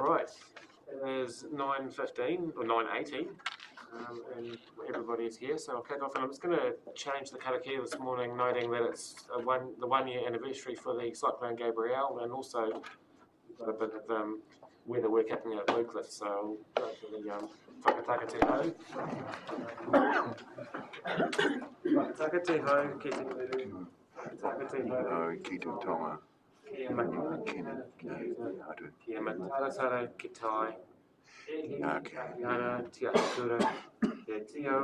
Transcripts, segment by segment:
Right, it is 9:15 or 9:18, and everybody's here, so I'll kick off. And I'm just going to change the karakia this morning, noting that it's the 1 year anniversary for the Cyclone Gabrielle, and also we've got a bit of weather work happening at Bluecliff, so go to the whakataka te hau. Whakataka te hau, ki te muru. Whakataka te hau, ki te tonga. Kia makina, kia mataratara ki tai, ki ana, tia hakura, te tio,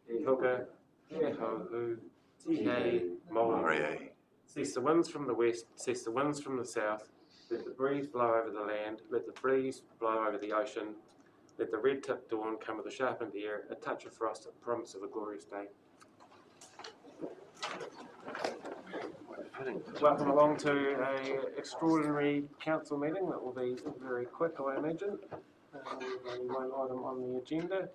te hoka, te hauhu, ti hei, maori. Cease the winds from the west, cease the winds from the south, let the breeze blow over the land, let the breeze blow over the ocean, let the red-tipped dawn come with a sharpened ear, a touch of frost, a promise of a glorious day. Welcome along to an extraordinary council meeting that will be very quick, I imagine. Only one item on the agenda.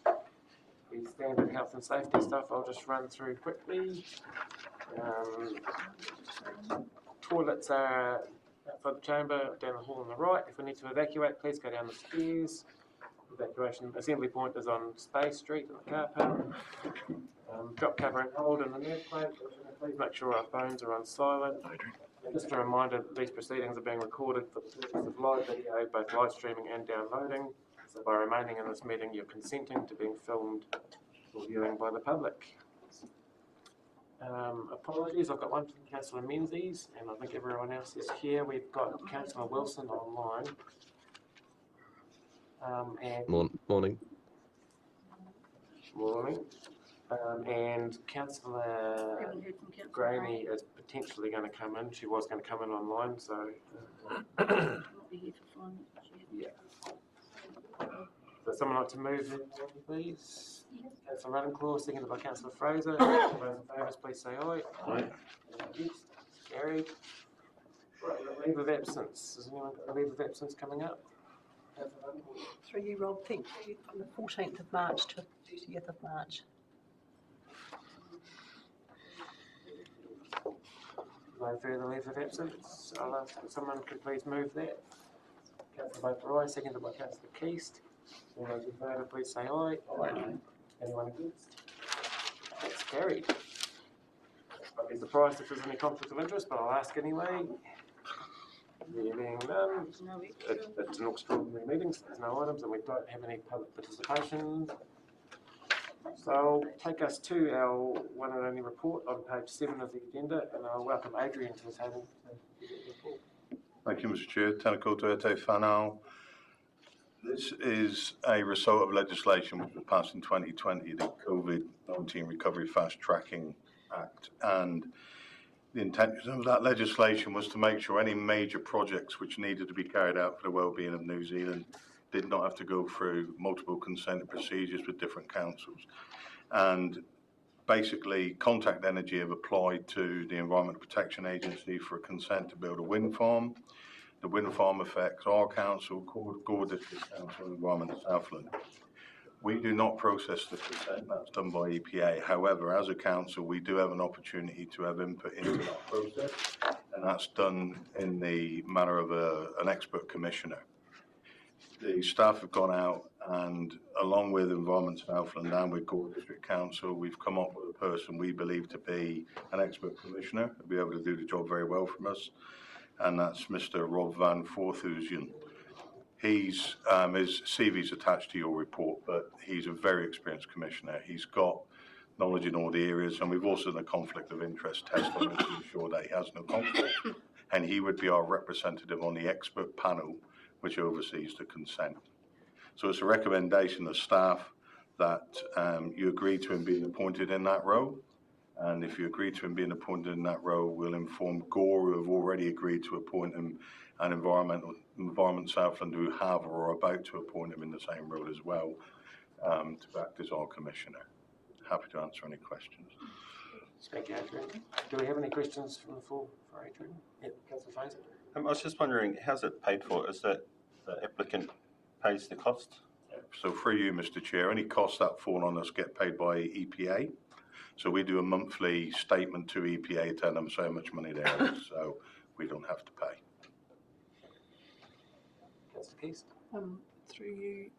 The standard health and safety stuff I'll just run through quickly. Toilets are outside the chamber, down the hall on the right. If we need to evacuate, please go down the stairs. Evacuation assembly point is on Space Street in the car park. Drop, cover and hold in the nerve plate. Please make sure our phones are on silent. Just a reminder that these proceedings are being recorded for the purpose of live video, both live streaming and downloading. So by remaining in this meeting, you're consenting to being filmed or viewing by the public. Apologies, I've got one from Councillor Menzies, and I think everyone else is here. We've got Councillor Wilson online. Morning. And Councillor Graney is potentially going to come in. She was going to come in online, so yeah. So someone like to move it, please? Councillor Runnenclaw, seconded by Councillor Fraser. All those in favour, please say aye. Aye. Against? Carried. Right, leave of absence. Has anyone got a leave of absence coming up? Through you, Rob, thank you. From the 14th of March to the 30th of March. No further leave of absence. I'll ask if someone could please move that. Councillor Boparai, seconded by Councillor Keast. All those in favour, please say aye. Aye. Anyone against? That's carried. I'd be surprised if there's any conflict of interest, but I'll ask anyway. There being none, it's an extraordinary meeting, so there's no items, and we don't have any public participation. So I'll take us to our one and only report on page 7 of the agenda, and I'll welcome Adrian to the table. Thank you, Mr. Chair. Tēnā koutou e te whanau. This is a result of legislation which was passed in 2020, the COVID-19 Recovery Fast Tracking Act, and the intention of that legislation was to make sure any major projects which needed to be carried out for the well-being of New Zealand did not have to go through multiple consent procedures with different councils. And basically, Contact Energy have applied to the Environment Protection Agency for a consent to build a wind farm. The wind farm affects our council, Gore District Council, Environment Southland. We do not process the consent, that's done by EPA. However, as a council, we do have an opportunity to have input into that process, and that's done in the manner of an expert commissioner. The staff have gone out and, along with Environment Southland and with Gore District Council, we've come up with a person we believe to be an expert commissioner, who'll be able to do the job very well from us, and that's Mr. Rob Van Voorthuizen. His CV's attached to your report, but he's a very experienced commissioner. He's got knowledge in all the areas, and we've also done a conflict of interest test on him to ensure that he has no conflict, and he would be our representative on the expert panel which oversees the consent. So it's a recommendation of staff that you agree to him being appointed in that role, and if you agree to him being appointed in that role, we'll inform Gore, who have already agreed to appoint him, and Environment Southland, who have or are about to appoint him in the same role as well, to act as our commissioner. Happy to answer any questions. Thank you, Adrian. Do we have any questions from the floor for Adrian? Yep, Councillor Fraser. I was just wondering, how's it paid for? Is that the applicant pays the cost? So through you, Mr. Chair, any costs that fall on us get paid by EPA. So we do a monthly statement to EPA, tell them so much money there is, so we don't have to pay. Councillor Keast. Through you,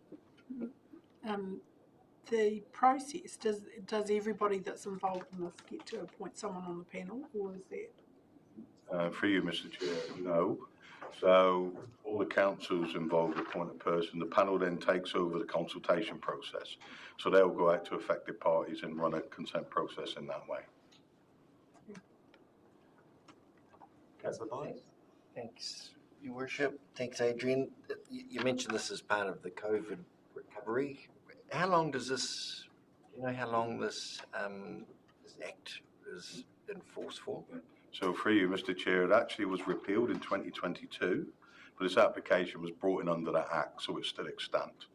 the process, does everybody that's involved in this get to appoint someone on the panel, or is that? For you, Mr Chair, no. So all the councils involved appoint a person. The panel then takes over the consultation process. So they'll go out to affected parties and run a consent process in that way. Councillor Bynes. Thanks, Your Worship. Thanks, Adrian. You mentioned this as part of the COVID recovery. How long does this, do you know how long this act is in force for? So for you, Mr Chair, it actually was repealed in 2022, but this application was brought in under that act, so it's still extant.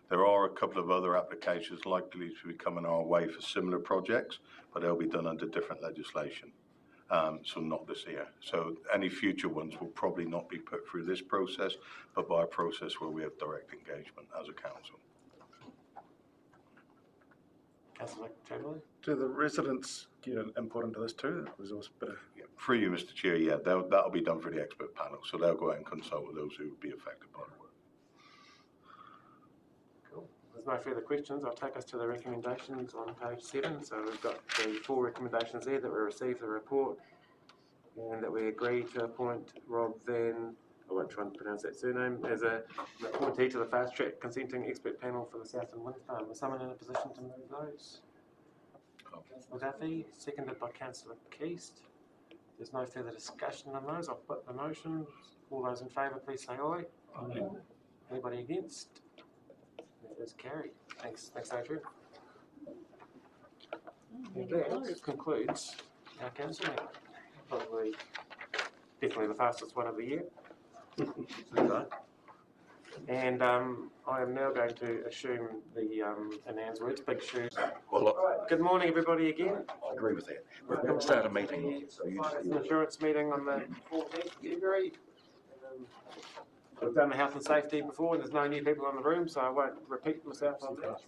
There are a couple of other applications likely to be coming our way for similar projects, but they'll be done under different legislation. So not this year. So any future ones will probably not be put through this process, but by a process where we have direct engagement as a council. Councillor Chamberlain. Do the residents get an input into this too? There's always a bit of... Yeah. Through you, Mr Chair, yeah, that'll be done through the expert panel, so they'll go out and consult with those who would be affected by the work. Cool. There's no further questions. I'll take us to the recommendations on page 7. So we've got the 4 recommendations there that we received the report and that we agree to appoint Rob Van, I won't try and pronounce that surname, as an appointee to the fast track consenting expert panel for the Southland wind farm. Is someone in a position to move those? Councillor Duffy, seconded by Councillor Keast. There's no further discussion on those. I'll put the motion. All those in favour, please say aye. Aye. Anybody against? That is carried. Thanks, Adrian. And that concludes our council meeting. Probably, definitely the fastest one of the year. And I am now going to assume the Anand's words, big shoes. Well, look, Good morning, everybody, again. I agree with that. We're going to start a meeting, so you just... It's an insurance meeting on the 14th of February. We've done the health and safety before, and there's no new people in the room, so I won't repeat myself on that.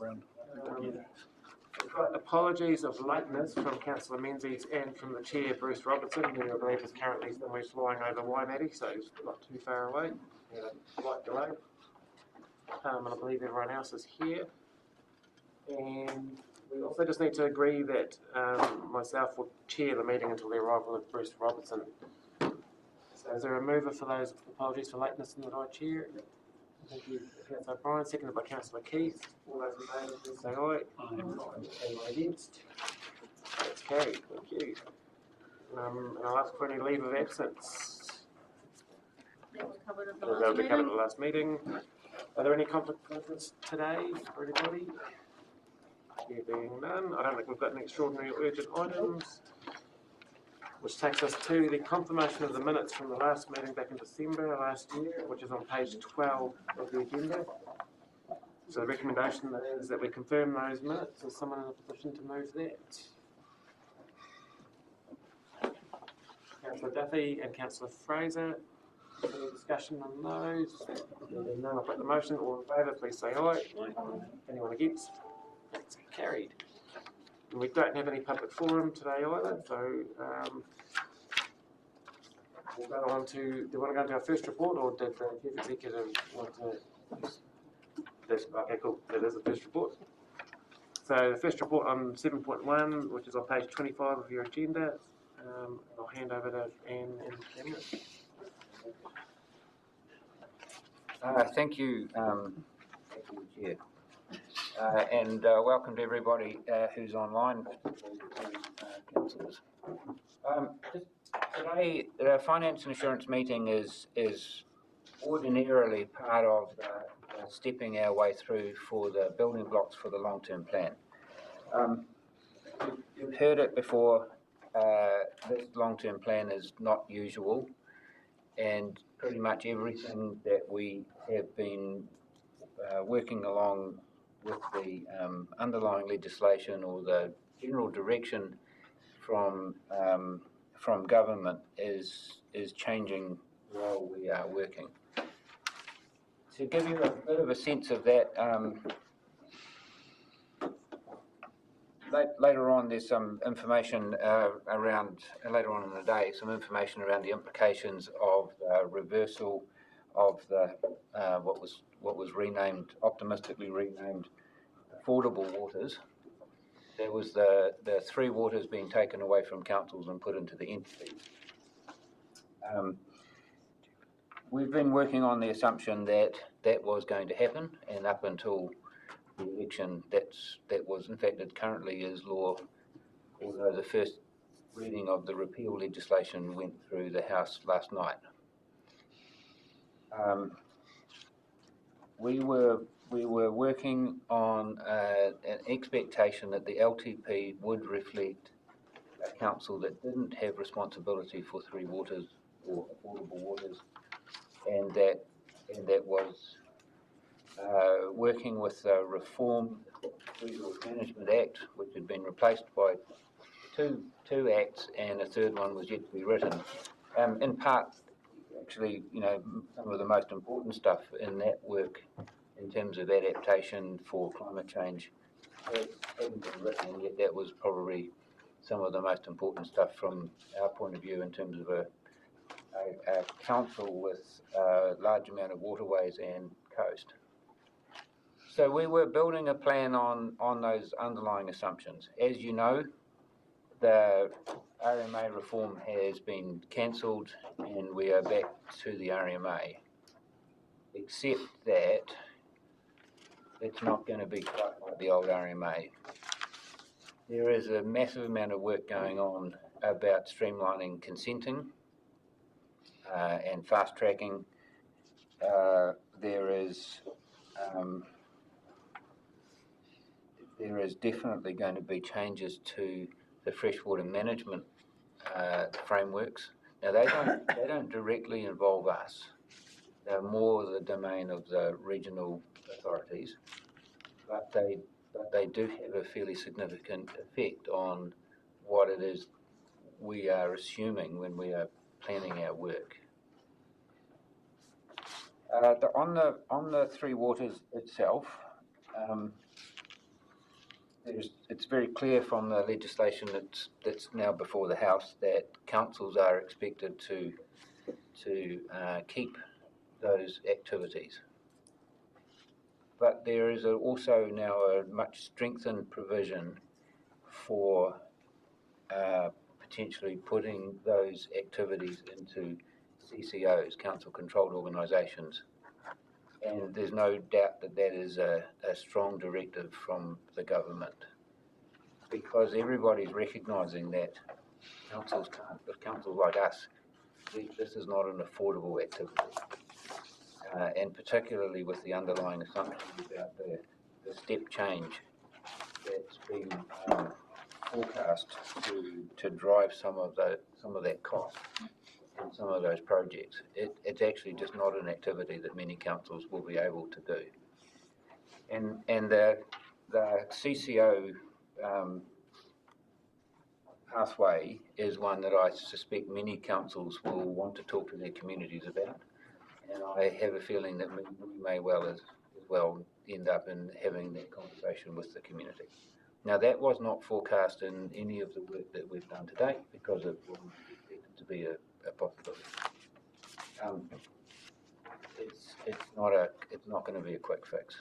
Apologies of lateness from Councillor Menzies and from the Chair, Bruce Robertson, who I believe is currently somewhere flying over Waimate, so he's not too far away. We had a slight delay. And I believe everyone else is here. And we also just need to agree that myself will chair the meeting until the arrival of Bruce Robertson. So is there a mover for those apologies for lateness in that I chair? Thank you, Councillor O'Brien, seconded by Councillor Keith. All those in favour, please say aye. Anyone against? That's carried, thank you. And I'll ask for any leave of absence. That was covered at the That'll last be covered at meeting. the last meeting. Are there any conflict of interest today for anybody? There being none, I don't think we've got any extraordinary or urgent items. Which takes us to the confirmation of the minutes from the last meeting back in December last year, which is on page 12 of the agenda. So the recommendation is that we confirm those minutes. Is someone in a position to move that? Councillor Duffy and Councillor Fraser. Any discussion on those? None, I'll put the motion. All in favour, please say aye. Anyone against? That's carried. And we don't have any public forum today either, so we'll go on to, do you want to go into our first report, or did the Chief Executive want to? Okay, cool, that is the first report. So the first report on 7.1, which is on page 25 of your agenda, I'll hand over to Anne and Cameron. Thank you, Chair. And welcome to everybody who's online. Councillors. Today, the Finance and Insurance meeting is ordinarily part of stepping our way through for the building blocks for the long-term plan. You've heard it before. This long-term plan is not usual, and pretty much everything that we have been working along with the underlying legislation or the general direction from government is changing while we are working. To give you a bit of a sense of that, later on there's some information around, later on in the day, some information around the implications of reversal of the what was optimistically renamed affordable waters. There was the three waters being taken away from councils and put into the entities. We've been working on the assumption that that was going to happen, and up until the election, that was, in fact, it currently is law, although the first reading of the repeal legislation went through the House last night. We were working on an expectation that the LTP would reflect a council that didn't have responsibility for three waters or affordable waters, and that was working with the Reformed Resource Management Act, which had been replaced by two acts, and a third one was yet to be written. In part, actually, some of the most important stuff in that work in terms of adaptation for climate change hadn't been written, and yet that was probably some of the most important stuff from our point of view in terms of a council with a large amount of waterways and coast. So we were building a plan on those underlying assumptions. As you know, the RMA reform has been cancelled and we are back to the RMA, except that it's not going to be quite like the old RMA. There is a massive amount of work going on about streamlining consenting and fast tracking. There is definitely going to be changes to the freshwater management frameworks. Now they don't directly involve us. They're more the domain of the regional authorities, but they do have a fairly significant effect on what it is we are assuming when we are planning our work. On the three waters itself, it's very clear from the legislation that's now before the House that councils are expected to keep those activities. But there is also now a much strengthened provision for potentially putting those activities into CCOs, council-controlled organisations. And there's no doubt that that is a strong directive from the government, because everybody's recognising that councils like us, this is not an affordable activity. And particularly with the underlying assumptions about the step change that's been forecast to drive some of that cost in some of those projects. It's actually just not an activity that many councils will be able to do. And the CCO pathway is one that I suspect many councils will want to talk to their communities about. And I have a feeling that we may well as well end up in having that conversation with the community. Now, that was not forecast in any of the work that we've done to date because it wasn't expected to be a possibility. It's not going to be a quick fix.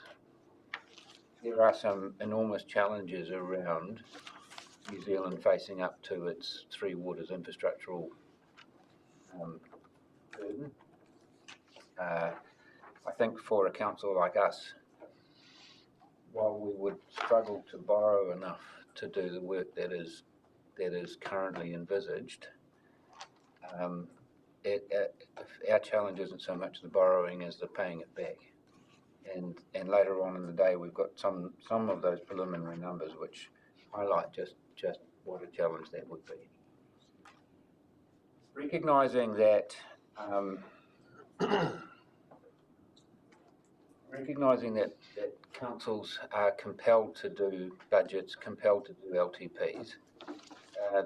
There are some enormous challenges around New Zealand facing up to its three waters infrastructural burden. I think for a council like us, while we would struggle to borrow enough to do the work that is currently envisaged, our challenge isn't so much the borrowing as the paying it back. And later on in the day, we've got some of those preliminary numbers which highlight just what a challenge that would be. Recognising that councils are compelled to do budgets, compelled to do LTPs,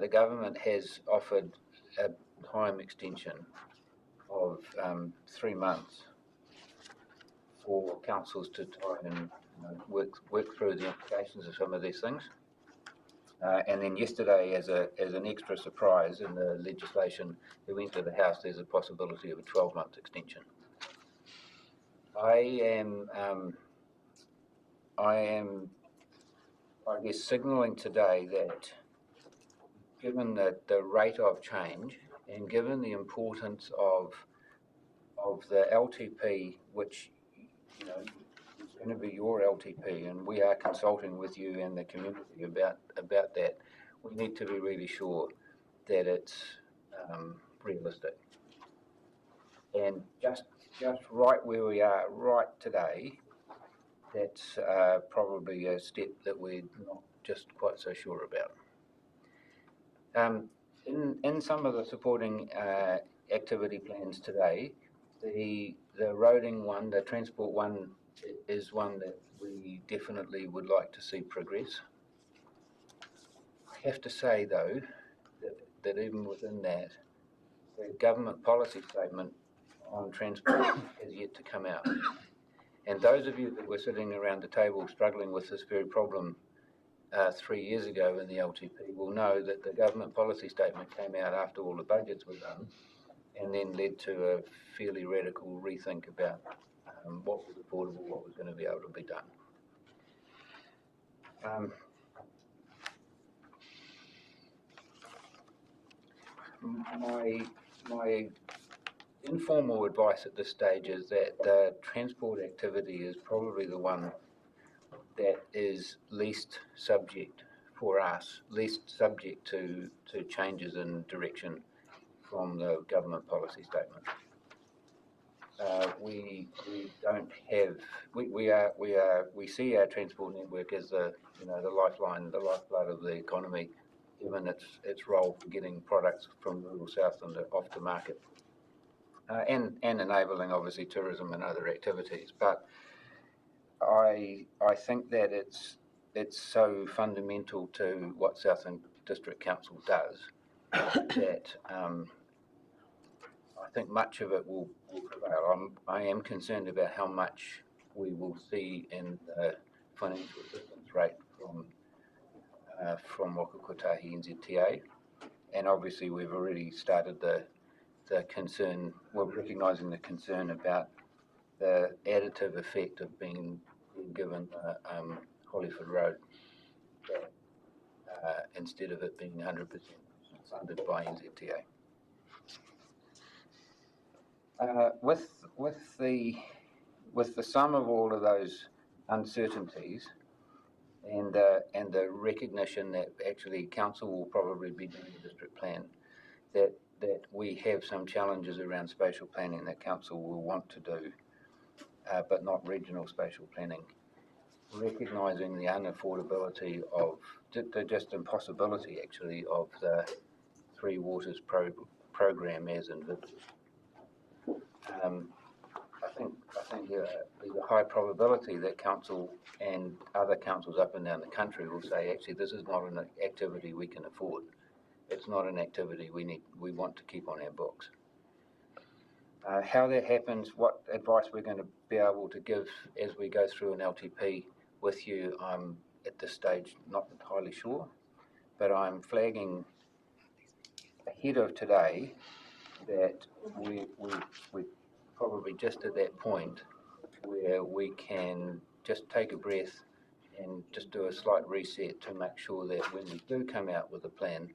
the government has offered a time extension of 3 months for councils to try and work through the implications of some of these things. And then yesterday, as an extra surprise in the legislation that went to the House, there's a possibility of a 12-month extension. I am, I guess, signalling today that given the rate of change and given the importance of the LTP, which, you know, is going to be your LTP, and we are consulting with you and the community about that, we need to be really sure that it's realistic. And just right where we are right today, that's probably a step that we're not just quite so sure about. In some of the supporting activity plans today, the roading one, the transport one, is one that we definitely would like to see progress. I have to say though that even within that, the government policy statement on transport has yet to come out. And those of you that were sitting around the table struggling with this very problem 3 years ago in the LTP will know that the government policy statement came out after all the budgets were done, and then led to a fairly radical rethink about what was affordable, what was going to be able to be done. My informal advice at this stage is that the transport activity is probably the one that is least subject for us, least subject to changes in direction from the government policy statement. We don't have, we see our transport network as the lifeline, the lifeblood of the economy, given its role for getting products from rural Southland off the market, and enabling obviously tourism and other activities. But I think that it's so fundamental to what Southland District Council does that I think much of it will prevail. I am concerned about how much we will see in the financial assistance rate from Waka Kotahi NZTA, and obviously we've already started the concern. We're recognising the concern about the additive effect of being given Hollyford Road instead of it being 100% funded by NZTA. With the sum of all of those uncertainties and the recognition that actually council will probably be doing a district plan, that we have some challenges around spatial planning that council will want to do, but not regional spatial planning. Recognising the unaffordability of the just impossibility actually of the Three Waters program as envisaged. I think there's a high probability that council and other councils up and down the country will say, actually, this is not an activity we can afford. It's not an activity we want to keep on our books. How that happens, what advice we're going to be able to give as we go through an LTP with you, I'm at this stage not entirely sure, but I'm flagging ahead of today that we're probably just at that point where we can just take a breath and just do a slight reset to make sure that when we do come out with a plan,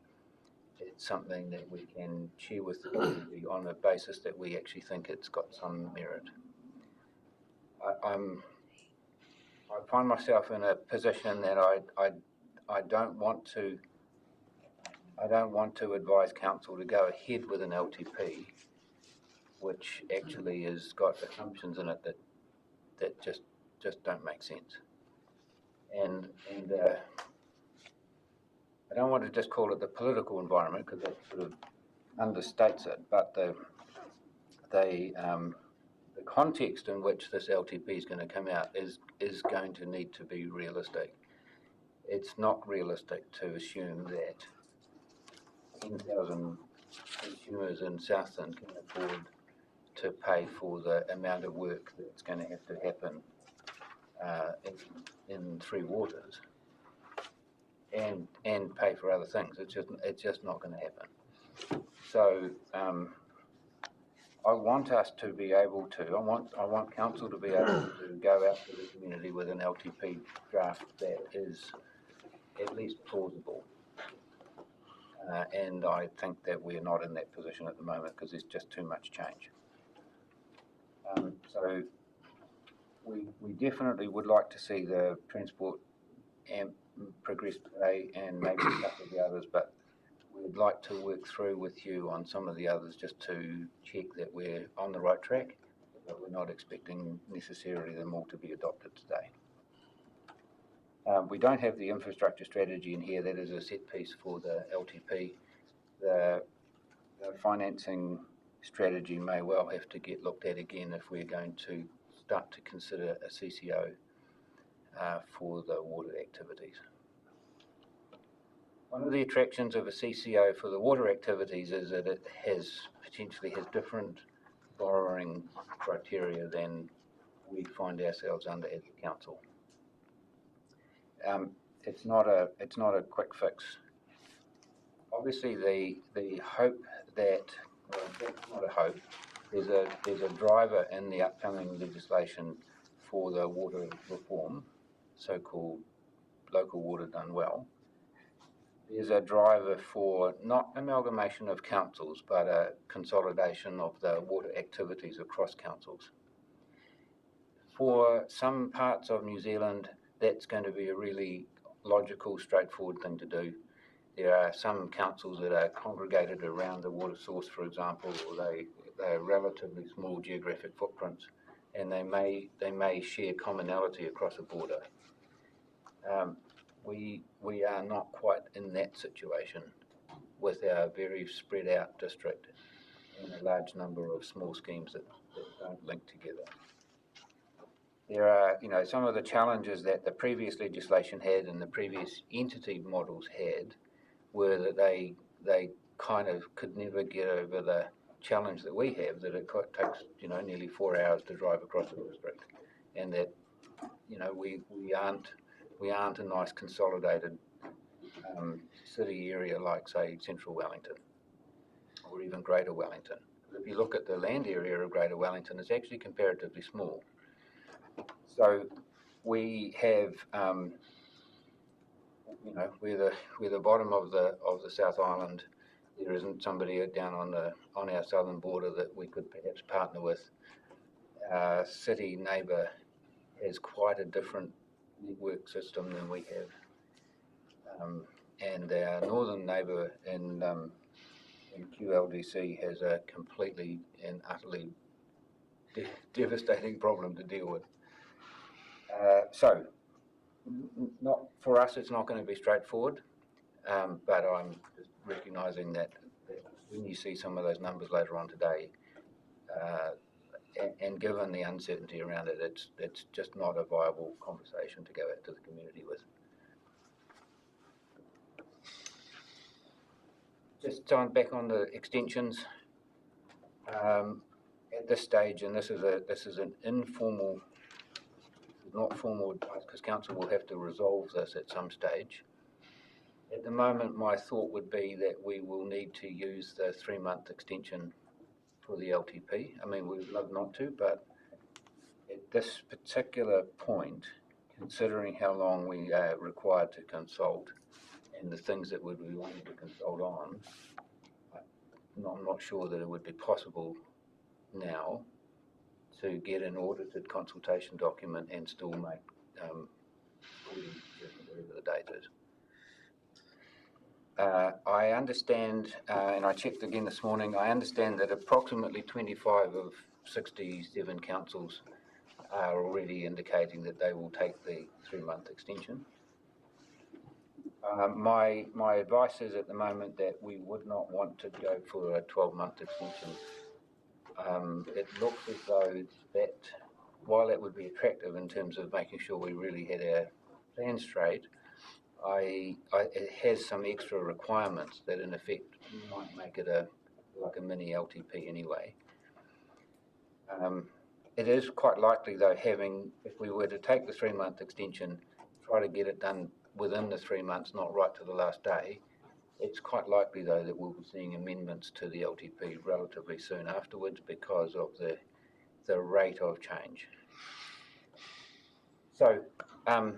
it's something that we can share with the community on a basis that we actually think it's got some merit. I find myself in a position that I don't want to advise council to go ahead with an LTP, which actually has got assumptions in it that just don't make sense. And I don't want to just call it the political environment because that sort of understates it, but the context in which this LTP is going to come out is going to need to be realistic. It's not realistic to assume that 10,000 consumers in Southland can afford to pay for the amount of work that's going to have to happen in Three Waters and pay for other things. It's just not going to happen. So I want us to be able to, I want council to be able to go out to the community with an LTP draft that is at least plausible. And I think that we're not in that position at the moment because there's just too much change. So we definitely would like to see the transport AMP progress today and maybe a couple of the others, but we'd like to work through with you on some of the others just to check that we're on the right track, but we're not expecting necessarily them all to be adopted today. We don't have the infrastructure strategy in here. That is a set piece for the LTP. The financing strategy may well have to get looked at again if we're going to start to consider a CCO for the water activities. One of the attractions of a CCO for the water activities is that it potentially has different borrowing criteria than we find ourselves under as a council. It's not a quick fix. Obviously, the hope that, well, that's not a hope. There's a driver in the upcoming legislation for the water reform, so-called local water done well. There's a driver for not amalgamation of councils, but a consolidation of the water activities across councils. For some parts of New Zealand, that's going to be a really logical, straightforward thing to do. There are some councils that are congregated around the water source, for example, or they're relatively small geographic footprints, and they may share commonality across a border. We are not quite in that situation with our very spread out district and a large number of small schemes that don't link together. There are, some of the challenges that the previous legislation had and the previous entity models had were that they kind of could never get over the challenge that we have, that it takes, nearly 4 hours to drive across the district, and that, we aren't a nice consolidated city area like, say, Central Wellington or even Greater Wellington. If you look at the land area of Greater Wellington, it's actually comparatively small. So we have, we're the bottom of the South Island. There isn't somebody down on our southern border that we could perhaps partner with. Our city neighbour has quite a different network system than we have, and our northern neighbour in QLDC has a completely and utterly devastating problem to deal with. So, not for us, it's not going to be straightforward, but I'm just recognising that when you see some of those numbers later on today, and given the uncertainty around it, it's just not a viable conversation to go out to the community with. Just on back on the extensions, at this stage, and this is an informal, not formal advice, because council will have to resolve this at some stage. At the moment, my thought would be that we will need to use the 3-month extension for the LTP. I mean, we'd love not to, but at this particular point, considering how long we are required to consult and the things that we'd be wanting to consult on, I'm not sure that it would be possible now to get an audited consultation document and still make whatever the date is. I understand, and I checked again this morning, I understand that approximately 25 of 67 councils are already indicating that they will take the 3-month extension. My advice is at the moment that we would not want to go for a 12-month extension. It looks as though that, while that would be attractive in terms of making sure we really had our plan straight, it has some extra requirements that in effect might make it like a mini LTP anyway. It is quite likely though, if we were to take the 3-month extension, try to get it done within the 3 months, not right to the last day, It's quite likely, though, that we'll be seeing amendments to the LTP relatively soon afterwards because of the rate of change. So, I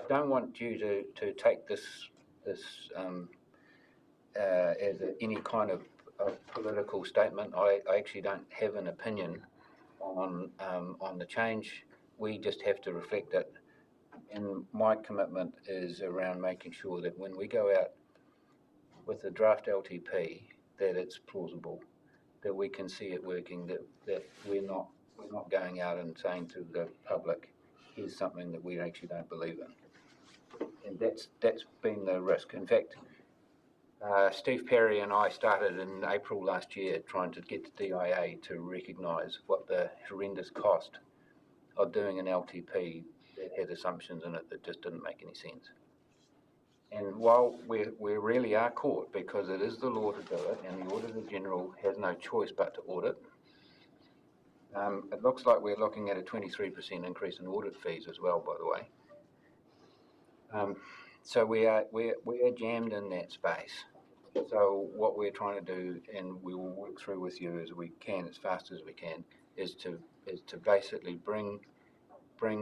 don't want you to take this as any kind of political statement. I actually don't have an opinion on the change. We just have to reflect it. And my commitment is around making sure that when we go out with the draft LTP, that it's plausible, that we can see it working, that we're not going out and saying to the public, here's something that we actually don't believe in. And that's been the risk. In fact, Steve Perry and I started in April last year trying to get the DIA to recognise what the horrendous cost of doing an LTP that had assumptions in it that just didn't make any sense. And while we really are caught, because it is the law to do it, and the Auditor General has no choice but to audit, it looks like we're looking at a 23% increase in audit fees as well, by the way. So we are jammed in that space. So what we're trying to do, and we will work through with you as we can, as fast as we can, is to basically bring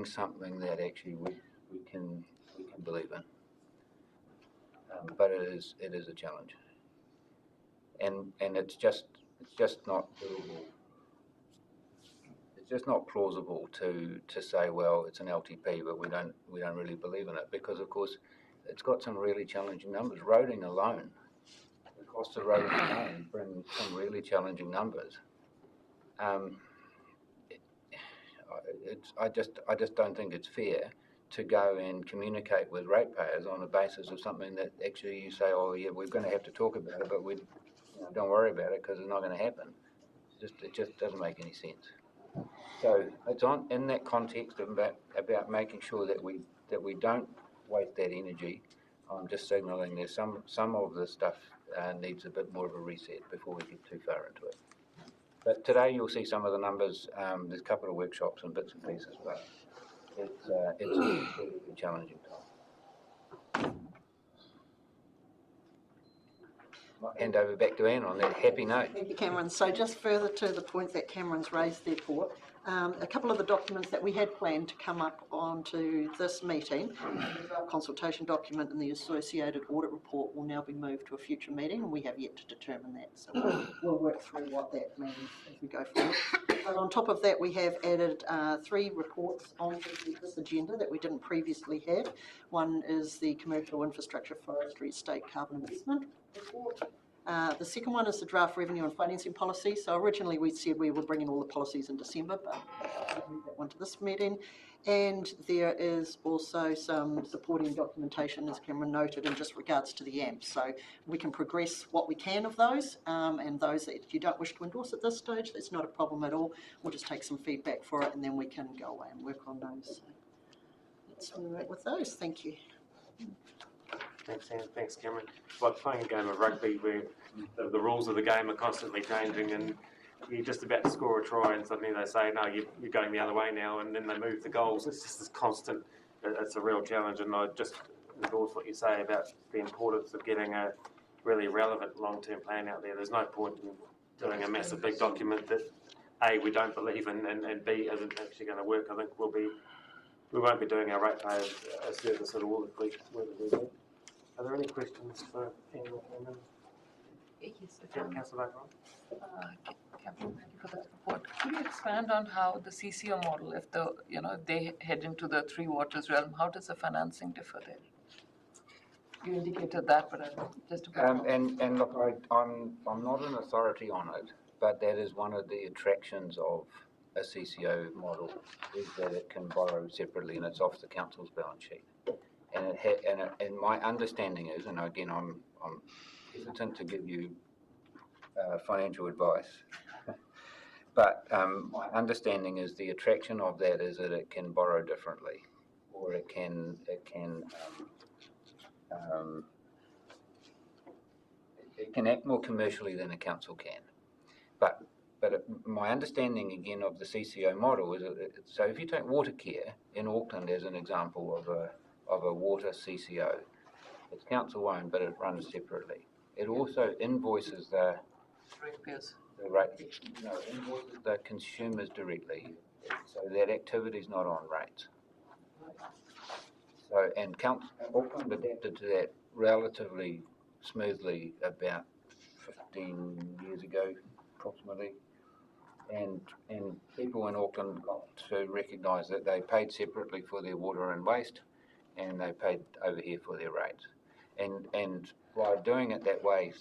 something that actually we can believe in. But it is a challenge, and it's just not doable. It's just not plausible to say, well, it's an LTP, but we don't really believe in it, because of course it's got some really challenging numbers. Roading alone, the cost of roading alone brings some really challenging numbers. I just don't think it's fair to go and communicate with ratepayers on the basis of something that actually you say, oh yeah, we're going to have to talk about it, but we don't worry about it because it's not going to happen. It just doesn't make any sense. So it's in that context about making sure that we don't waste that energy. I'm just signalling there's some of this stuff needs a bit more of a reset before we get too far into it. But today you'll see some of the numbers. There's a couple of workshops and bits and pieces, but it's a really challenging time. I'll hand over back to Anne on that happy note. Thank you, Cameron. So just further to the point that Cameron's raised, therefore, a couple of the documents that we had planned to come up onto this meeting, the draft consultation document and the associated audit report, will now be moved to a future meeting, and we have yet to determine that. So we'll work through what that means as we go forward. But on top of that, we have added 3 reports onto this agenda that we didn't previously have. One is the Commercial Infrastructure Forestry Estate Carbon Investment report. The second one is the draft revenue and financing policy. So originally we said we would bring in all the policies in December, but we'll move that one to this meeting. And there is also some supporting documentation, as Cameron noted, in just regards to the AMP. So we can progress what we can of those, and those that you don't wish to endorse at this stage, that's not a problem at all. We'll just take some feedback for it, and then we can go away and work on those. So that's where we're at with those. Thank you. Thanks, Anne. Thanks, Cameron. It's like playing a game of rugby where the rules of the game are constantly changing, and you're just about to score a try and suddenly they say, no, you're going the other way now, and then they move the goals. It's just this constant, it's a real challenge, and I just endorse what you say about the importance of getting a really relevant long-term plan out there. There's no point in doing a massive big document that A, we don't believe in, and B, isn't actually going to work. I think we won't be doing our ratepayers a service at all if we were to do that. Are there any questions for Anne or Cameron? Yes, Councillor Cameron, thank you for that report. Could you expand on how the CCO model, if they head into the Three Waters realm, how does the financing differ there? You indicated that, but just about. And look, I'm not an authority on it, but that is one of the attractions of a CCO model, is that it can borrow separately and it's off the council's balance sheet. And my understanding is, and again, I'm hesitant to give you financial advice, but my understanding is the attraction of that is that it can borrow differently, or it can act more commercially than a council can. But my understanding again of the CCO model is so if you take water care in Auckland as an example of a water CCO, It's council-owned, but it runs separately. It also invoices the Ratepayers. invoices the consumers directly, so that activity's not on rates. So, and Auckland adapted to that relatively smoothly about 15 years ago, approximately. And people in Auckland got to recognise that they paid separately for their water and waste, and they paid over here for their rates. And by doing it that way,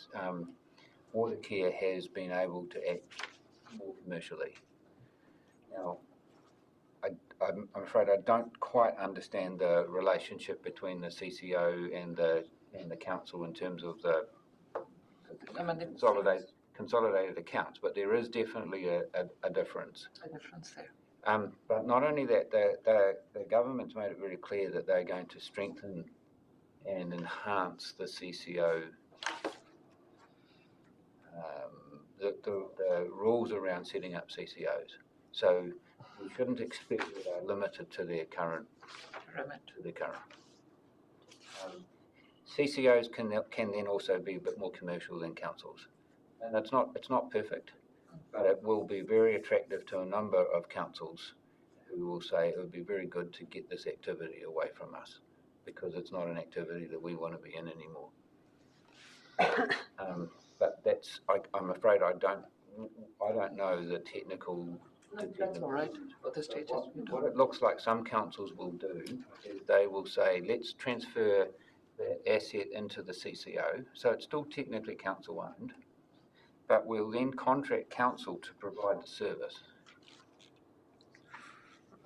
Watercare has been able to act more commercially. Now, I'm afraid I don't quite understand the relationship between the CCO and the council in terms of the consolidated accounts, but there is definitely a difference. A difference there. But not only that, the government's made it very clear that they're going to strengthen and enhance the CCO, the rules around setting up CCOs. So we shouldn't expect that they're limited to their current remit. CCOs can then also be a bit more commercial than councils, and it's not perfect, but it will be very attractive to a number of councils who will say it would be very good to get this activity away from us because it's not an activity that we want to be in anymore. But I'm afraid I don't know the technical. That's all right. At this stage, What it looks like some councils will do is they will say, let's transfer the asset into the CCO. So it's still technically council owned, but we'll then contract council to provide the service.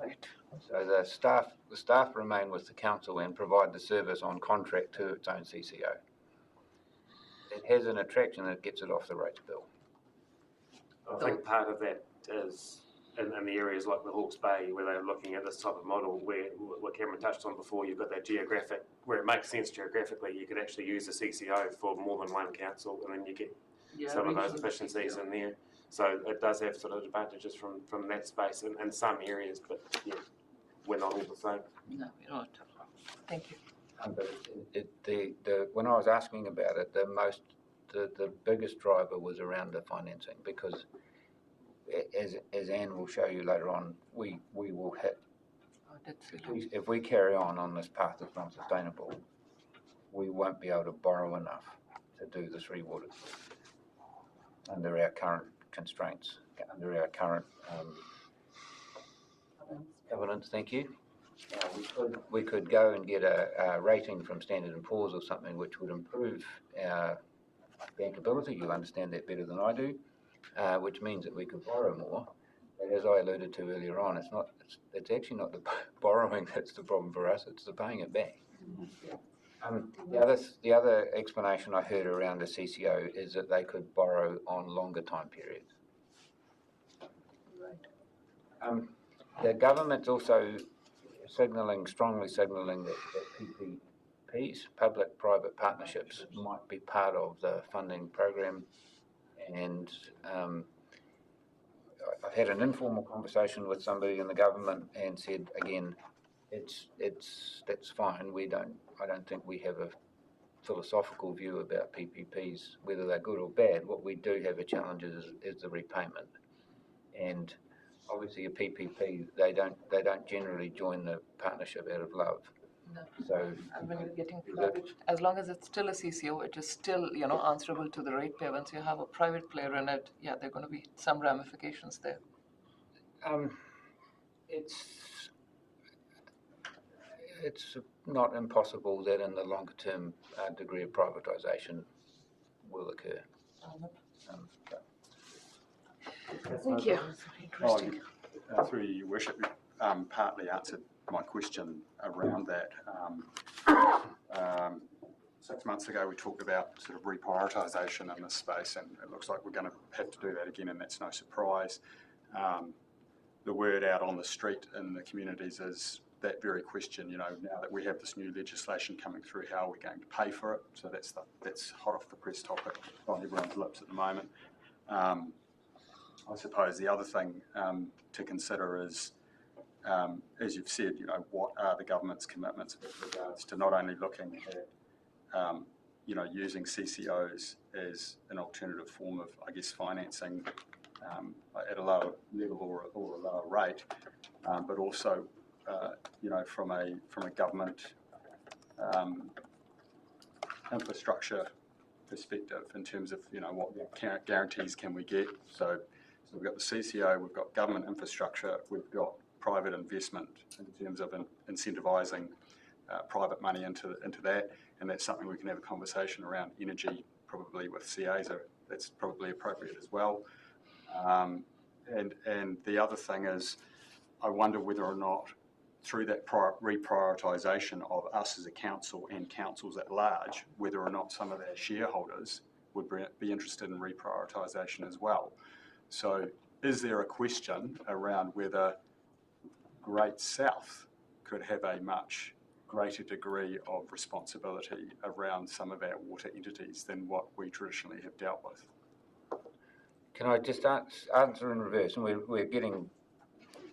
Right. So the staff remain with the council and provide the service on contract to its own CCO. It has an attraction that gets it off the rates bill. I think part of that is in the areas like the Hawke's Bay where they're looking at this type of model where what Cameron touched on before, you've got that geographic, where it makes sense geographically, you could actually use the CCO for more than one council and then you get some of those efficiencies in there. So it does have sort of advantages from that space in some areas, but yeah, we're not all the same. No, we're not. Thank you. But when I was asking about it, the biggest driver was around the financing because, as Anne will show you later on, we will hit. If we carry on this path that's not sustainable, we won't be able to borrow enough to do the 3 waters under our current constraints, under our current covenants. Thank you. We could go and get a rating from Standard & Poor's or something which would improve our bankability. You'll understand that better than I do, which means that we could borrow more. But as I alluded to earlier on, it's actually not the borrowing that's the problem for us, it's the paying it back. The other explanation I heard around the CCO is that they could borrow on longer time periods. The government's also strongly signalling that PPPs, public-private partnerships, might be part of the funding program. And I've had an informal conversation with somebody in the government and said again, that's fine. I don't think we have a philosophical view about PPPs, whether they're good or bad. What we do have a challenge is the repayment, and obviously a PPP they don't generally join the partnership out of love. No. So when you're getting private, as long as it's still a CCO, it is still answerable to the ratepayer. Once you have a private player in it, yeah, there are going to be some ramifications there. It's not impossible that in the longer term a degree of privatisation will occur. Thank you. Interesting. Through your worship, partly answered my question around that. 6 months ago we talked about sort of reprioritisation in this space, and it looks like we're going to have to do that again, and that's no surprise. The word out on the street in the communities is that very question, now that we have this new legislation coming through, how are we going to pay for it? So that's hot off the press topic on everyone's lips at the moment. I suppose the other thing to consider is, as you've said, what are the government's commitments with regards to not only looking at using CCOs as an alternative form of, I guess, financing at a lower level or a lower rate, but also, from a government infrastructure perspective in terms of, what guarantees can we get. So we've got the CCO, we've got government infrastructure, we've got private investment in terms of incentivising private money into that, and that's something we can have a conversation around. Energy, probably with CAs, that's probably appropriate as well. And the other thing is, I wonder whether or not through that reprioritisation of us as a council and councils at large, whether or not some of our shareholders would be interested in reprioritisation as well. So is there a question around whether Great South could have a much greater degree of responsibility around some of our water entities than what we traditionally have dealt with? Can I just answer in reverse? And we're getting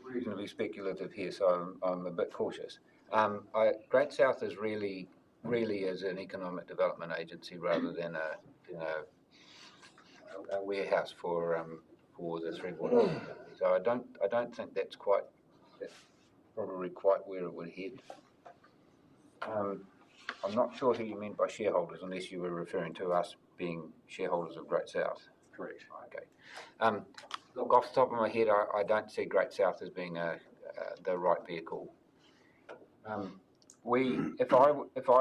reasonably speculative here, so I'm a bit cautious. Great South is really is an economic development agency rather than a warehouse for the three water. So I don't think that's probably quite where it would head. I'm not sure who you meant by shareholders, unless you were referring to us being shareholders of Great South. Correct. Okay. Look, off the top of my head, I don't see Great South as being the right vehicle. If I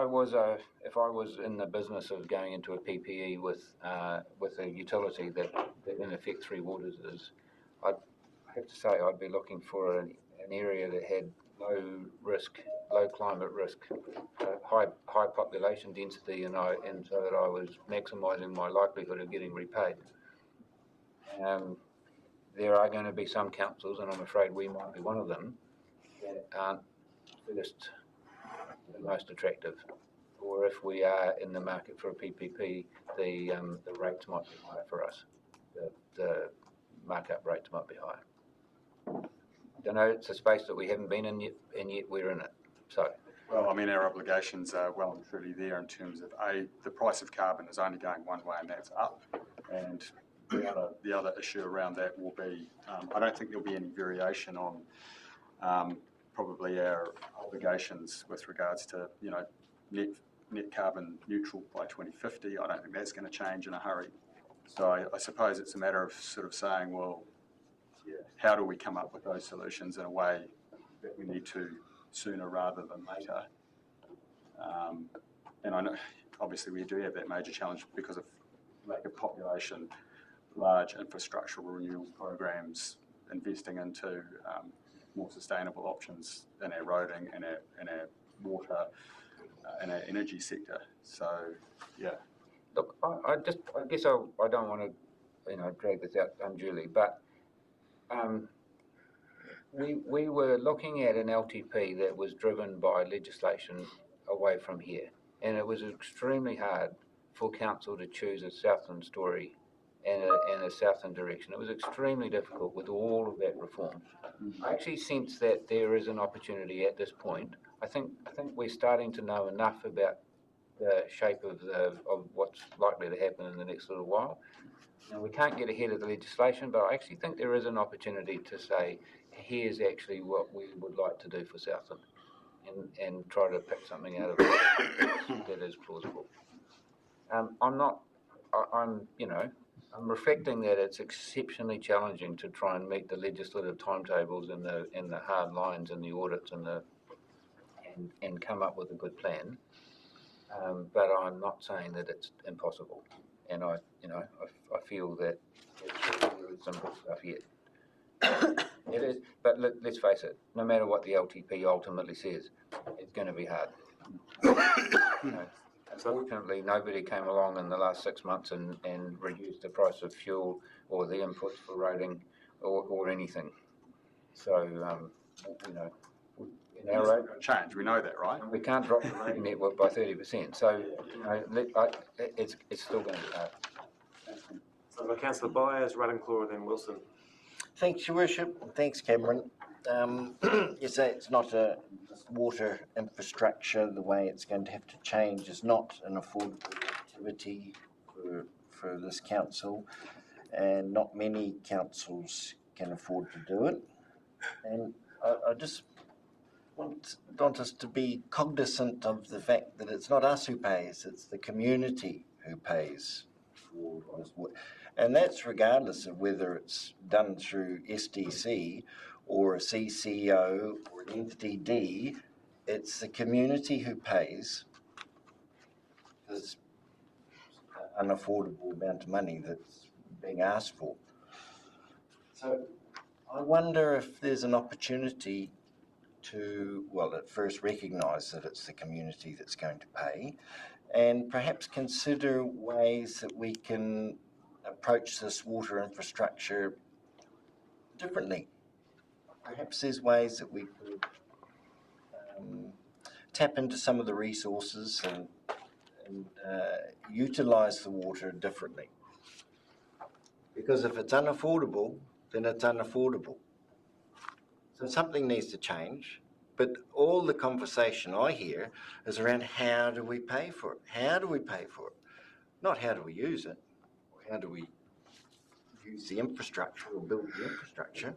was in the business of going into a PPE with a utility that in effect Three Waters is, I'd have to say I'd be looking for an area that had low risk, low climate risk, high population density, and so that I was maximising my likelihood of getting repaid. There are going to be some councils, and I'm afraid we might be one of them, that aren't first the most attractive. Or if we are in the market for a PPP, the rates might be higher for us. The markup rates might be higher. I don't know, it's a space that we haven't been in yet, and yet we're in it. So. Well, I mean, our obligations are well and truly there in terms of, the price of carbon is only going one way, and that's up. And the other issue around that will be, I don't think there'll be any variation on probably our obligations with regards to, net carbon neutral by 2050. I don't think that's going to change in a hurry. So I suppose it's a matter of sort of saying, well, how do we come up with those solutions in a way that we need to sooner rather than later? And I know, obviously, we do have that major challenge because of lack of population, large infrastructural renewal programs, investing into more sustainable options in our roading and our water and our energy sector. So, yeah. Look, I guess I don't want to, drag this out unduly, but we were looking at an LTP that was driven by legislation away from here, and it was extremely hard for council to choose a Southland story and a Southland direction. It was extremely difficult with all of that reform. I actually sense that there is an opportunity at this point. I think we're starting to know enough about the shape of what's likely to happen in the next little while. Now, we can't get ahead of the legislation, but I actually think there is an opportunity to say, here's actually what we would like to do for Southland, and try to pick something out of it that is plausible. I'm reflecting that it's exceptionally challenging to try and meet the legislative timetables and the hard lines and the audits and come up with a good plan. But I'm not saying that it's impossible, and I feel that there is some good stuff yet. It is, but let's face it. No matter what the LTP ultimately says, it's going to be hard. Unfortunately, nobody came along in the last 6 months and reduced the price of fuel or the inputs for roading or anything. So, in our road change, we know that, right? We can't drop the roading network by 30%. So, it's still going to be hard. So, the Councillor Byers, Ruddingclaw, and then Wilson. Thanks, Your Worship. Thanks, Cameron. You say it's not a water infrastructure, the way it's going to have to change, is not an affordable activity for this council, and not many councils can afford to do it. And I just want us to be cognizant of the fact that it's not us who pays, it's the community who pays for this water. And that's regardless of whether it's done through SDC or a CCO or an entity. It's the community who pays this unaffordable amount of money that's being asked for. So I wonder if there's an opportunity to, well, at first recognise that it's the community that's going to pay, and perhaps consider ways that we can approach this water infrastructure differently. Perhaps there's ways that we could tap into some of the resources and utilise the water differently. Because if it's unaffordable, then it's unaffordable. So something needs to change, but all the conversation I hear is around how do we pay for it? How do we pay for it? Not how do we use it, or how do we use the infrastructure or build the infrastructure.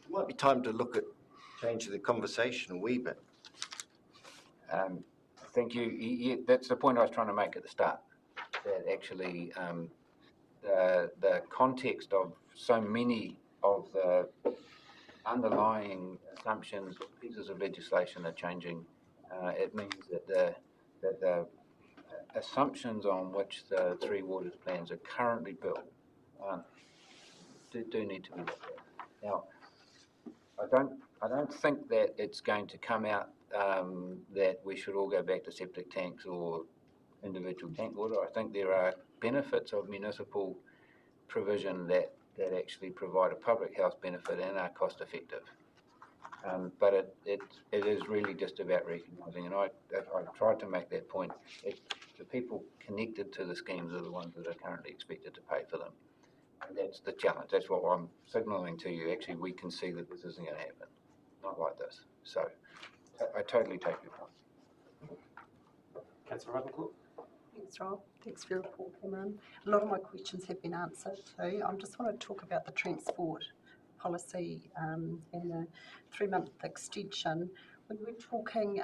It might be time to look at changing the conversation a wee bit. Thank you. That's the point I was trying to make at the start, that actually the context of so many of the underlying assumptions, pieces of legislation are changing. It means that the assumptions on which the Three Waters plans are currently built do need to be looked at. Now, I don't think that it's going to come out that we should all go back to septic tanks or individual tank water. I think there are benefits of municipal provision that actually provide a public health benefit and are cost effective. But it is really just about recognising, and I tried to make that point. The people connected to the schemes are the ones that are currently expected to pay for them. And that's the challenge. That's what I'm signalling to you. Actually, we can see that this isn't going to happen. Not like this. So I totally take your point. Councillor Ravencourt. Thanks, Rob. Thanks for your report, Cameron. A lot of my questions have been answered too. I just want to talk about the transport policy and the 3-month extension. When we're talking,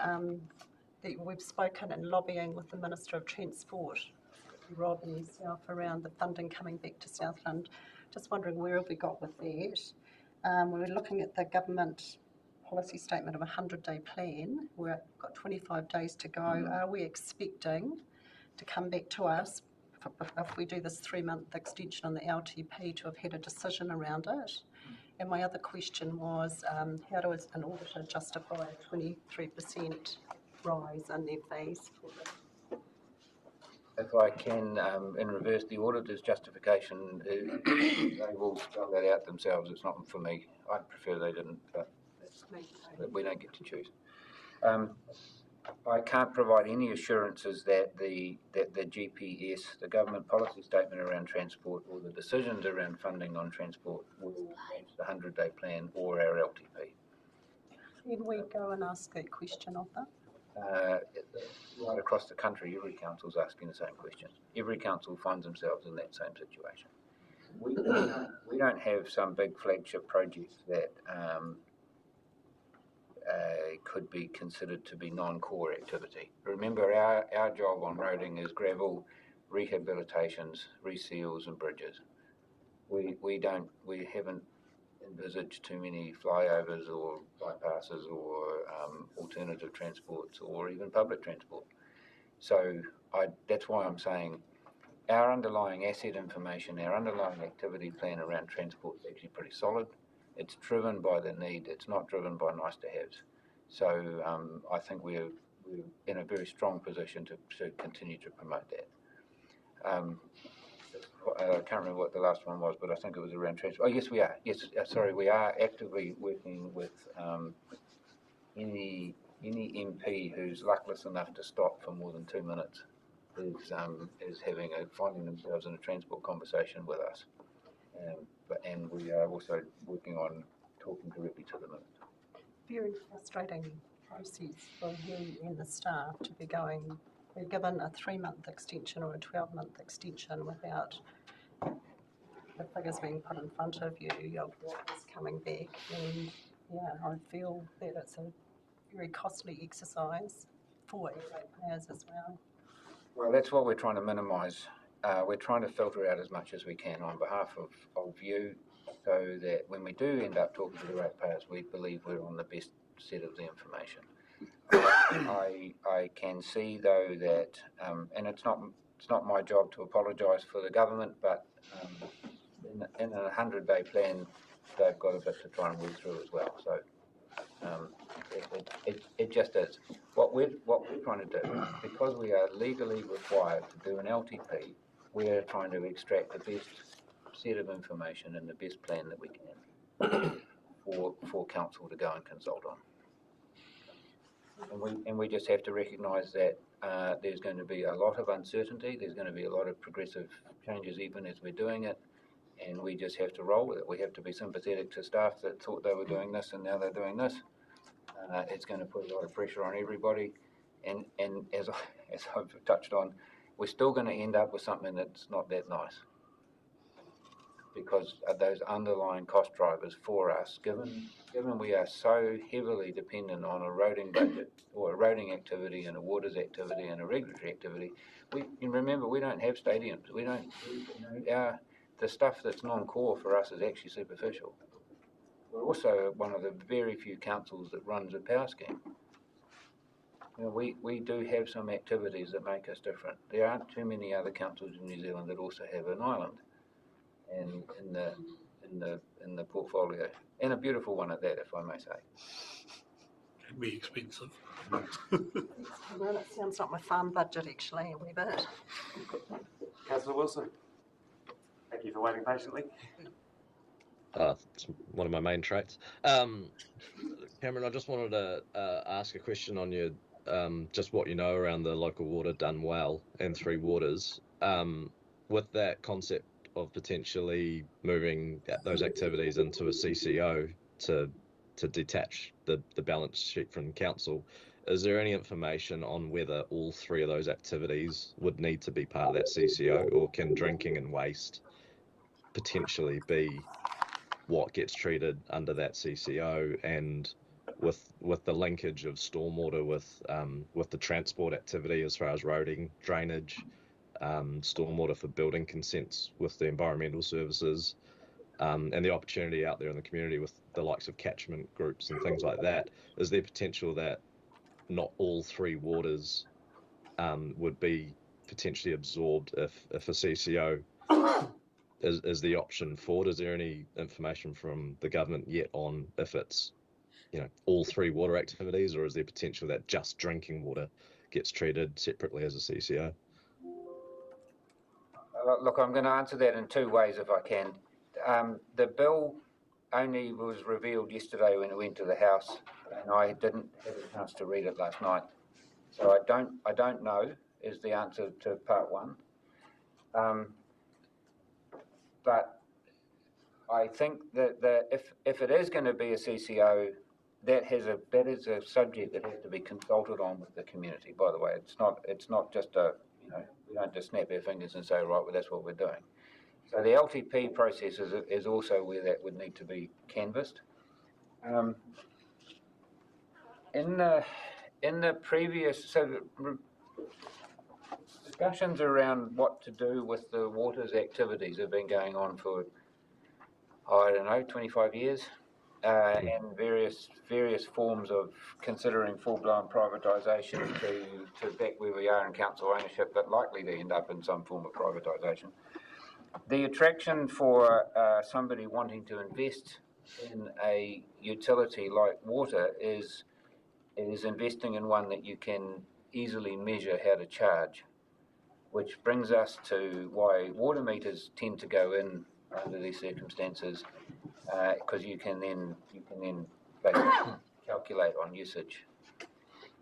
that we've spoken and lobbying with the Minister of Transport, Rob and yourself, around the funding coming back to Southland. Just wondering where have we got with that? We're looking at the government policy statement of a 100-day plan. We've got 25 days to go. Are we expecting to come back to us if we do this 3-month extension on the LTP to have had a decision around it? And my other question was, how does an auditor justify a 23% rise in their fees for this? If I can, in reverse, the auditor's justification, they will spell that out themselves. It's not for me. I'd prefer they didn't, but we don't get to choose. I can't provide any assurances that the GPS, the government policy statement around transport, or the decisions around funding on transport will match the 100-day plan or our LTP. Can we go and ask that question of them? Right across the country, every council's asking the same question. Every council finds themselves in that same situation. We don't have some big flagship projects that could be considered to be non-core activity. Remember, our job on roading is gravel, rehabilitations, reseals and bridges. We haven't envisaged too many flyovers or bypasses or alternative transports or even public transport. So that's why I'm saying our underlying asset information, our underlying activity plan around transport is actually pretty solid. It's driven by the need. It's not driven by nice to haves. So I think we're in a very strong position to continue to promote that. I can't remember what the last one was, but I think it was around transport. Oh, yes, we are. Yes, sorry, we are actively working with any MP who's luckless enough to stop for more than 2 minutes is finding themselves in a transport conversation with us. And we are also working on talking directly to the minister. very frustrating process for you and the staff to be going, we're given a 3-month extension or a 12-month extension without the figures being put in front of you, your what is coming back, and yeah, I feel that it's a very costly exercise for players as well. Well, that's what we're trying to minimise. We're trying to filter out as much as we can on behalf of you, so that when we do end up talking to the ratepayers, we believe we're on the best set of the information. I can see though that, and it's not my job to apologise for the government, but in a 100-day plan, they've got a bit to try and work through as well. So it just is. What we're trying to do, because we are legally required to do an LTP, we're trying to extract the best set of information and the best plan that we can for council to go and consult on. And we just have to recognise that there's going to be a lot of uncertainty. There's going to be a lot of progressive changes even as we're doing it, and we just have to roll with it. We have to be sympathetic to staff that thought they were doing this and now they're doing this. It's going to put a lot of pressure on everybody, and as I've touched on, we're still going to end up with something that's not that nice, because of those underlying cost drivers for us, given we are so heavily dependent on a roading budget or a roading activity and a waters activity and a regulatory activity. You remember, we don't have stadiums. We don't. The stuff that's non-core for us is actually superficial. We're also one of the very few councils that runs a power scheme. We do have some activities that make us different. There aren't too many other councils in New Zealand that also have an island, and in the portfolio, and a beautiful one at that, if I may say. Can be expensive. Well, it sounds like my farm budget actually a wee bit. Councillor Wilson, thank you for waiting patiently. It's one of my main traits. Cameron, I just wanted to ask a question on your just what you know around the local water done well and Three Waters. With that concept of potentially moving those activities into a CCO to detach the balance sheet from council, is there any information on whether all three of those activities would need to be part of that CCO, or can drinking and waste potentially be what gets treated under that CCO, and with the linkage of stormwater with the transport activity as far as roading, drainage, stormwater for building consents with the environmental services, and the opportunity out there in the community with the likes of catchment groups and things like that, is there potential that not all Three Waters would be potentially absorbed if a CCO is the option forward? Is there any information from the government yet on if it's, all three water activities, or is there potential that just drinking water gets treated separately as a CCO? Look, I'm going to answer that in two ways if I can. The bill only was revealed yesterday when it went to the House, and I didn't have a chance to read it last night. So I don't know is the answer to part one. But I think that if it is going to be a CCO, that is a subject that has to be consulted on with the community. By the way, it's not just we don't just snap our fingers and say, right, well, that's what we're doing. So the LTP process is also where that would need to be canvassed. In the previous discussions around what to do with the waters activities have been going on for, I don't know, 25 years, and various forms of considering full-blown privatisation to back where we are in council ownership, but likely to end up in some form of privatisation. The attraction for somebody wanting to invest in a utility like water is investing in one that you can easily measure how to charge, which brings us to why water meters tend to go in under these circumstances, because you can then basically calculate on usage.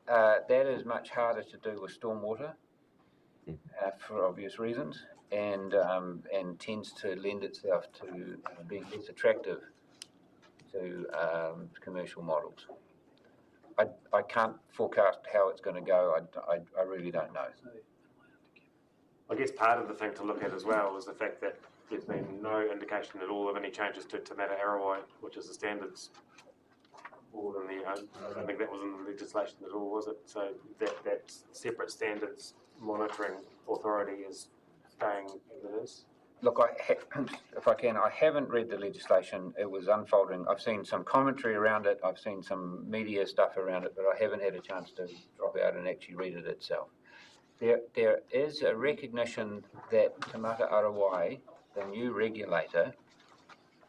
That is much harder to do with stormwater for obvious reasons, and tends to lend itself to being less attractive to commercial models. I can't forecast how it's going to go. I really don't know. I guess part of the thing to look at as well is the fact that there's been no indication at all of any changes to Te Mata Arawai, which is the standards board in the, I don't think that was in the legislation at all, was it? So that separate standards monitoring authority is staying as it is. Look, if I can, I haven't read the legislation. It was unfolding. I've seen some commentary around it. I've seen some media stuff around it, but I haven't had a chance to drop out and actually read it itself. There is a recognition that Te Mata Arawai, the new regulator,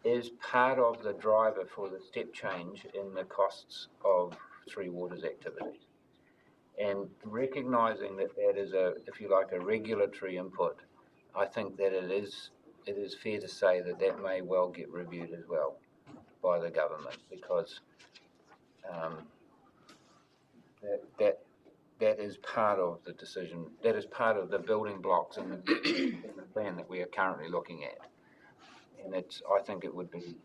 is part of the driver for the step change in the costs of Three Waters activities. And recognising that that is if you like, a regulatory input, I think that it is fair to say that that may well get reviewed as well by the government, because that is part of the decision. That is part of the building blocks in the plan that we are currently looking at. And I think it would be.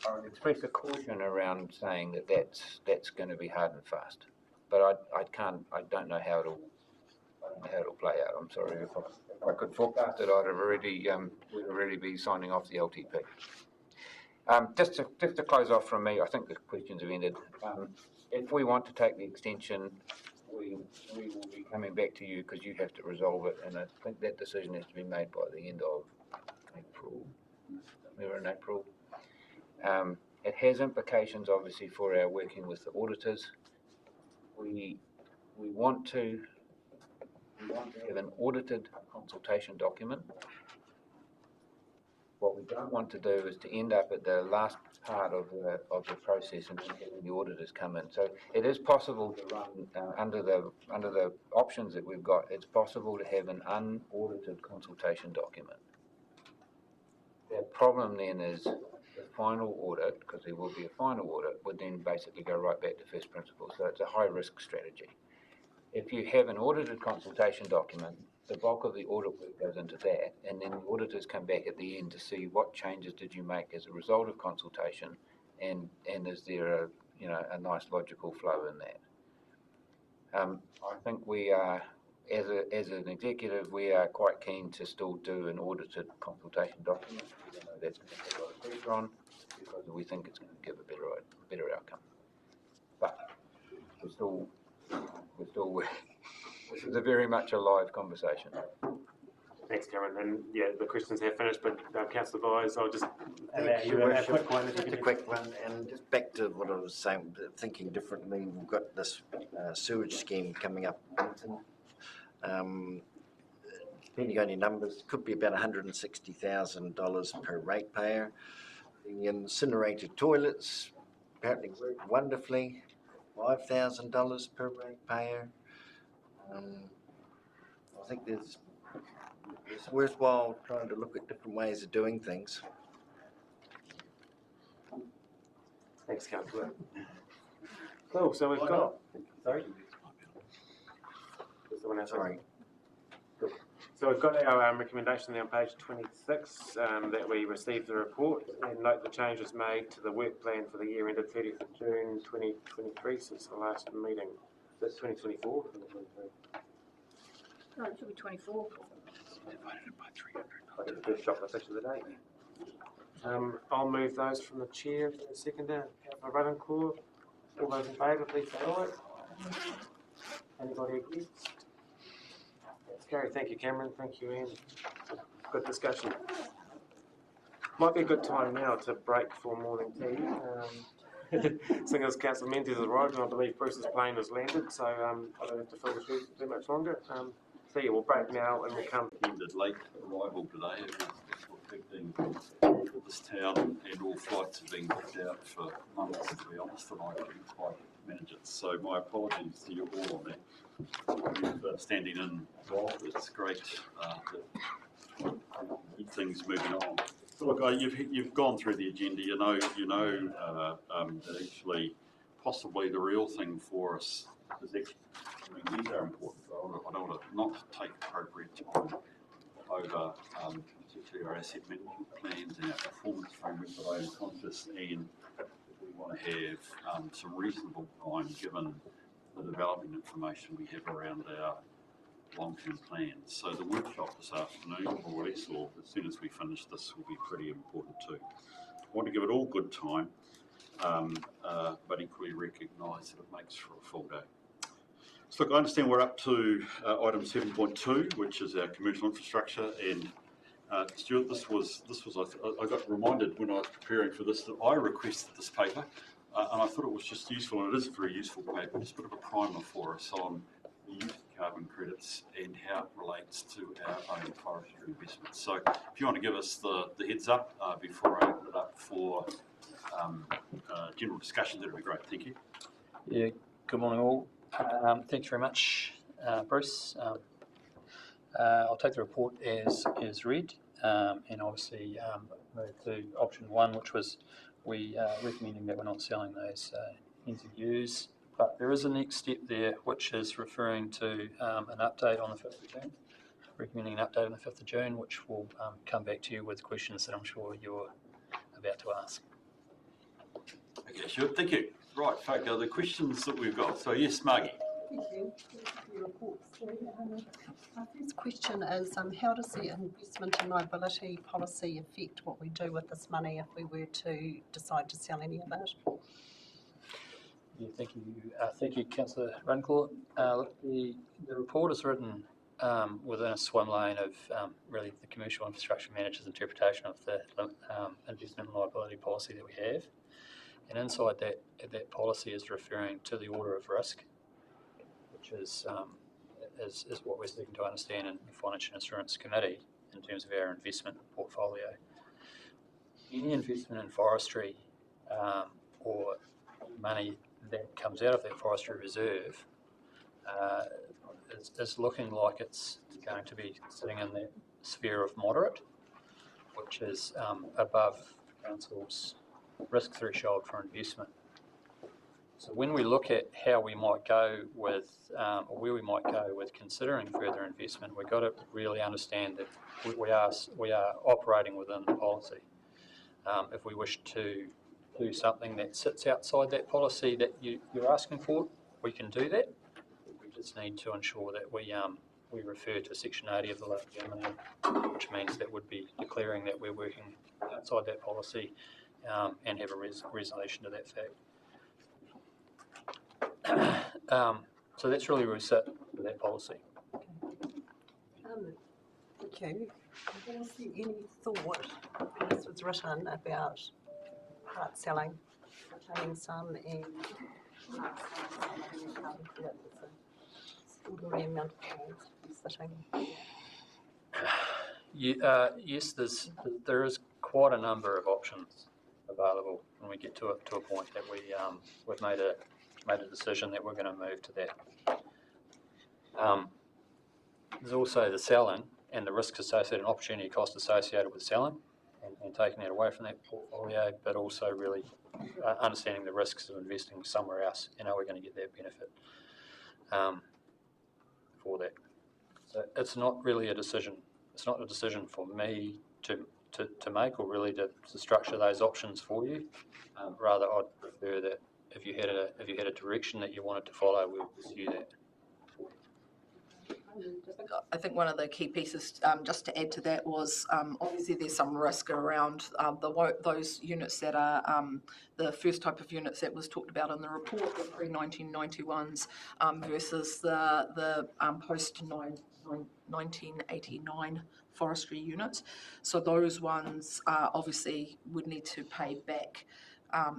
I would express a caution around saying that that's going to be hard and fast. But I don't know how it'll play out. I'm sorry. If I could forecast it, we'd already be signing off the LTP. Just to close off from me, I think the questions have ended. If we want to take the extension, we will be coming back to you because you have to resolve it, and I think that decision has to be made by the end of April. We're in April. It has implications, obviously, for our working with the auditors. We want to have an audited consultation document. What we don't want to do is to end up at the last part of the process and having the auditors come in. So it is possible to run under the options that we've got. It's possible to have an unaudited consultation document. The problem then is the final audit, because there will be a final audit, would then basically go right back to first principles. So it's a high risk strategy. If you have an audited consultation document, the bulk of the audit work goes into that, and then the auditors come back at the end to see what changes did you make as a result of consultation, and is there a nice logical flow in that. I think we are, as an executive, we are quite keen to still do an audited consultation document. We know that's going to put a lot of pressure on, because we think it's going to give a better outcome. But we're still this is a very much a live conversation. Thanks, Cameron. And yeah, the questions have finished, but Councillor Byers, I'll just allow Thank you you, a quick one. just a quick one, and just back to what I was saying, thinking differently. We've got this sewage scheme coming up. Depending on your numbers, could be about $160,000 per ratepayer. The incinerated toilets apparently work wonderfully, $5,000 per ratepayer. I think it's worthwhile trying to look at different ways of doing things. Thanks, Councillor. Cool, so we've got... Sorry? Someone else? Sorry. Cool. So we've got our recommendation there on page 26, that we received the report, and note the changes made to the work plan for the year ended 30th of June 2023 since the last meeting. That's 2024? No, it should be 24. I did the first shot the fish of the day. I'll move those from the chair to the seconder. Councillor Valencourt. All those in favour, please say aye. Anybody against? That's carried. Thank you, Cameron. Thank you, Ian. Good discussion. Might be a good time now to break for morning tea. Seeing as Councillor Mendes has arrived, and I believe Bruce's plane has landed, so I don't have to fill the shoes too much longer. So yeah, we'll break now and we'll come. Ended late arrival today. It's a big thing for this town, and all flights have been booked out for months, to be honest, and I couldn't quite manage it. So my apologies to you all on that. Standing in, it's great to keep things moving on. So look, you've gone through the agenda. You know that actually possibly the real thing for us is actually, these are important. I don't want to not take appropriate time over particularly our asset management plans and our performance framework. but I am conscious, and we want to have some reasonable time given the developing information we have around our long-term plans. So the workshop this afternoon, or at least as soon as we finish this, will be pretty important too. I want to give it all good time, but equally recognise that it makes for a full day. So look, I understand we're up to item 7.2, which is our commercial infrastructure, and Stuart, this was I got reminded when I was preparing for this that I requested this paper, and I thought it was just useful, and it is a very useful paper, just a bit of a primer for us on the use of carbon credits and how it relates to our own forestry investments. So if you want to give us the heads up before I open it up for general discussion, that would be great. Thank you. Yeah, good morning all. Thanks very much, Bruce. I'll take the report as read, and obviously move to option 1, which was we recommending that we're not selling those NZUs. But there is a next step there, which is referring to an update on the 5th of June, recommending an update on the 5th of June, which will come back to you with questions that I'm sure you're about to ask. Okay, sure. Thank you. Right, folk, the questions that we've got. So yes, Margie. Thank you. Thank you for your report, Steve. My first question is, how does the investment and liability policy affect what we do with this money if we were to decide to sell any of it? Yeah, thank you, Councillor Runcorn. The report is written within a swim lane of really the commercial infrastructure manager's interpretation of the investment and liability policy that we have. And inside that policy is referring to the order of risk, which is what we're seeking to understand in the Financial Instruments Committee in terms of our investment portfolio. Any investment in forestry or money that comes out of that forestry reserve is looking like it's going to be sitting in the sphere of moderate, which is above Council's risk threshold for investment. So when we look at how we might go with, or where we might go with considering further investment, we've got to really understand that we are operating within the policy. If we wish to do something that sits outside that policy that you're asking for, we can do that. We just need to ensure that we refer to Section 80 of the Local Government Act, which means that would be declaring that we're working outside that policy and have a resolution to that fact. So that's really where we sit with that policy. Thank you. Was there any thought, this was written about part selling, retaining some and part selling some carbon credit? It's an ordinary amount of gold sitting. Yes, there is quite a number of options available when we get to a point that we've made a decision that we're going to move to that. There's also the selling and the risks associated and opportunity cost associated with selling and taking that away from that portfolio, but also really understanding the risks of investing somewhere else and how we're going to get that benefit for that. So it's not really a decision. It's not a decision for me to make, or really to structure those options for you. Rather, I'd prefer that if you had a direction that you wanted to follow, we'll pursue that. I think one of the key pieces, just to add to that, was obviously there's some risk around those units that are the first type of units that was talked about in the report, the pre-1991s versus the post-1989 forestry units. So those ones obviously would need to pay back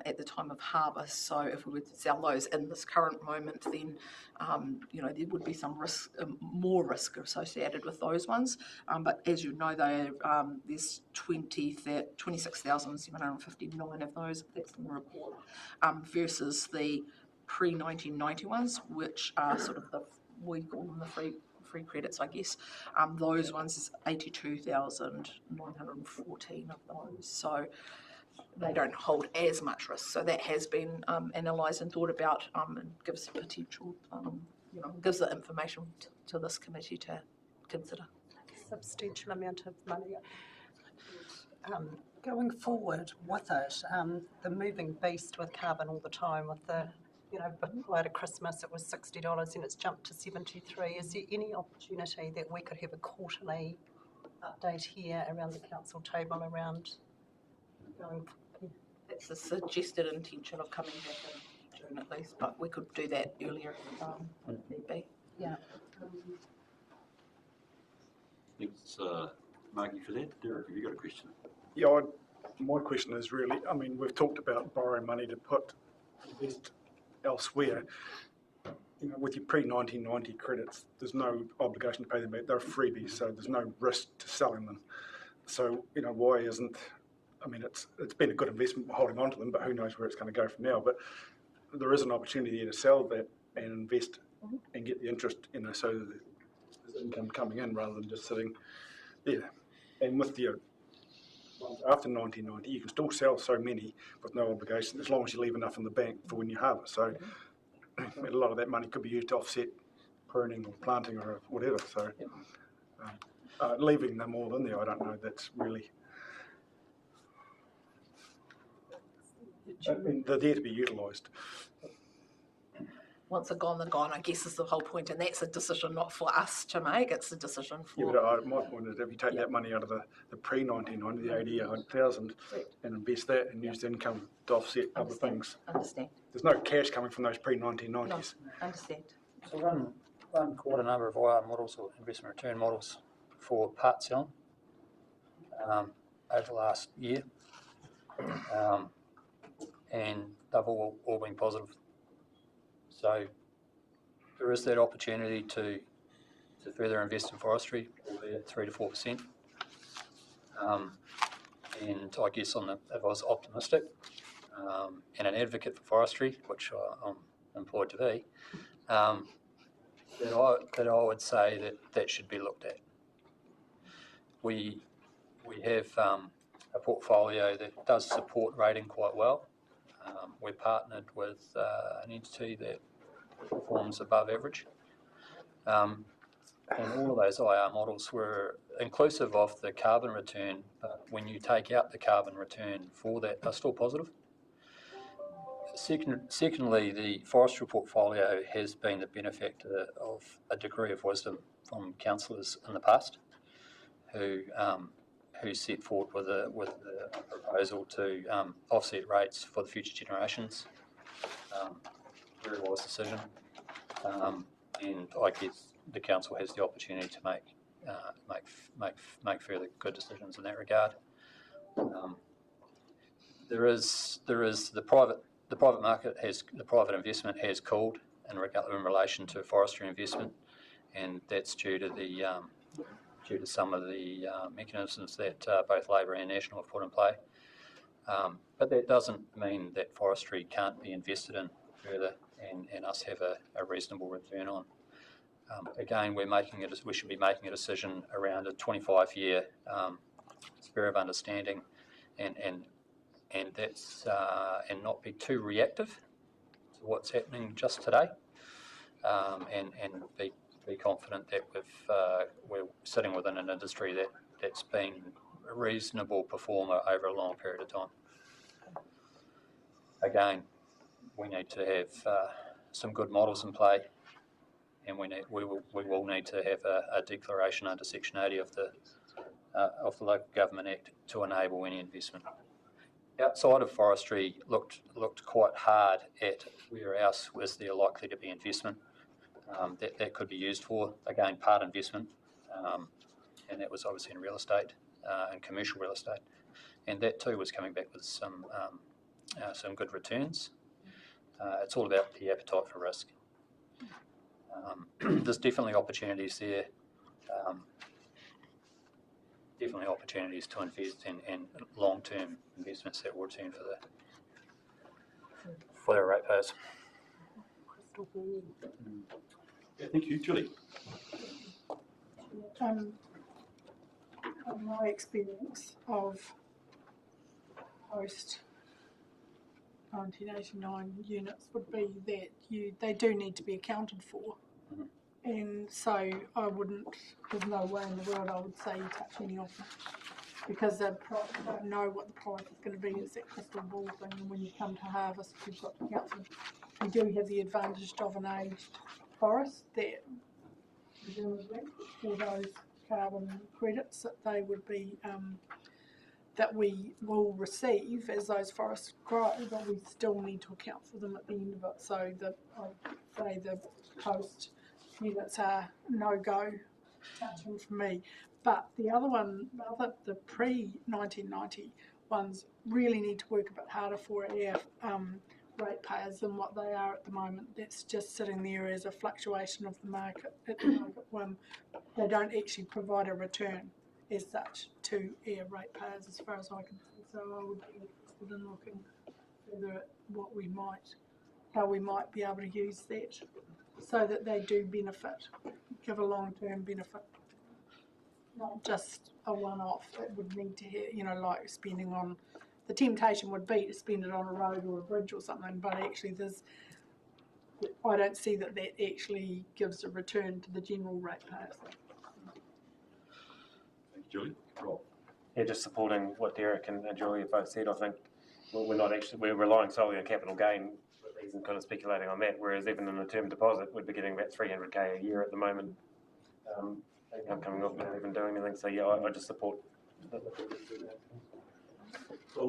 at the time of harvest. So if we were to sell those in this current moment, then there would be some risk, more risk associated with those ones. But as you know, there's 26,759 of those. That's in the report, versus the pre-1990 ones, which are sort of we call them the free credits, I guess. Those ones is 82,914 of those. So they don't hold as much risk. So that has been analysed and thought about, and gives potential, gives the information to this committee to consider. Substantial amount of money. Going forward with it, the moving beast with carbon all the time, with the, prior to Christmas it was $60 and it's jumped to 73. Is there any opportunity that we could have a quarterly update here around the council table around going? That's a suggested intention of coming back in June at least, but we could do that earlier if need be. Yeah. Thanks, Margie, for that. Derek, have you got a question? Yeah, my question is really, I mean, we've talked about borrowing money to invest elsewhere. With your pre-1990 credits, there's no obligation to pay them back. They're freebies, so there's no risk to selling them. So, why isn't, I mean, it's been a good investment holding on to them, but who knows where it's going to go from now. But there is an opportunity there to sell that and invest and get the interest, so that there's income coming in rather than just sitting there. And with the after 1990, you can still sell so many with no obligation as long as you leave enough in the bank for when you harvest. So a lot of that money could be used to offset pruning or planting or whatever. So leaving them all in there, I don't know, that's really... I mean, they're there to be utilised. Once they're gone, I guess is the whole point, and that's a decision not for us to make, it's a decision for... Yeah, but my point is if you take that money out of the pre-1990, the 80,000, and invest that and use the income to offset other things. Understand. There's no cash coming from those pre-1990s. No, understand. So run quite a number of IR models or investment return models for part selling over the last year, and they've all been positive. So there is that opportunity to further invest in forestry, albeit 3 to 4%. And I guess if I was optimistic and an advocate for forestry, which I'm employed to be, that I would say that should be looked at. We have a portfolio that does support rating quite well. We're partnered with an entity that performs above average. And all of those IR models were inclusive of the carbon return, but when you take out the carbon return for that, they're still positive. Secondly, the forestry portfolio has been the benefactor of a degree of wisdom from councillors in the past who set forward with a proposal to offset rates for the future generations. Very wise decision, and I guess the council has the opportunity to make further good decisions in that regard. There is the private market the private investment has cooled in relation to forestry investment, and that's due to some of the mechanisms that both Labor and National have put in play. But that doesn't mean that forestry can't be invested in further and us have a reasonable return on. Again, we should be making a decision around a 25-year sphere of understanding, and that's and not be too reactive to what's happening just today, and be confident that we're sitting within an industry that's been a reasonable performer over a long period of time. Again, we need to have some good models in play, and we will need to have a declaration under Section 80 of the Local Government Act to enable any investment. Outside of forestry, looked quite hard at where else was there likely to be investment that could be used for, again, part investment, and that was obviously in real estate and commercial real estate, and that too was coming back with some good returns. It's all about the appetite for risk. There's definitely opportunities there, definitely opportunities to invest in long-term investments that will return for their ratepayers. Yeah, thank you, Julie. From my experience of post 1989 units would be that they do need to be accounted for, and so I wouldn't. There's no way in the world I would say you touch any of them. because they don't know what the price is going to be. It's that crystal ball thing, and when you come to harvest, you've got to account for. You do have the advantage of an aged forest that presumably for those carbon credits that they would be that we will receive as those forests grow, but we still need to account for them at the end of it. So I'd say the post units are no-go touching for me. But the other one, the pre-1990 ones really need to work a bit harder for our ratepayers than what they are at the moment. That's just sitting there as a fluctuation of the market at the market one. They don't actually provide a return as such to our ratepayers as far as I can see. So I would be interested in looking further at how we might be able to use that so that they do benefit, give a long-term benefit, not just a one-off. It would need to, like spending on, the temptation would be to spend it on a road or a bridge or something, but actually I don't see that actually gives a return to the general ratepayers. Julie? Rob? Yeah, just supporting what Derek and Julie have both said. I think we're relying solely on capital gain and kind of speculating on that, whereas even in a term deposit, we'd be getting about 300k a year at the moment. I'm coming off without even doing anything, so yeah, I just support. I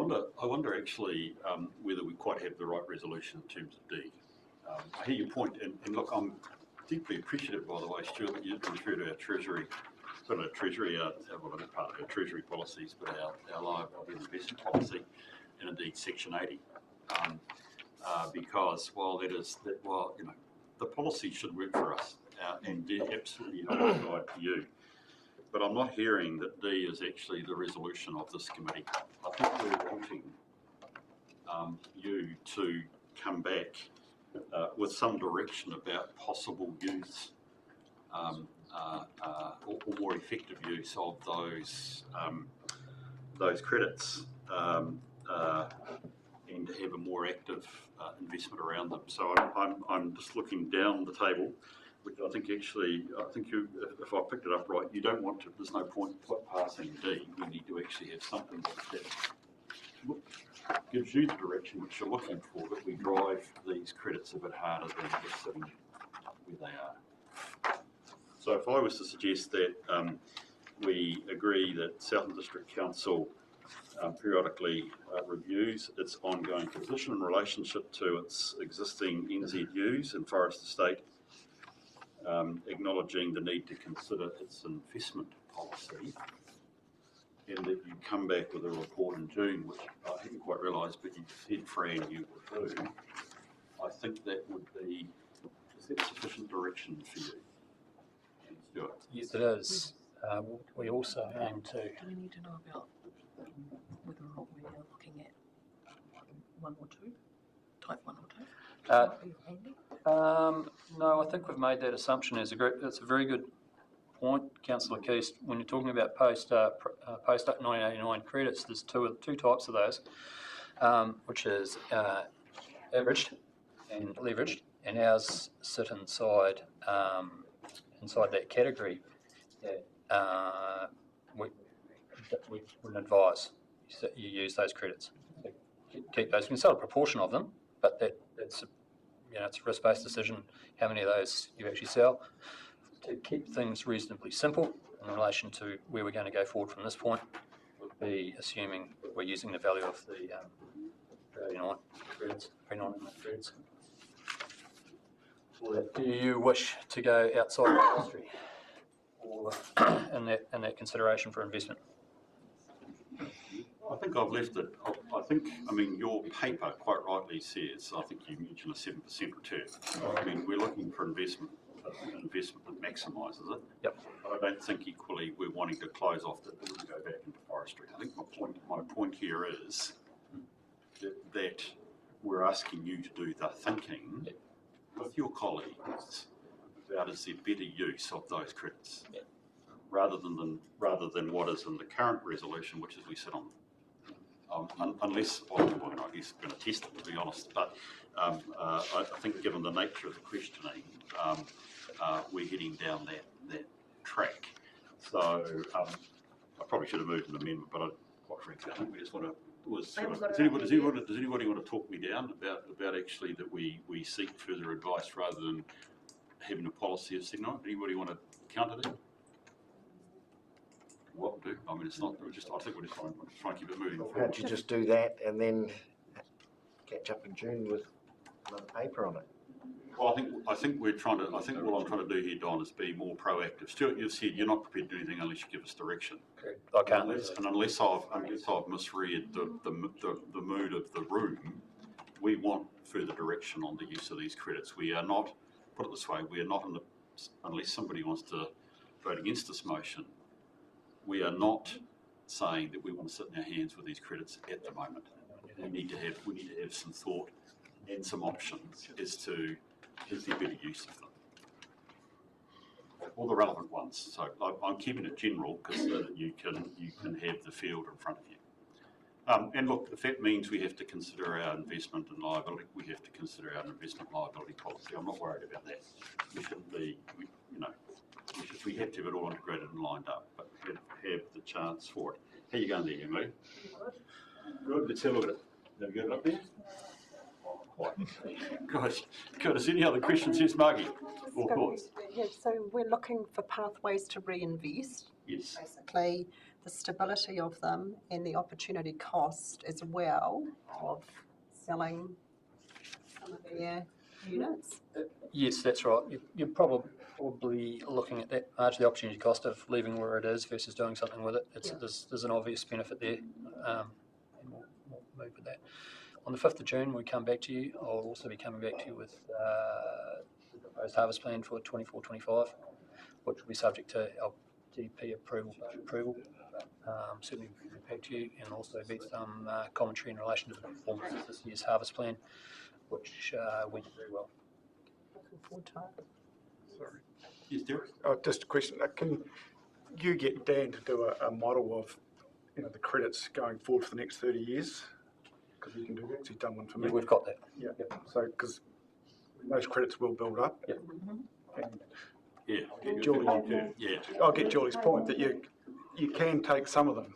wonder actually whether we quite have the right resolution in terms of D. I hear your point, and look, I'm deeply appreciative, by the way, Stuart, that you didn't refer to our Treasury. Not our Treasury, well, not part of our Treasury policies, but our liability and investment policy, and indeed Section 80. Because while the policy should work for us, and absolutely help guide for you, but I'm not hearing that D is actually the resolution of this committee. I think we're wanting you to come back with some direction about possible use or more effective use of those credits and to have a more active investment around them. So I'm just looking down the table, which I think you, if I picked it up right, you don't want to. There's no point passing D. We need to actually have something that gives you the direction which you're looking for, that we drive these credits a bit harder than just sitting where they are. So if I was to suggest that we agree that Southland District Council periodically reviews its ongoing position in relationship to its existing NZUs and forest estate, acknowledging the need to consider its investment policy, and that you come back with a report in June, which I hadn't quite realised, but you said, Fran, you would do. I think that would be, is that sufficient direction for you? Stuart? Yes, it is. We also aim to. Do we need to know about whether or not we are looking at one or two, type 1 or 2? No, I think we've made that assumption as a group. That's a very good point, Councillor Keast. When you're talking about post 1989 credits, there's two types of those, which is averaged and leveraged, and ours sit inside that category. That we wouldn't advise you use those credits. Keep those. You can sell a proportion of them, but it's a risk-based decision how many of those you actually sell. To keep things reasonably simple in relation to where we're going to go forward from this point, would be assuming we're using the value of the 39 credits. Do you wish to go outside the industry or in that consideration for investment? I think I've left it. Your paper quite rightly says, I think you mentioned a 7% return. We're looking for investment that maximises it. Yep. But I don't think equally we're wanting to close off that and go back into forestry. I think my point here is that we're asking you to do the thinking with your colleagues about is there better use of those credits, rather than what is in the current resolution, which is we sit on. Unless, I guess we're going to test it, to be honest, but I think given the nature of the questioning, we're heading down that track. So probably should have moved an amendment, but quite frankly, I think we just want to. Does Maybe we've got anybody an want to talk me down about actually that we seek further advice rather than having a policy of sitting on it? Anybody want to counter that? What do? I mean, it's not. I think we're just trying to keep it moving. Can't you just do that and then catch up in June with another paper on it? Well, I think we're trying to. I think what I'm trying to do here, Don, is be more proactive. Stuart, you've said you're not prepared to do anything unless you give us direction. Correct. I can't. Unless I've misread the mood of the room, we want further direction on the use of these credits. We are not. Put it this way: we are not in the. Unless somebody wants to vote against this motion, we are not saying that we want to sit in our hands with these credits at the moment. We need to have some thought and some options as to is there better use of them, all the relevant ones. So I'm keeping it general because so that you can have the field in front of you. And look, if that means we have to consider our investment and liability, we have to consider our investment liability policy. I'm not worried about that. We shouldn't be, we have to have it all integrated and lined up, but have the chance for it. How you going there, Emily? Good. Let's have a look at it. Have you got it up there? Good. Is there any other questions? Yes, Margie. Or thoughts? Yeah, so we're looking for pathways to reinvest. Yes. Basically, the stability of them and the opportunity cost as well of selling some of their units. Yes, that's right. You're probably looking at that largely the opportunity cost of leaving where it is versus doing something with it. There's an obvious benefit there, and we'll move with that. On the 5th of June, we come back to you. I'll also be coming back to you with the proposed harvest plan for 24-25, which will be subject to LDP approval. Certainly we'll be back to you, and also be some commentary in relation to the performance of this year's harvest plan, which went very well. Looking forward to it. Sorry. Yes, Derek? Just a question. Can you get Dan to do a model of the credits going forward for the next 30 years? Because you can do that. He's done one for me. Yeah, we've got that. Yeah. So because those credits will build up. Yeah. And I'll get Julie's point that you can take some of them.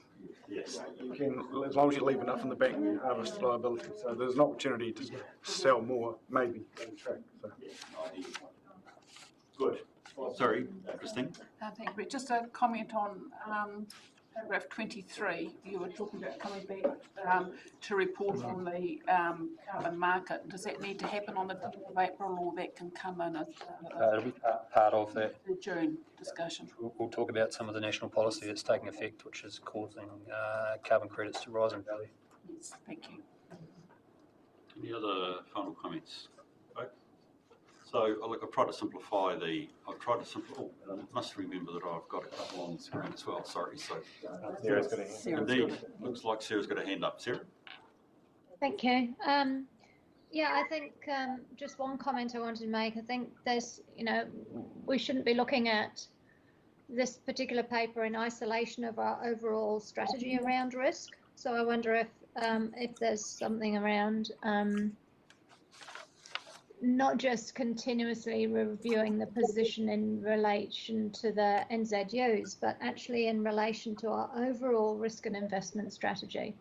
Yes. You can, as long as you leave enough in the bank, you harvest liability. So there's an opportunity to sell more, maybe. So. Good. Sorry, Christine. Thank you. Just a comment on paragraph 23. You were talking about coming back to report on the carbon market. Does that need to happen on the 10th of April, or that can come in as It'll be part of that. The June discussion? We'll talk about some of the national policy that's taking effect, which is causing carbon credits to rise in value. Yes, thank you. Any other final comments? Right. So, look, I've tried to simplify oh, I must remember that I've got a couple on the screen as well, sorry. So, Sarah's got a hand. Indeed, looks like Sarah's got a hand up. Sarah? Thank you. Yeah, I think just one comment I wanted to make. I think there's, we shouldn't be looking at this particular paper in isolation of our overall strategy around risk. So I wonder if there's something around not just continuously reviewing the position in relation to the NZUs, but actually in relation to our overall risk and investment strategy.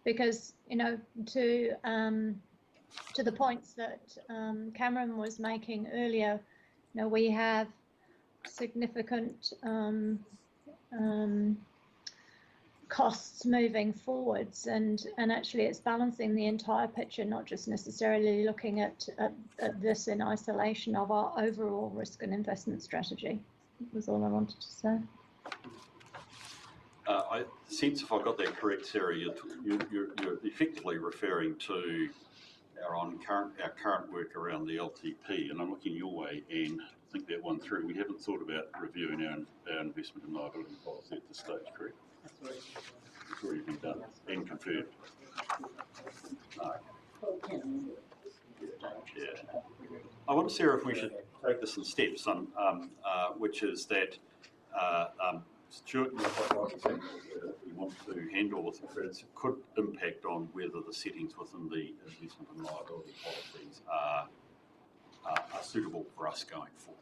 Because, to the points that Cameron was making earlier, we have significant costs moving forwards, and actually it's balancing the entire picture, not just necessarily looking at this in isolation of our overall risk and investment strategy. That was all I wanted to say. I sense if I got that correct, Sarah, you're effectively referring to our current work around the LTP, and I'm looking your way and think that one through. We haven't thought about reviewing our investment and liability policy at this stage, correct? It's already been done and confirmed. No. Yeah. I wonder, Sarah, if we should take this in steps, which is that Stuart, we want to handle with the credits, it could impact on whether the settings within the investment and liability policies are suitable for us going forward.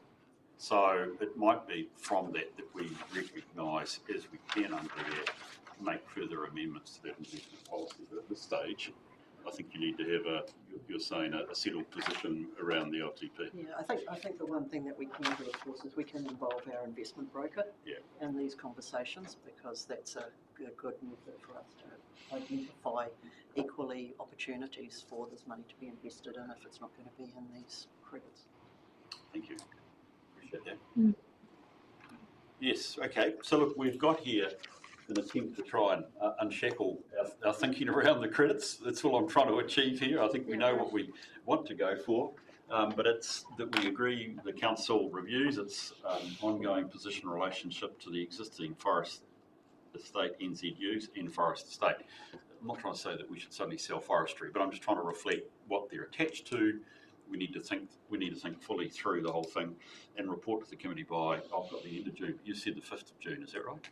So it might be from that we recognise, as we can under that, make further amendments to that investment policy. But at this stage, I think you need to have you're saying a settled position around the LTP. Yeah, I think the one thing that we can do, of course, is we can involve our investment broker in these conversations, because that's a good method for us to identify equally opportunities for this money to be invested in if it's not going to be in these credits. Thank you. Appreciate that. Yes, okay. So look, we've got here an attempt to try and unshackle our thinking around the credits. That's all I'm trying to achieve here. I think we know what we want to go for, but it's that we agree the council reviews its ongoing position relationship to the existing forest estate NZUs and forest estate. I'm not trying to say that we should suddenly sell forestry, but I'm just trying to reflect what they're attached to. We need to think fully through the whole thing and report to the committee by, I've got the end of June. You said the 5th of June, is that right?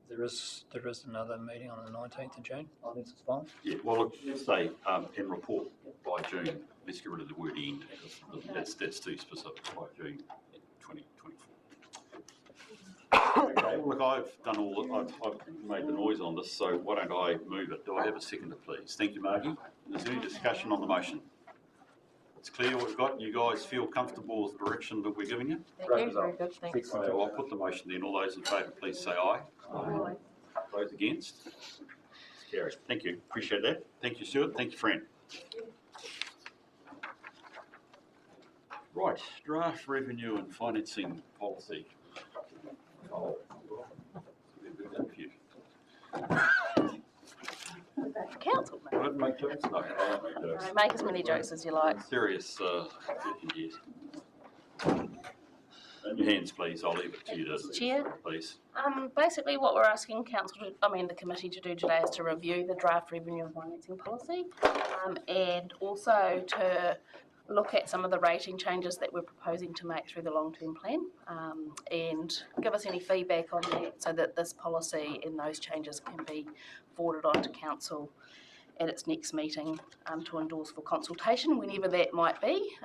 There is another meeting on the 19th of June. I think it's fine. Yeah, well, look, let's say and report by June. Let's get rid of the word end. That's too specific. By June 2024. Okay, well, look, I've done I've made the noise on this, so why don't I move it? Do I have a seconder, please? Thank you, Margie. Is there any discussion on the motion? It's clear what we've got. You guys feel comfortable with the direction that we're giving you? Thank you. Very good. Thanks. Okay, well, I'll put the motion then. All those in favour, please say aye. Aye. Those against? It's carried. Thank you. Appreciate that. Thank you, Stuart. Thank you, Fran. Right, draft revenue and financing policy. Oh, Council. Don't make jokes. No, I won't make jokes. Make as many jokes as you like. Serious yes. In your hands, please. I'll leave it to you to Chair. Please. Basically what we're asking the committee to do today is to review the draft revenue and financing policy, and also to look at some of the rating changes that we're proposing to make through the long-term plan, and give us any feedback on that so that this policy and those changes can be forwarded on to council at its next meeting to endorse for consultation, whenever that might be,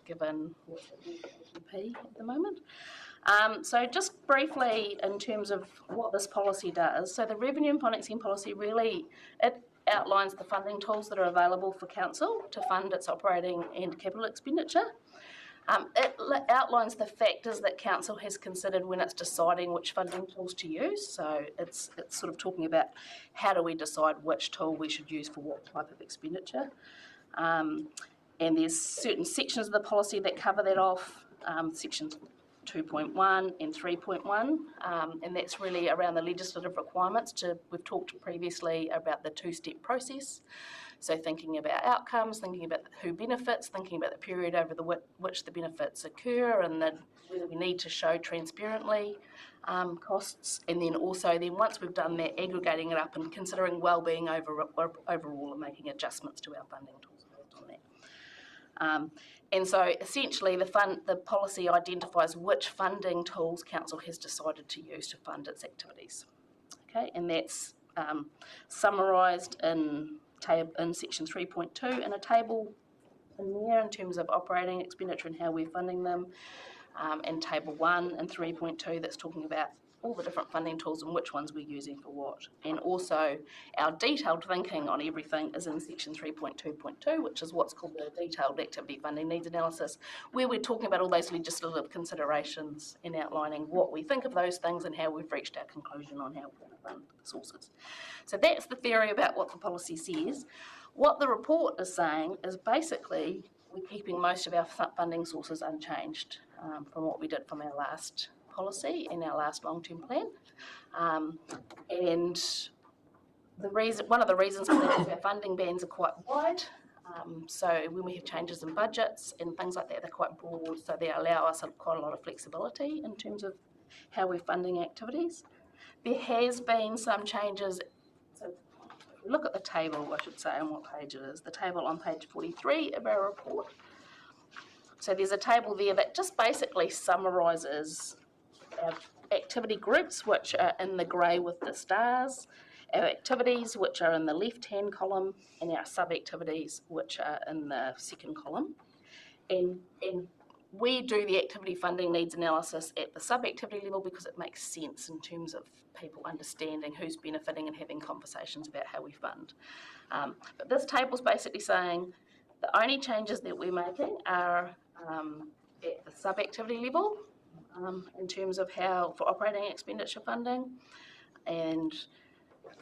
given what's happening with LTP at the moment. So just briefly in terms of what this policy does, so the revenue and financing policy really, it outlines the funding tools that are available for council to fund its operating and capital expenditure. It outlines the factors that council has considered when it's deciding which funding tools to use. So it's sort of talking about how do we decide which tool we should use for what type of expenditure. And there's certain sections of the policy that cover that off, sections 2.1 and 3.1, and that's really around the legislative requirements. We've talked previously about the two-step process, so thinking about outcomes, thinking about who benefits, thinking about the period over which the benefits occur, and whether we need to show transparently costs, and then also once we've done that, aggregating it up and considering well-being overall and making adjustments to our funding tools based on that. And so essentially the policy identifies which funding tools council has decided to use to fund its activities. Okay, and that's summarised in section 3.2 in a table in there in terms of operating expenditure and how we're funding them, and table 1 and 3.2 that's talking about all the different funding tools and which ones we're using for what. And also our detailed thinking on everything is in section 3.2.2, which is what's called the detailed activity funding needs analysis, where we're talking about all those legislative considerations and outlining what we think of those things and how we've reached our conclusion on how we're going to fund the sources. So that's the theory about what the policy says. What the report is saying is basically we're keeping most of our funding sources unchanged from what we did from our last policy in our last long-term plan, and one of the reasons for that is our funding bands are quite wide, so when we have changes in budgets and things like that, they're quite broad, so they allow us quite a lot of flexibility in terms of how we're funding activities. There has been some changes, so if we look at the table, I should say, on what page it is, the table on page 43 of our report. So there's a table there that just basically summarises our activity groups, which are in the grey with the stars, our activities, which are in the left-hand column, and our sub-activities, which are in the second column. And we do the activity funding needs analysis at the sub-activity level because it makes sense in terms of people understanding who's benefiting and having conversations about how we fund. But this table's basically saying the only changes that we're making are at the sub-activity level in terms of how for operating expenditure funding, and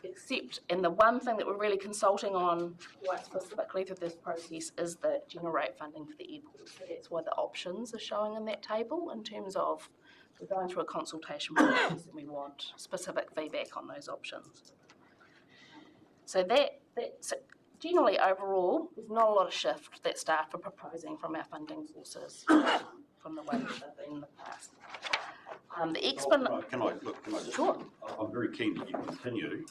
the one thing that we're really consulting on quite specifically for this process is the general rate funding for the airport. So that's why the options are showing in that table in terms of we're going through a consultation process and we want specific feedback on those options. So that's generally overall, there's not a lot of shift that staff are proposing from our funding sources from the way that they've been in the past. Can I Sure. I'm very keen that you continue,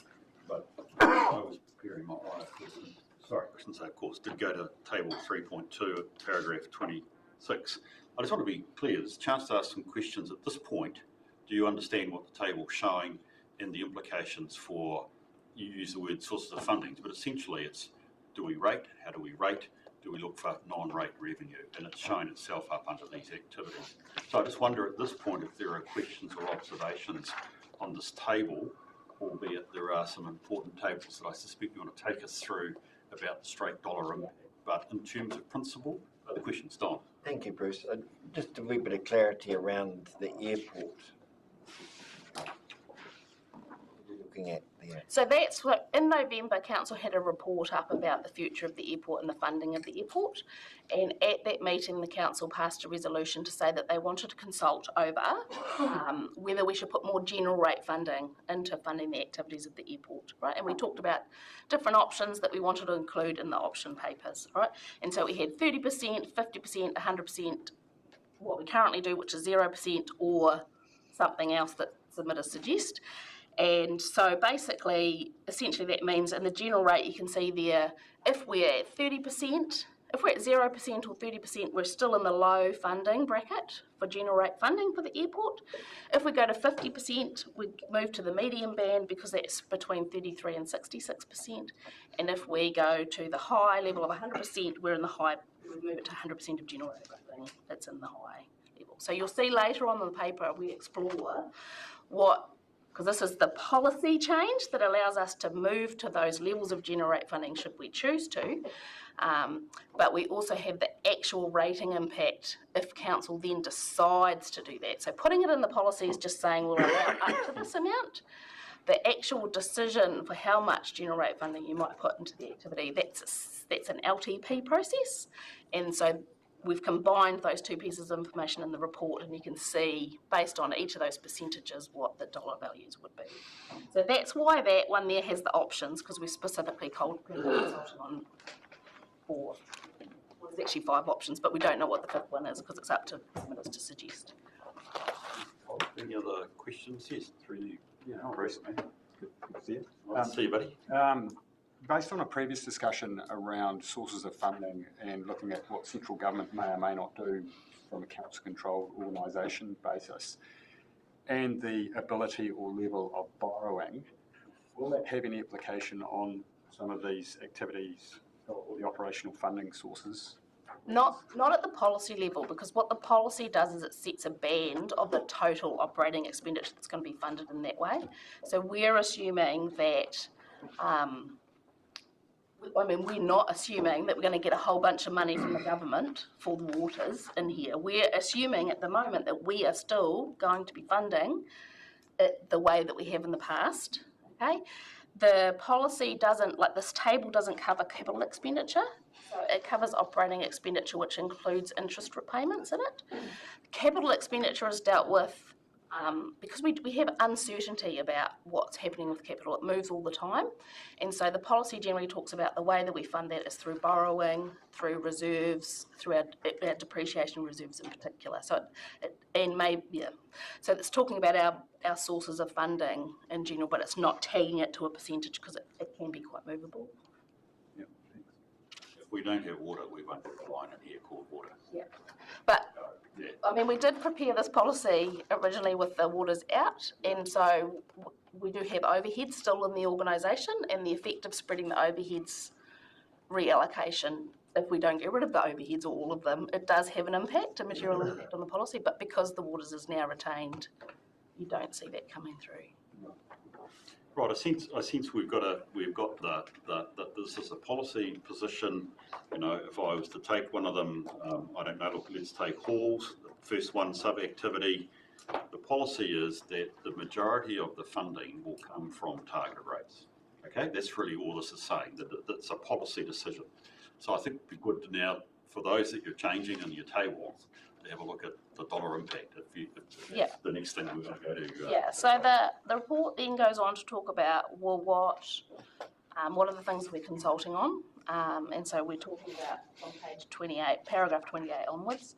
but I was preparing my questions, of course, did go to table 3.2 paragraph 26. I just want to be clear, there's a chance to ask some questions at this point. Do you understand what the table's showing and the implications for, you use the word sources of funding, but essentially it's, do we rate, how do we rate, do we look for non-rate revenue? And it's shown itself up under these activities. So I just wonder at this point if there are questions or observations on this table, albeit there are some important tables that I suspect you want to take us through about the straight dollar impact. But in terms of principle, the question's Don. Thank you, Bruce. Just a wee bit of clarity around the airport. Looking at there. So that's what, in November, Council had a report up about the future of the airport and the funding of the airport. And at that meeting, the Council passed a resolution to say that they wanted to consult over whether we should put more general rate funding into funding the activities of the airport, right? And we talked about different options that we wanted to include in the option papers, right? And so we had 30%, 50%, 100%, what we currently do, which is 0%, or something else that submitters suggest. And so basically, essentially that means in the general rate, you can see there, if we're at 30%, if we're at 0% or 30%, we're still in the low funding bracket for general rate funding for the airport. If we go to 50%, we move to the medium band because that's between 33 and 66%. And if we go to the high level of 100%, we're in the high, we move it to 100% of general rate funding, that's in the high level. So you'll see later on in the paper, we explore what, because this is the policy change that allows us to move to those levels of general rate funding should we choose to. But we also have the actual rating impact if council then decides to do that. So putting it in the policy is just saying we'll allow up to this amount. The actual decision for how much general rate funding you might put into the activity, that's an LTP process. And so we've combined those two pieces of information in the report, and you can see, based on each of those percentages, what the dollar values would be. So that's why that one there has the options, because we specifically consulted on 4. Well, there's actually 5 options, but we don't know what the 5th one is, because it's up to submitters to suggest. Any other questions? Yes, through you. Yeah, Bruce, mate. Good to see you. Nice to see you, buddy. Based on a previous discussion around sources of funding and looking at what central government may or may not do from a council-controlled organisation basis, and the ability or level of borrowing, will that have any application on some of these activities or the operational funding sources? Not at the policy level, because what the policy does is it sets a band of the total operating expenditure that's going to be funded in that way. So we're assuming that we're not assuming that we're going to get a whole bunch of money from the government for the waters in here. We're assuming at the moment that we are still going to be funding it the way that we have in the past, okay? The policy doesn't, like this table doesn't cover capital expenditure. So it covers operating expenditure, which includes interest repayments in it. Capital expenditure is dealt with because we have uncertainty about what's happening with capital. It moves all the time. And so the policy generally talks about the way that we fund that is through borrowing, through reserves, through our depreciation reserves in particular. So so it's talking about our sources of funding in general, but it's not tagging it to a percentage because it can be quite movable. Yep, thanks. If we don't have water, we won't have a line in here called water. Yeah. But I mean, we did prepare this policy originally with the waters out, and so we do have overheads still in the organisation, and the effect of spreading the overheads reallocation if we don't get rid of the overheads or all of them, it does have an impact, a material impact on the policy, but because the waters is now retained, you don't see that coming through. Right, I sense we've got this is a policy position. You know, if I was to take one of them, I don't know, look, let's take halls, the first one, sub-activity. The policy is that the majority of the funding will come from targeted rates. Okay, that's really all this is saying, that it's a policy decision. So I think it'd be good to now, for those that you're changing in your table, to have a look at the dollar impact. If that's the next thing we're going to go to. Yeah, so the report then goes on to talk about, well, what are the things we're consulting on? And so we're talking about on page 28, paragraph 28 onwards.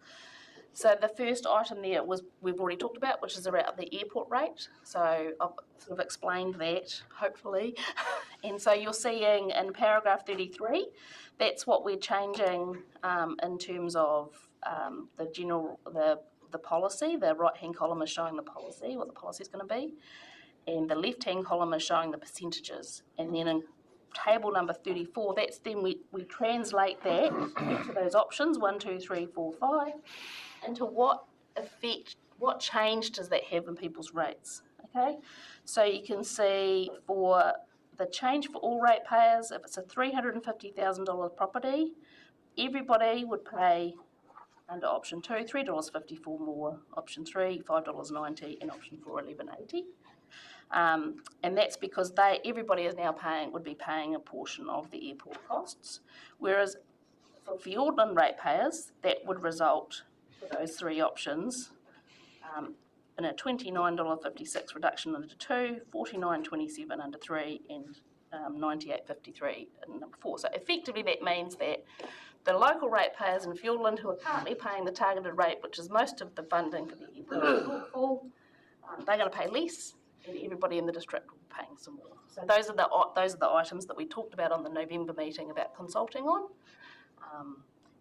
So the first item there was we've already talked about, which is around the airport rate. So I've sort of explained that, hopefully. And so you're seeing in paragraph 33, that's what we're changing in terms of the policy. The right-hand column is showing the policy, what the policy is going to be, and the left-hand column is showing the percentages. And then in table number 34, that's then we translate that into those options 1, 2, 3, 4, 5, into what effect, what change does that have in people's rates? Okay, so you can see for the change for all ratepayers, if it's a $350,000 property, everybody would pay under option 2, $3.54 more, option 3, $5.90, and option 4, $11.80. And that's because everybody is now would be paying a portion of the airport costs, whereas for Fiordland ratepayers, that would result for those three options in a $29.56 reduction under 2, $49.27 under 3, and $98.53 in number 4. So effectively that means that the local ratepayers in Fiordland who are currently paying the targeted rate, which is most of the funding for the airport shortfall, they're going to pay less, and everybody in the district will be paying some more. So those are the items that we talked about on the November meeting about consulting on.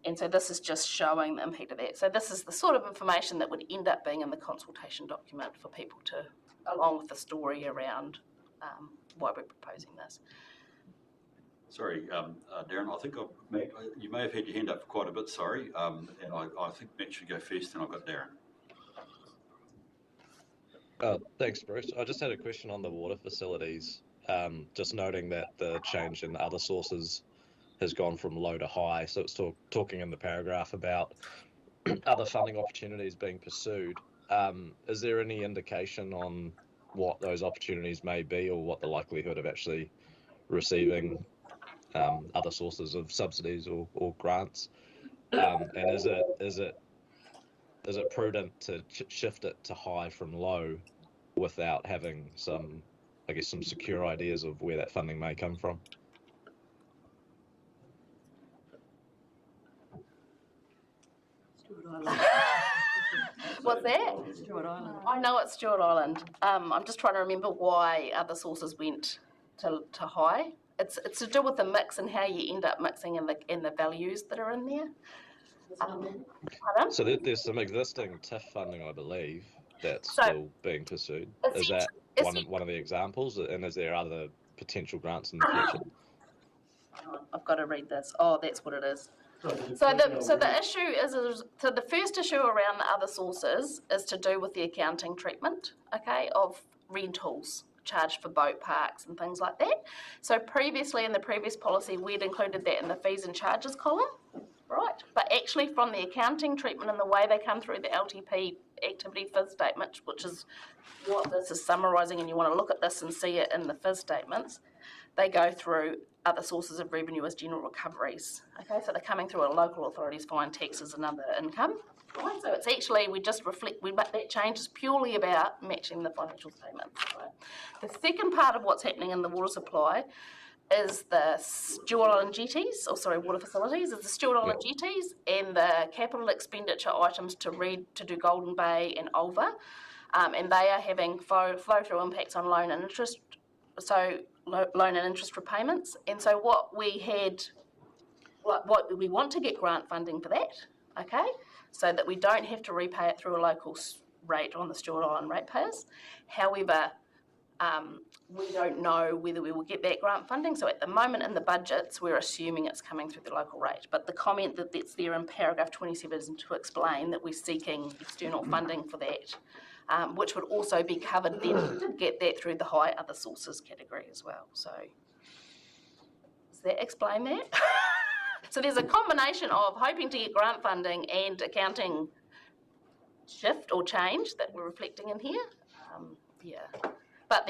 And so this is just showing the impact of that. So this is the sort of information that would end up being in the consultation document for people to, along with the story around why we're proposing this. Sorry, Darren, I think you may have had your hand up for quite a bit, sorry. And I think Matt should go first, and I've got Darren. Thanks, Bruce. I just had a question on the water facilities, just noting that the change in other sources has gone from low to high. So it's talking in the paragraph about other funding opportunities being pursued. Is there any indication on what those opportunities may be, or what the likelihood of actually receiving other sources of subsidies or grants? And is it prudent to shift it to high from low without having some secure ideas of where that funding may come from? What's that? Stewart Island. I know it's Stewart Island. I'm just trying to remember why other sources went to high. It's to do with the mix and how you end up mixing and the values that are in there. So there's some existing TIF funding, I believe, that's still being pursued. Is that one of the examples? And is there other potential grants in the future? I've got to read this. Oh, that's what it is. So the issue is the first issue around the other sources is to do with the accounting treatment, okay, of rentals charged for boat parks and things like that. So previously in the previous policy, we'd included that in the fees and charges column, right? But actually from the accounting treatment and the way they come through the LTP activity FIS statement, which is what this is summarising, and you want to look at this and see it in the FIS statements, they go through other sources of revenue as general recoveries. Okay, so they're coming through a local authorities, fine, taxes and other income. Right, so it's actually, that change is purely about matching the financial statements. Right? The second part of what's happening in the water supply is the Stewart Island jetties, water facilities, is the Stewart Island jetties and the capital expenditure items to do Golden Bay and Ulva. And they are having flow-through impacts on loan and interest, loan and interest repayments. And so what we want to get grant funding for that, okay, so that we don't have to repay it through a local rate on the Stewart Island ratepayers. However, We don't know whether we will get that grant funding, so at the moment in the budgets, we're assuming it's coming through the local rate. But the comment that's there in paragraph 27 is to explain that we're seeking external funding for that, which would also be covered then if we did get that through the high other sources category as well. So does that explain that? So there's a combination of hoping to get grant funding and accounting shift or change that we're reflecting in here. But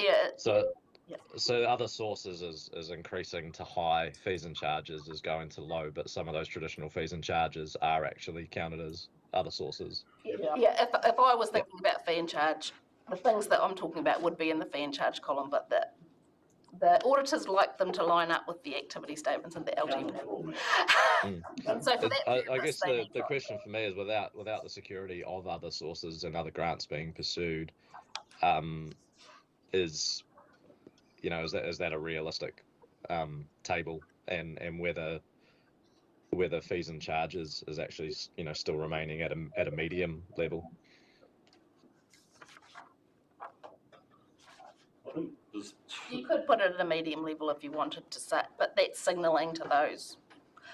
so other sources is increasing to high, fees and charges is going to low, but some of those traditional fees and charges are actually counted as other sources. Yeah, if I was thinking about fee and charge, the things that I'm talking about would be in the fee and charge column, but the auditors like them to line up with the activity statements and the LGP. So for that, I guess the question for me is without the security of other sources and other grants being pursued, is that a realistic table, and whether fees and charges is actually still remaining at a medium level. You could put it at a medium level if you wanted to say, but that's signalling to those.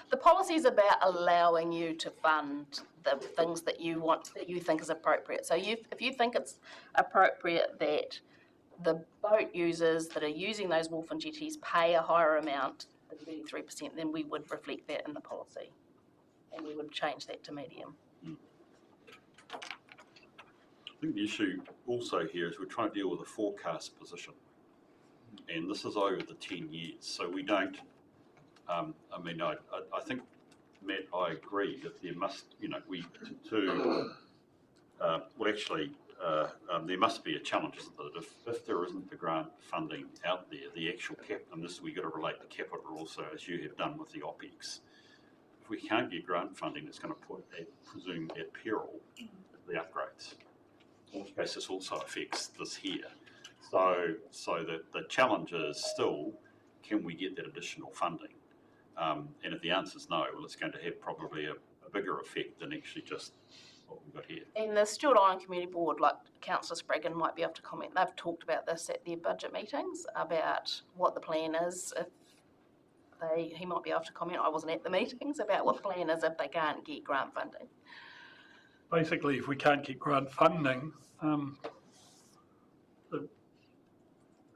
The policy is about allowing you to fund the things that you want, that you think is appropriate. So if you think it's appropriate that the boat users that are using those wharf and jetties pay a higher amount than 33%, then we would reflect that in the policy, and we would change that to medium. I think the issue also here is we're trying to deal with a forecast position, and this is over the 10 years, so we don't, I think, Matt, I agree that there must, there must be a challenge, isn't there? If there isn't the grant funding out there, the actual cap, and this we've got to relate the capital also, as you have done with the OPEX. If we can't get grant funding, it's going to put, presume, at peril the upgrades. In which case, this also affects this here. So that the challenge is still, can we get that additional funding? And if the answer is no, well, it's going to have probably a bigger effect than actually just what we've got here. And the Stewart Island Community Board, like Councillor Spraggan might be able to comment, they've talked about this at their budget meetings, about what the plan is if he might be able to comment, I wasn't at the meetings, about what the plan is if they can't get grant funding. Basically, if we can't get grant funding,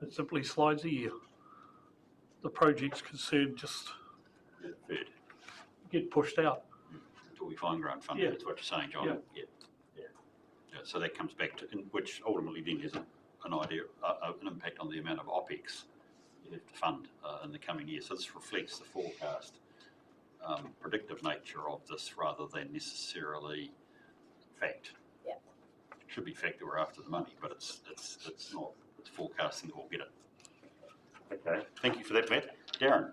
it simply slides a year. The projects concerned just get pushed out. Until we find grant funding, that's what you're saying, John. Yeah. So that comes back to, which ultimately then has an impact on the amount of OPEX you have to fund in the coming year. So this reflects the forecast predictive nature of this rather than necessarily fact. Yeah. It should be fact that we're after the money, but it's not. It's forecasting that we'll get it. Okay. Thank you for that, Matt. Darren.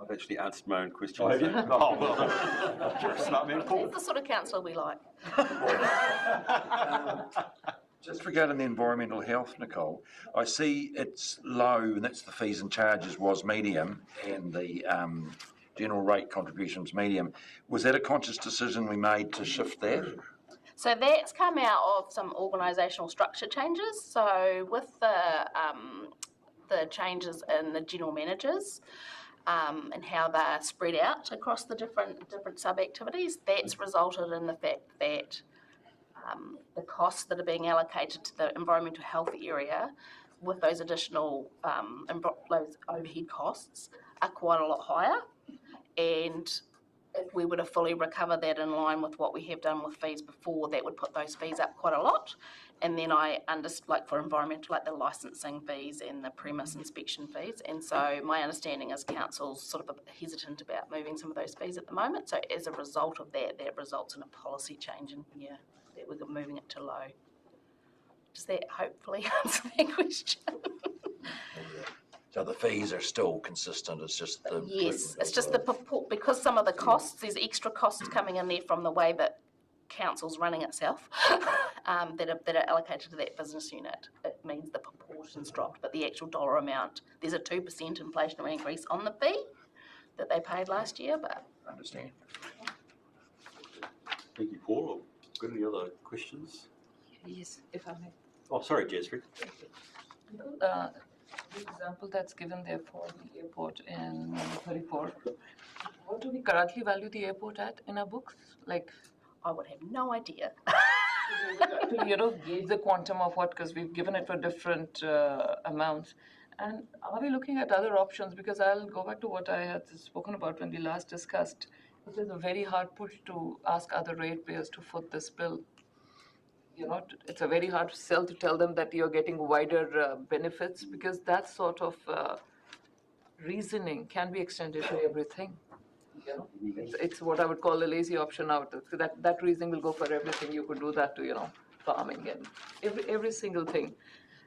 I've actually answered my own question. Oh, have you? Oh, well, you're a smart man, Paul. That's the sort of councillor we like. Just regarding the environmental health, Nicole, I see it's low, and that's the fees and charges was medium, and the general rate contributions medium. Was that a conscious decision we made to shift that? So that's come out of some organisational structure changes. So with the changes in the general managers and how they're spread out across the different sub-activities, that's resulted in the fact that the costs that are being allocated to the environmental health area with those additional those overhead costs are quite a lot higher. And if we were to fully recover that in line with what we have done with fees before, that would put those fees up quite a lot. And then I understand, like for environmental, like the licensing fees and the premise inspection fees. And so my understanding is council's sort of a bit hesitant about moving some of those fees at the moment. So as a result of that, that results in a policy change in here that we're moving it to low. Does that hopefully answer that question? So the fees are still consistent, it's just the... Yes, it's just the purport, because some of the costs, there's extra costs coming in there from the way that council's running itself that are allocated to that business unit. It means the proportion's dropped, but the actual dollar amount, there's a 2% inflationary increase on the fee that they paid last year, but... I understand. Thank you, Paul. Got any other questions? Yes, if I may. Oh, sorry, Jasper. The example that's given there for the airport in number 34, what do we currently value the airport at in our books? Like, I would have no idea. to gauge the quantum of what, because we've given it for different amounts. And are we looking at other options? Because I'll go back to what I had spoken about when we last discussed. It is a very hard push to ask other ratepayers to foot this bill. It's a very hard sell to tell them that you're getting wider benefits, because that sort of reasoning can be extended to everything. It's what I would call a lazy option out. So that reasoning will go for everything. You could do that to farming and every single thing.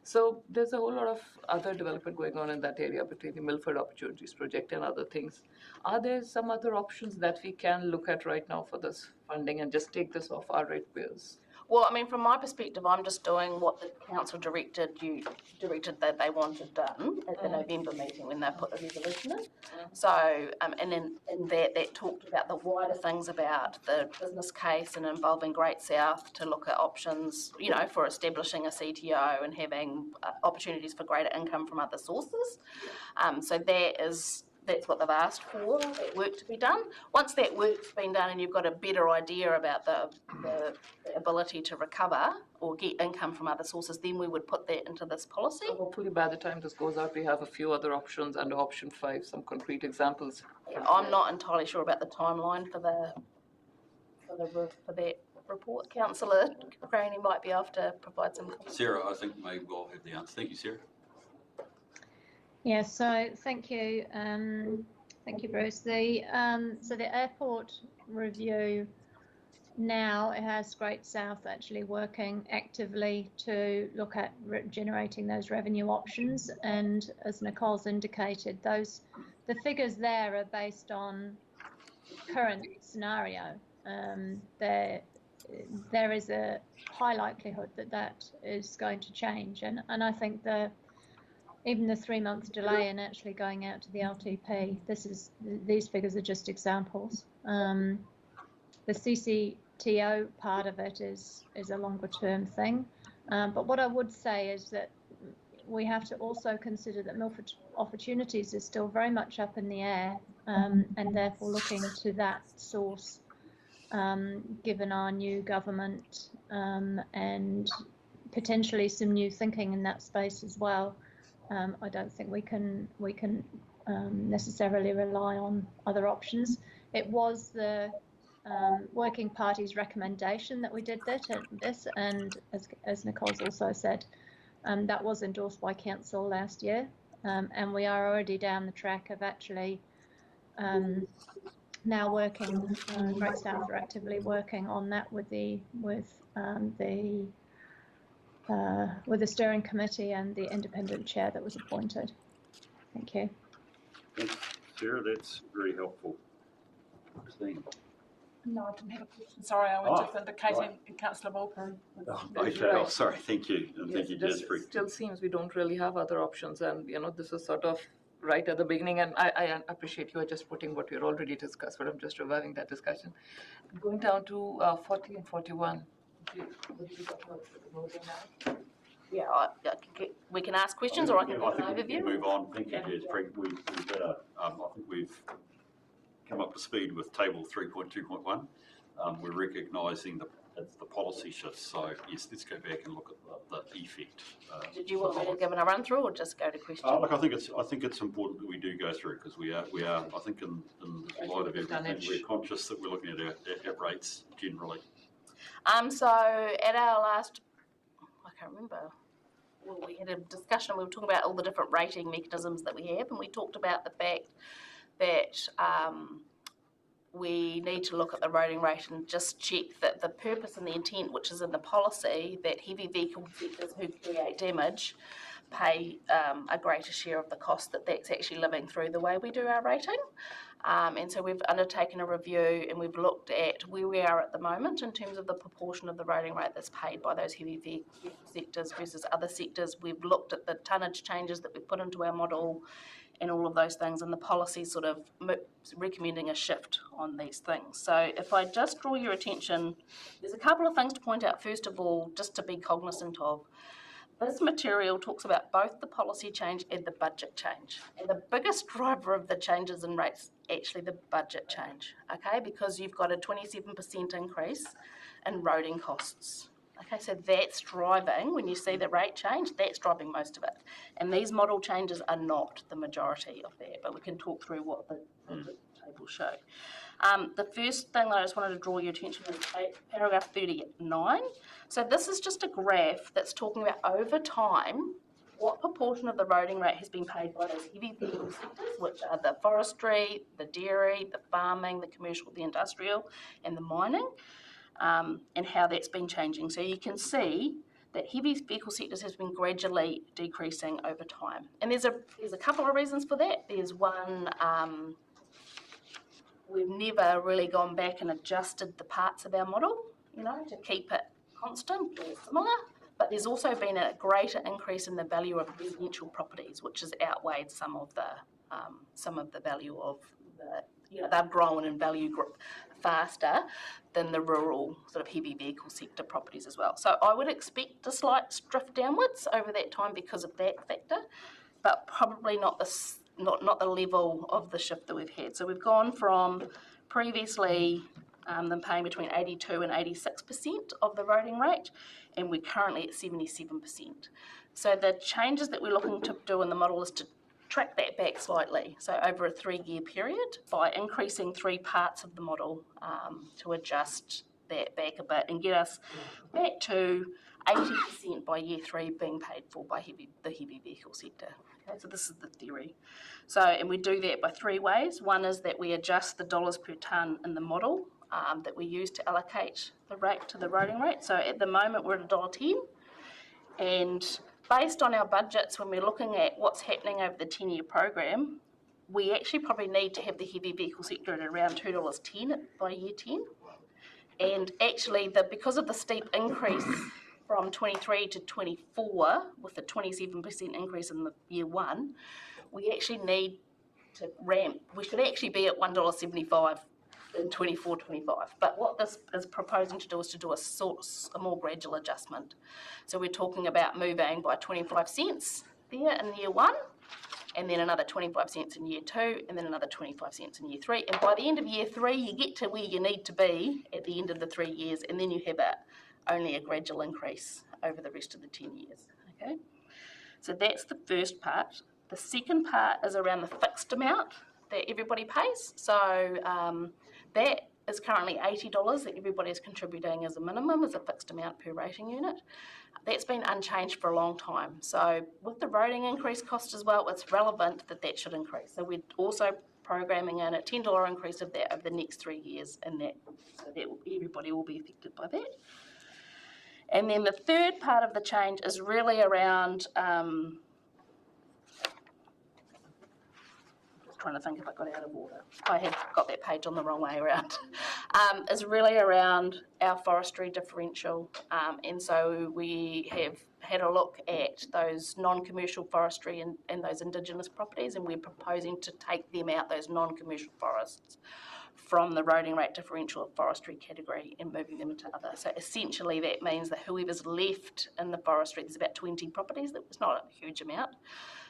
So there's a whole lot of other development going on in that area between the Milford Opportunities Project and other things. Are there some other options that we can look at right now for this funding and just take this off our ratepayers? Well, I mean, from my perspective, I'm just doing what the council directed that they wanted done at the November meeting when they put the resolution in. So, and then in that talked about the wider things about the business case and involving Great South to look at options, for establishing a CTO and having opportunities for greater income from other sources. So that's what they've asked for, that work to be done. Once that work's been done and you've got a better idea about the ability to recover or get income from other sources, then we would put that into this policy. So hopefully by the time this goes out, we have a few other options under option 5, some concrete examples. Yeah, I'm not entirely sure about the timeline for that report. Councillor Craney might be able to provide some comments. Sarah, I think maybe we'll have the answer. Thank you, Sarah. Yeah, so thank you, Bruce. So the airport review now, it has Great South actually working actively to look at generating those revenue options, and as Nicole's indicated, the figures there are based on current scenario. There is a high likelihood that is going to change, and I think even the 3-month delay in actually going out to the LTP, these figures are just examples. The CCTO part of it is a longer term thing. But what I would say is that we have to also consider that Milford Opportunities is still very much up in the air, and therefore looking to that source, given our new government and potentially some new thinking in that space as well. I don't think we can necessarily rely on other options. It was the Working Party's recommendation that we did this, and as Nicole's also said, that was endorsed by Council last year, and we are already down the track of actually now working. Great South are actively working on that with the steering committee and the independent chair that was appointed. Thank you. Thanks, Sarah, that's very helpful. Christine. No, I didn't have a question. Sorry, I went to indicating Councillor Wilburn. Okay, sorry, thank you. And thank you, Jasper. It still seems we don't really have other options, and this is sort of right at the beginning, and I appreciate you are just putting what we're already discussed, but I'm just reviving that discussion. Going down to 40 and 41. Yeah, we can ask questions, or I can give an overview. We can move on. Thank you, Jasper. I think we've come up to speed with table 3.2.1. We're recognising the policy shifts. So yes, let's go back and look at the effect. Did you want me to give a run through, or just go to questions? Look, I think it's important that we do go through, because we are. I think in light of everything, we're conscious that we're looking at our rates generally. So at our last, I can't remember. Well, we had a discussion. We were talking about all the different rating mechanisms that we have, and we talked about the fact that we need to look at the rating rate and just check that the purpose and the intent, which is in the policy, that heavy vehicle sectors who create damage pay a greater share of the cost that's actually living through the way we do our rating. And so we've undertaken a review, and we've looked at where we are at the moment in terms of the proportion of the rating rate that's paid by those heavy vehicle sectors versus other sectors. We've looked at the tonnage changes that we've put into our model and all of those things, and the policy sort of recommending a shift on these things. So if I just draw your attention, there's a couple of things to point out. First of all, just to be cognizant of, this material talks about both the policy change and the budget change. And the biggest driver of the changes in rates actually the budget change, okay? Because you've got a 27% increase in roading costs. Okay, so that's driving, when you see the rate change, that's driving most of it. And these model changes are not the majority of that, but we can talk through what the tables show. The first thing that I just wanted to draw your attention to is paragraph 39. So this is just a graph that's talking about over time what proportion of the roading rate has been paid by those heavy vehicle sectors, which are the forestry, the dairy, the farming, the commercial, the industrial, and the mining, and how that's been changing. So you can see that heavy vehicle sectors has been gradually decreasing over time. And there's a couple of reasons for that. There's one, we've never really gone back and adjusted the parts of our model, to keep it constant or similar. But there's also been a greater increase in the value of residential properties, which has outweighed some of the value of they've grown in value faster than the rural sort of heavy vehicle sector properties as well. So I would expect a slight drift downwards over that time because of that factor, but probably not the level of the shift that we've had. So we've gone from previously them paying between 82 and 86% of the roading rate, and we're currently at 77%. So the changes that we're looking to do in the model is to track that back slightly, so over a 3-year period, by increasing 3 parts of the model to adjust that back a bit and get us back to 80% by year 3 being paid for by the heavy vehicle sector. Okay, so this is the theory. So, and we do that by 3 ways. One is that we adjust the dollars per tonne in the model that we use to allocate the rate to the roading rate. So at the moment we're at $1.10, and based on our budgets, when we're looking at what's happening over the 10-year program, we actually probably need to have the heavy vehicle sector at around $2.10 by year 10. And actually, because of the steep increase from 23 to 24, with a 27% increase in the year 1, we actually need to ramp. We should actually be at $1.75 in 24-25. But what this is proposing to do is to do a more gradual adjustment. So we're talking about moving by 25 cents there in year 1, and then another 25 cents in year 2, and then another 25 cents in year 3. And by the end of year 3, you get to where you need to be at the end of the 3 years, and then you have only a gradual increase over the rest of the 10 years. Okay, so that's the first part. The second part is around the fixed amount that everybody pays. So that is currently $80 that everybody is contributing as a minimum, as a fixed amount per rating unit. That's been unchanged for a long time. So with the roading increase cost as well, it's relevant that should increase. So we're also programming in a $10 increase of that over the next 3 years, and so that everybody will be affected by that. And then the third part of the change is really around trying to think if I got out of order. I had got that page on the wrong way around. Is really around our forestry differential. And so we have had a look at those non-commercial forestry and those Indigenous properties, and we're proposing to take them out, those non-commercial forests, from the roading rate differential of forestry category and moving them into other. So essentially that means that whoever's left in the forestry, there's about 20 properties, it's not a huge amount,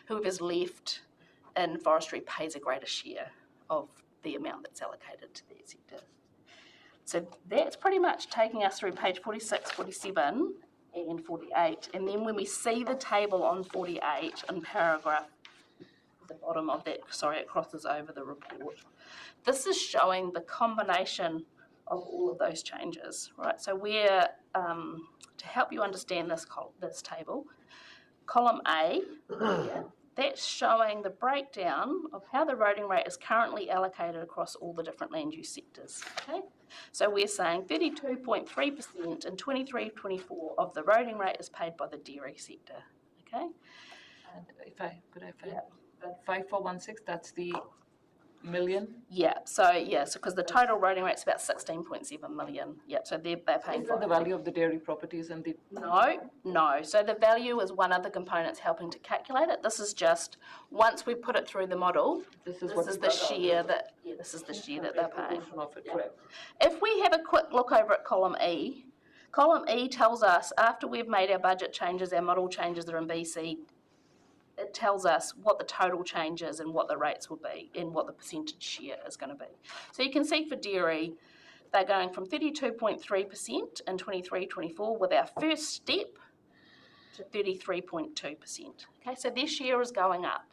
whoever's left in forestry pays a greater share of the amount that's allocated to that sector. So that's pretty much taking us through page 46, 47 and 48. And then when we see the table on 48 in paragraph at the bottom of that, it crosses over the report. This is showing the combination of all of those changes, right? So we're, to help you understand this table, column A, here, that's showing the breakdown of how the roading rate is currently allocated across all the different land use sectors. Okay, so we're saying 32.3% in 23-24 of the roading rate is paid by the dairy sector. Okay, and if I 5416, that's the million. Yeah. So because the total roading rate is about 16.7 million. Yeah. So they're paying. Is that the value of the dairy properties and the? No. So the value is one of the components helping to calculate it. This is just once we put it through the model. This is the share that. Yeah. This is the share that they're paying. If we have a quick look over at column E, Column E tells us, after we've made our budget changes, our model changes that are in BC, it tells us what the total change is and what the rates will be and what the percentage share is going to be. So you can see for dairy, they're going from 32.3% in 23-24 with our first step to 33.2%. Okay, so their share is going up.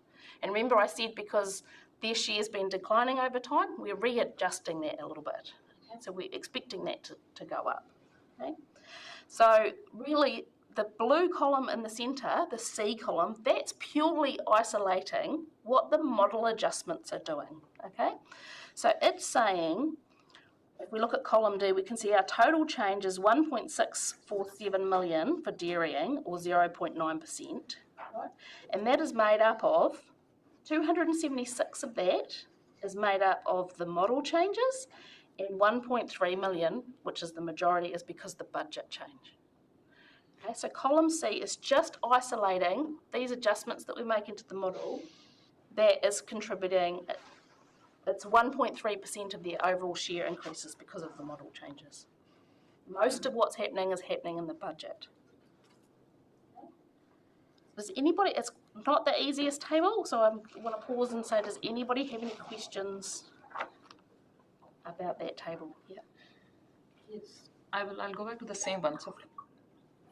And remember I said because their share has been declining over time, we're readjusting that a little bit. Okay, so we're expecting that to go up. Okay, so really the blue column in the centre, the C column, that's purely isolating what the model adjustments are doing. Okay, so it's saying, if we look at column D, we can see our total change is 1.647 million for dairying, or 0.9%, right? And that is made up of 276 of that is made up of the model changes, and 1.3 million, which is the majority, is because of the budget change. Okay, so column C is just isolating these adjustments that we make into the model. That is contributing, it's 1.3% of the overall share increases because of the model changes. Most of what's happening is happening in the budget. Does anybody, it's not the easiest table, so I want to pause and say, does anybody have any questions about that table? Yeah. Yes, I'll go back to the same one. So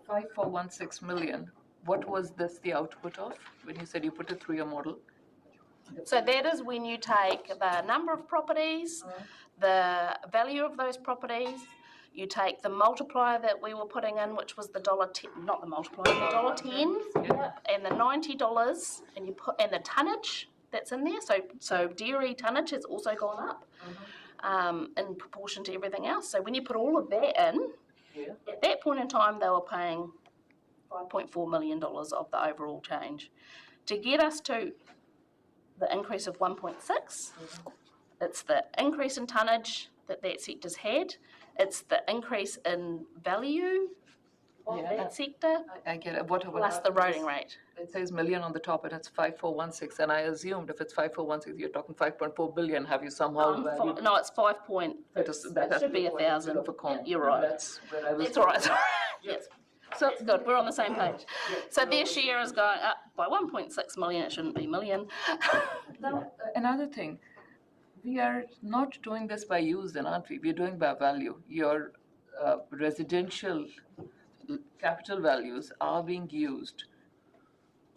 5416 million, what was this the output of when you said you put it through your model? So that is when you take the number of properties, the value of those properties, you take the multiplier that we were putting in, which was the $10, not the multiplier, the $10, and the $90, and you put, and the tonnage that's in there. So dairy tonnage has also gone up in proportion to everything else. So when you put all of that in, at that point in time, they were paying $5.4 million of the overall change. To get us to the increase of 1.6, it's the increase in tonnage that sector's had, it's the increase in value of that sector, I get it. plus the roading rate. It says million on the top and it's 5416, and I assumed if it's 5416, you're talking 5.4 billion. Have you somehow no, it's 5 point. It should be 1,000. You're right. That's where I was. It's all right. Yes. So good. We're on the same page. So their share is going up by 1.6 million. It shouldn't be million. Now, another thing, we are not doing this by use, then, aren't we? We're doing by value. Your residential capital values are being used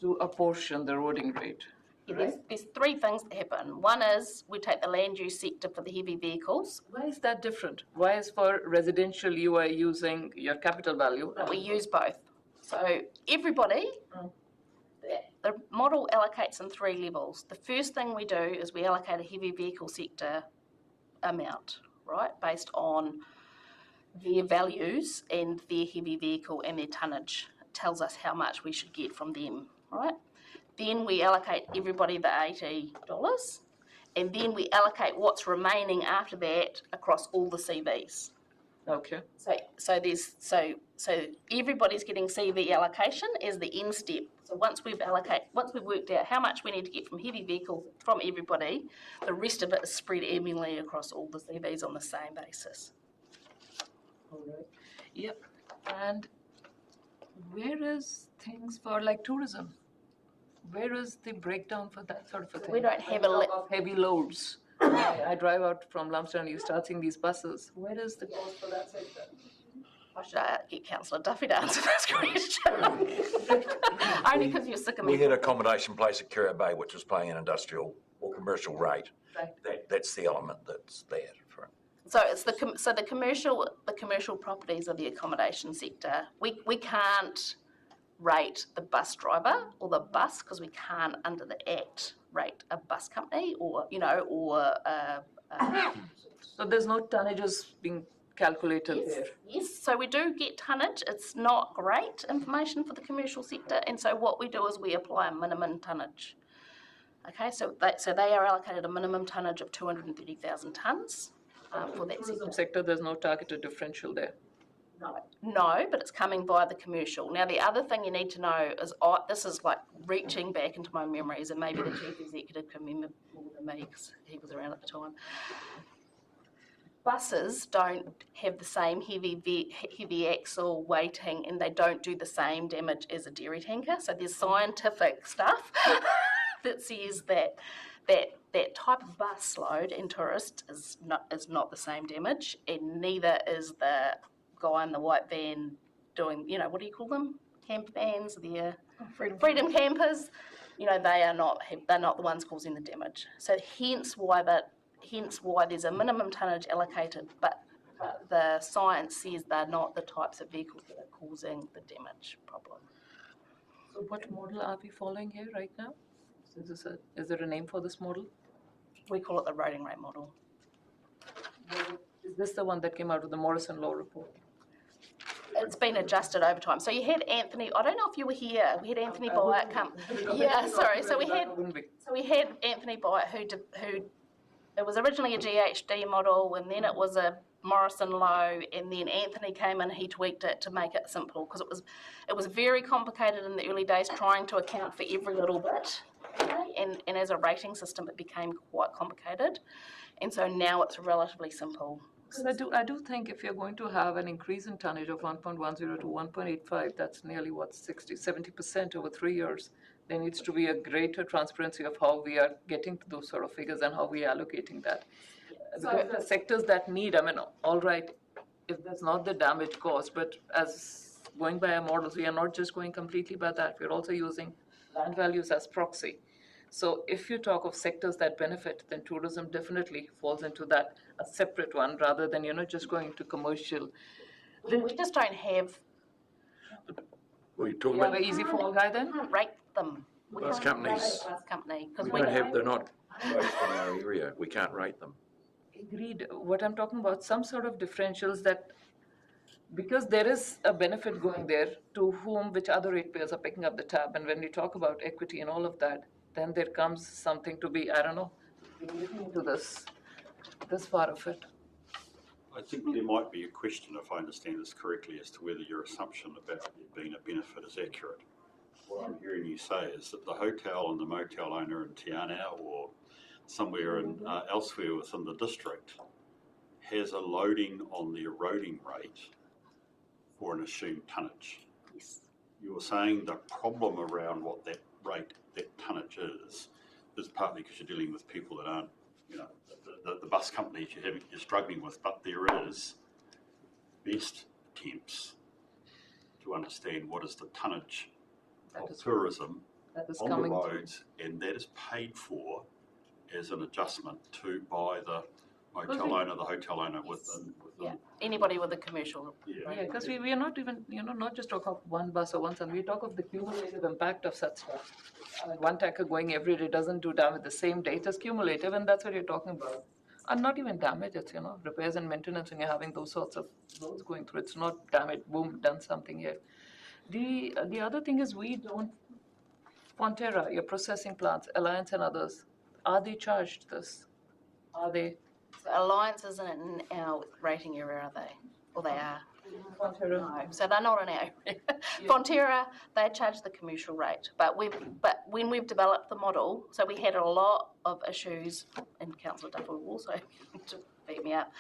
to apportion the roading rate. Yeah, there's three things that happen. One is we take the land use sector for the heavy vehicles. Why is that different? Why is for residential you are using your capital value? We use both. So everybody, the model allocates in three levels. The first thing we do is we allocate a heavy vehicle sector amount, right, based on their values and their heavy vehicle and their tonnage. It tells us how much we should get from them, right? Then we allocate everybody the $80, and then we allocate what's remaining after that across all the CVs. Okay. So everybody's getting CV allocation as the end step. So once we've worked out how much we need to get from heavy vehicles from everybody, the rest of it is spread evenly across all the CVs on the same basis. All right. Yep. And where is things for like tourism? Where is the breakdown for that sort of a thing? We don't have heavy loads. I drive out from Lumsden and you start seeing these buses. Where is the cost for that sector? I should get Councillor Duffy to answer this question. Only because you're sick of me. We had an accommodation place at Curra Bay which was paying an industrial or commercial rate. Right. That's the element that's there for it. So it's the commercial properties of the accommodation sector. We can't rate the bus driver or the bus because we can't under the Act rate a bus company or So there's no tonnages being calculated there? Yes, so we do get tonnage. It's not great information for the commercial sector, and so what we do is we apply a minimum tonnage. Okay, so they are allocated a minimum tonnage of 230,000 tonnes for that sector. There's no targeted differential there? No, but it's coming via the commercial. Now, the other thing you need to know is, this is like reaching back into my memories, and maybe the chief executive can remember more than me because he was around at the time. buses don't have the same heavy axle weighting, and they don't do the same damage as a dairy tanker. So there's scientific stuff that says that type of bus load and tourist is not the same damage, and neither is the guy in the white van doing, what do you call them? Camper vans, they're freedom campers. They're not the ones causing the damage. So hence why there's a minimum tonnage allocated, but the science says they're not the types of vehicles that are causing the damage problem. So what model are we following here right now? Is there a name for this model? We call it the roading rate model. Is this the one that came out of the Morrison Law Report? It's been adjusted over time. So you had Anthony. I don't know if you were here. We had Anthony Byatt come. Yeah, sorry. So we had Anthony Byatt who it was originally a GHD model, and then it was a Morrison Low, and then Anthony came in and he tweaked it to make it simple, because it was very complicated in the early days trying to account for every little bit. Okay? And as a rating system, it became quite complicated, and so now it's relatively simple. Because I do think if you're going to have an increase in tonnage of 1.10 to 1.85, that's nearly 70% over 3 years. There needs to be a greater transparency of how we are getting to those sort of figures and how we are allocating that. Because the sectors that need, all right, if there's not the damage caused, but as going by our models, we are not just going completely by that. We're also using land values as proxy. So if you talk of sectors that benefit, then tourism definitely falls into that, a separate one, rather than, just going to commercial. We just don't have. What are you talking You have about? an easy fall guy then? We can't rate them. Bus companies. Bus company, They're not based in our area. We can't rate them. Agreed. What I'm talking about, some sort of differentials that, because there is a benefit going there, to which other ratepayers are picking up the tab. And when we talk about equity and all of that, then there comes something to be, looking into this part of it. I think there might be a question, if I understand this correctly, as to whether your assumption about there being a benefit is accurate. What I'm hearing you say is that the hotel and the motel owner in Te Anau or somewhere elsewhere within the district has a loading on the eroding rate for an assumed tonnage. Yes. You're saying the problem around what that tonnage is partly because you're dealing with people that aren't, the bus companies you're struggling with, but there is best attempts to understand what is the tonnage of tourism on the roads, and that is paid for as an adjustment by the motel owner, the hotel owner within. Yeah, anybody with a commercial. Yeah, because we are not even, not just talk of one bus or one son, we talk of the cumulative impact of such stuff. One tanker going every day doesn't do damage the same day, it is cumulative, and that's what you're talking about. And not even damage, it's, repairs and maintenance when you're having those sorts of roads going through. It's not damage, boom, done something here. The other thing is Fonterra, your processing plants, Alliance and others, are they charged this? Are they? So Alliance isn't in our rating area, are they? Or they are? Fonterra. No, so they're not in our area. Fonterra, they charge the commercial rate. But when we've developed the model, so we had a lot of issues, and Councillor Duffy will also to beat me up,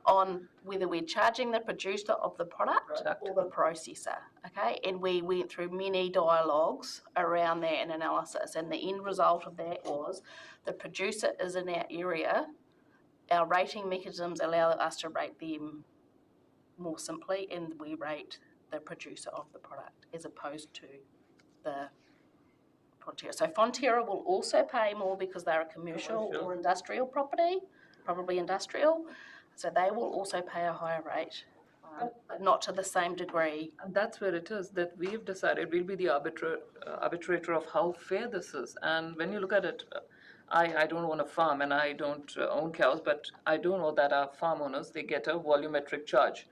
on whether we're charging the producer of the product or the processor, okay? And we went through many dialogues around that and analysis, and the end result of that was the producer is in our area. Our rating mechanisms allow us to rate them more simply, and we rate the producer of the product as opposed to the Fonterra. So Fonterra will also pay more because they're a commercial or industrial property, probably industrial. So they will also pay a higher rate, but not to the same degree. And that's where it is, that we've decided we'll be the arbitrator of how fair this is. And when you look at it, I don't own a farm and I don't own cows, but I do know that our farm owners, they get a volumetric charge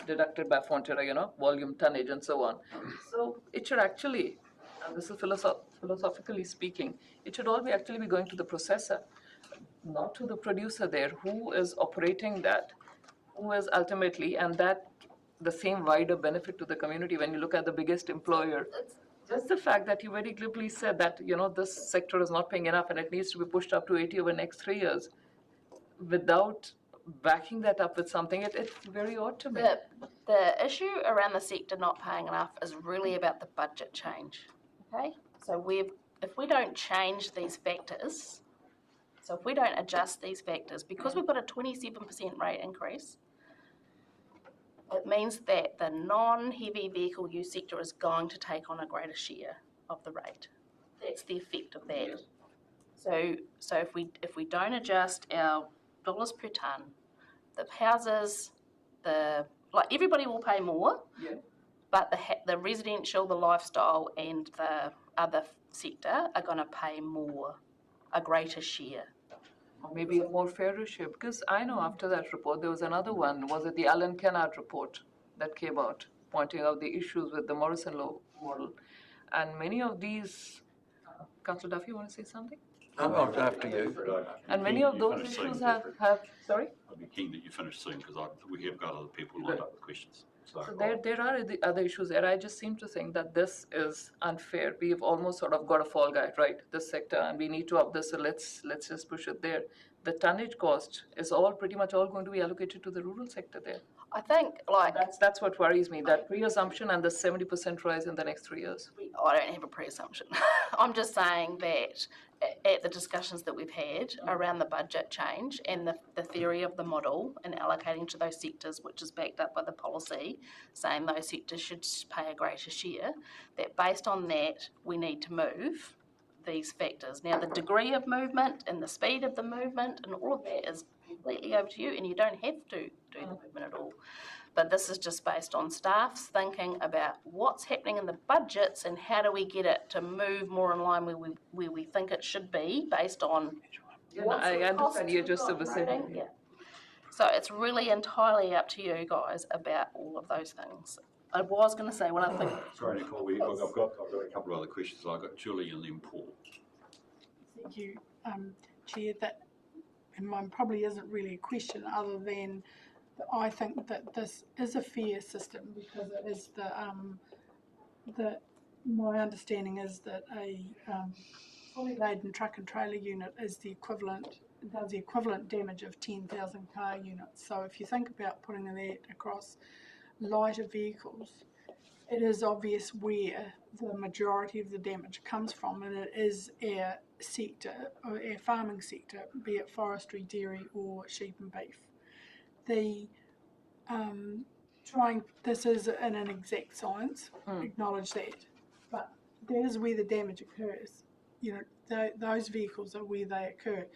deducted by Fonterra, volume, tonnage, and so on. So it should actually, and this is philosophically speaking, it should all actually be going to the processor, not to the producer there who is operating that, who is ultimately, and that the same wider benefit to the community when you look at the biggest employer. Just the fact that you very glibly said that, this sector is not paying enough and it needs to be pushed up to 80 over the next 3 years without backing that up with something, it's very odd to me. The issue around the sector not paying enough is really about the budget change, okay? So if we don't change these factors, so if we don't adjust these factors, because we've got a 27% rate increase, it means that the non-heavy vehicle use sector is going to take on a greater share of the rate. That's the effect of that. So if we don't adjust our dollars per tonne, the houses, everybody will pay more, but the residential, the lifestyle, and the other sector are going to pay more, a greater share. Or maybe a more fairer share, because I know after that report there was another one. Was it the Alan Kennard report that came out, pointing out the issues with the Morrison law model, and many of these. Councillor Duffy, you want to say something? No, after you. And many of those issues have. Sorry. I'd be keen that you finish soon because we have got other people lined up with questions. So there are the other issues there. I just seem to think that this is unfair. We've almost sort of got a fall guy, right? This sector, and we need to up this. So let's just push it there. The tonnage cost is pretty much all going to be allocated to the rural sector there. I think that's what worries me. That pre-assumption and the 70% rise in the next 3 years. I don't have a pre-assumption. I'm just saying that at the discussions that we've had around the budget change and the theory of the model and allocating to those sectors, which is backed up by the policy, saying those sectors should pay a greater share, that based on that, we need to move these factors. Now, the degree of movement and the speed of the movement and all of that is completely over to you, and you don't have to do the movement at all. But this is just based on staff's thinking about what's happening in the budgets and how do we get it to move more in line where we think it should be based on I understand you're just a vicinity. Yeah. So it's really entirely up to you guys about all of those things. I was going to say one other thing. Sorry, Nicole, I've got a couple of other questions. I've got Julie and then Paul. Thank you, Chair. And mine probably isn't really a question other than that I think that this is a fair system because it is my understanding is that a fully laden truck and trailer unit is does the equivalent damage of 10,000 car units. So if you think about putting that across lighter vehicles, it is obvious where the majority of the damage comes from, and it is our sector, or our farming sector, be it forestry, dairy or sheep and beef. This is an inexact science, acknowledge that, but that is where the damage occurs. Those vehicles are where they occur.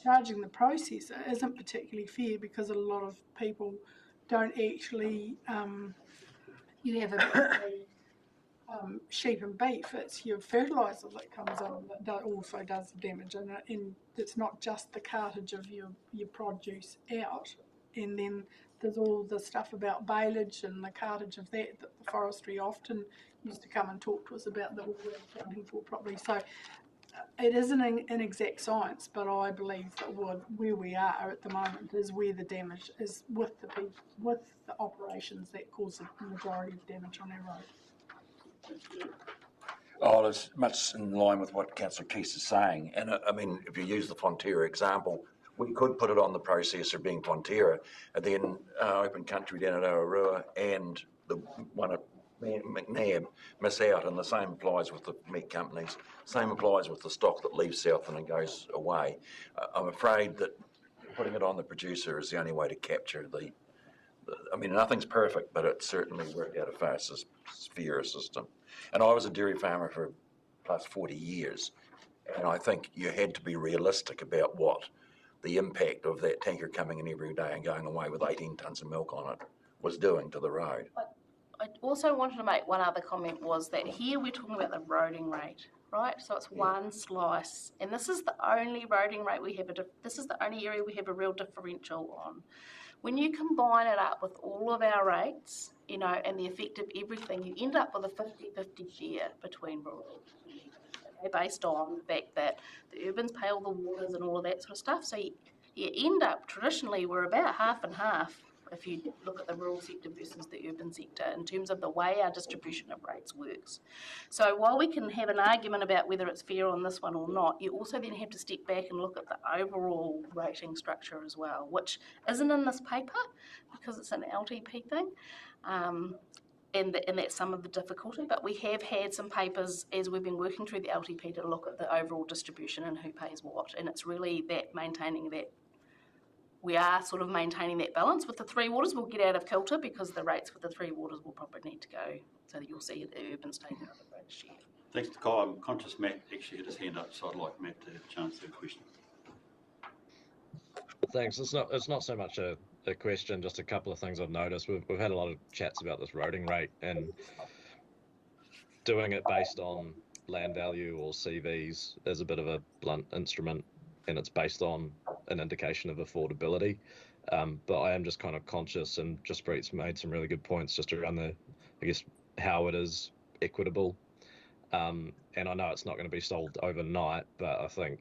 Charging the processor isn't particularly fair because a lot of people don't actually have sheep and beef. It's your fertiliser that comes on that also does the damage, and it's not just the cartage of your produce out. And then there's all the stuff about baleage and the cartage of that the forestry often used to come and talk to us about that we weren't accounting for properly. So it isn't an exact science, but I believe that where we are at the moment is where the damage is with the operations that cause the majority of damage on our road. Oh, it's much in line with what Councillor Keys is saying. And I mean, if you use the Fonterra example, we could put it on the processor being Fonterra, and then open country down at Aorua and the one at McNabb miss out, and the same applies with the meat companies. Same applies with the stock that leaves Southland and goes away. I'm afraid that putting it on the producer is the only way to capture I mean, nothing's perfect, but it certainly worked out a far fairer system. And I was a dairy farmer for plus 40 years, and I think you had to be realistic about what the impact of that tanker coming in every day and going away with 18 tonnes of milk on it was doing to the road. I also wanted to make one other comment, was that here we're talking about the roading rate, right? So it's one slice, and this is the only roading rate we have, this is the only area we have a real differential on. When you combine it up with all of our rates, and the effect of everything, you end up with a 50-50 share between rural and urban, based on the fact that the urbans pay all the waters and all of that sort of stuff. So you end up, traditionally, we're about half and half if you look at the rural sector versus the urban sector in terms of the way our distribution of rates works. So while we can have an argument about whether it's fair on this one or not, you also then have to step back and look at the overall rating structure as well, which isn't in this paper because it's an LTP thing. And that's some of the difficulty, but we have had some papers as we've been working through the LTP to look at the overall distribution and who pays what, and it's really that maintaining that, we are sort of maintaining that balance. With the three waters, we'll get out of kilter because the rates with the three waters will probably need to go, so that you'll see the urban's taking up the greatest share. Thanks, Nicole. I'm conscious Matt actually had his hand up, so I'd like Matt to have a chance to have a question. Thanks. It's not so much a question, just a couple of things I've noticed. We've had a lot of chats about this roading rate and doing it based on land value or CVs is a bit of a blunt instrument, and it's based on an indication of affordability. But I am just kind of conscious, and just Brett's made some really good points just around the, I guess, how it is equitable. And I know it's not going to be solved overnight, but I think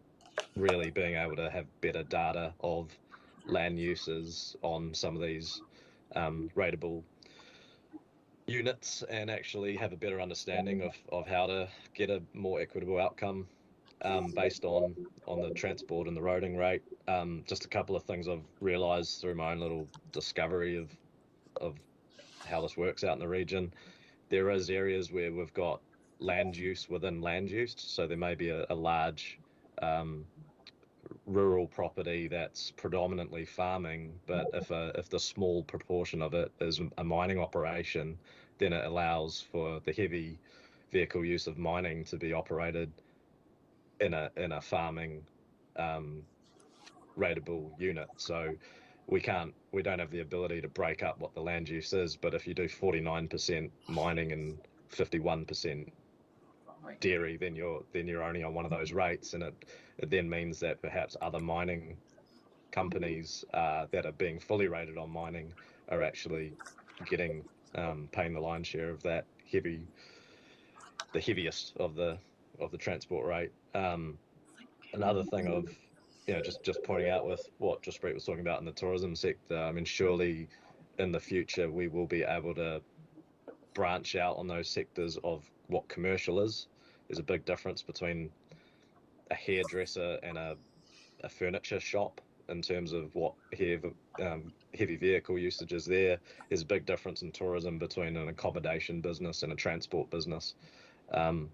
really being able to have better data of land uses on some of these rateable units and actually have a better understanding of how to get a more equitable outcome based on the transport and the roading rate. Just a couple of things I've realised through my own little discovery of how this works out in the region. There is areas where we've got land use within land use, so there may be a large rural property that's predominantly farming, but if the small proportion of it is a mining operation, then it allows for the heavy vehicle use of mining to be operated in a farming rateable unit. So we don't have the ability to break up what the land use is, but if you do 49% mining and 51% dairy, then you're only on one of those rates, and it then means that perhaps other mining companies that are being fully rated on mining are actually getting paying the lion's share of that the heaviest of the transport rate. Another thing of just pointing out with what just Brett was talking about in the tourism sector, I mean, surely in the future we will be able to branch out on those sectors of what commercial is. There's a big difference between a hairdresser and a furniture shop in terms of what heavy vehicle usage is there. There's a big difference in tourism between an accommodation business and a transport business. And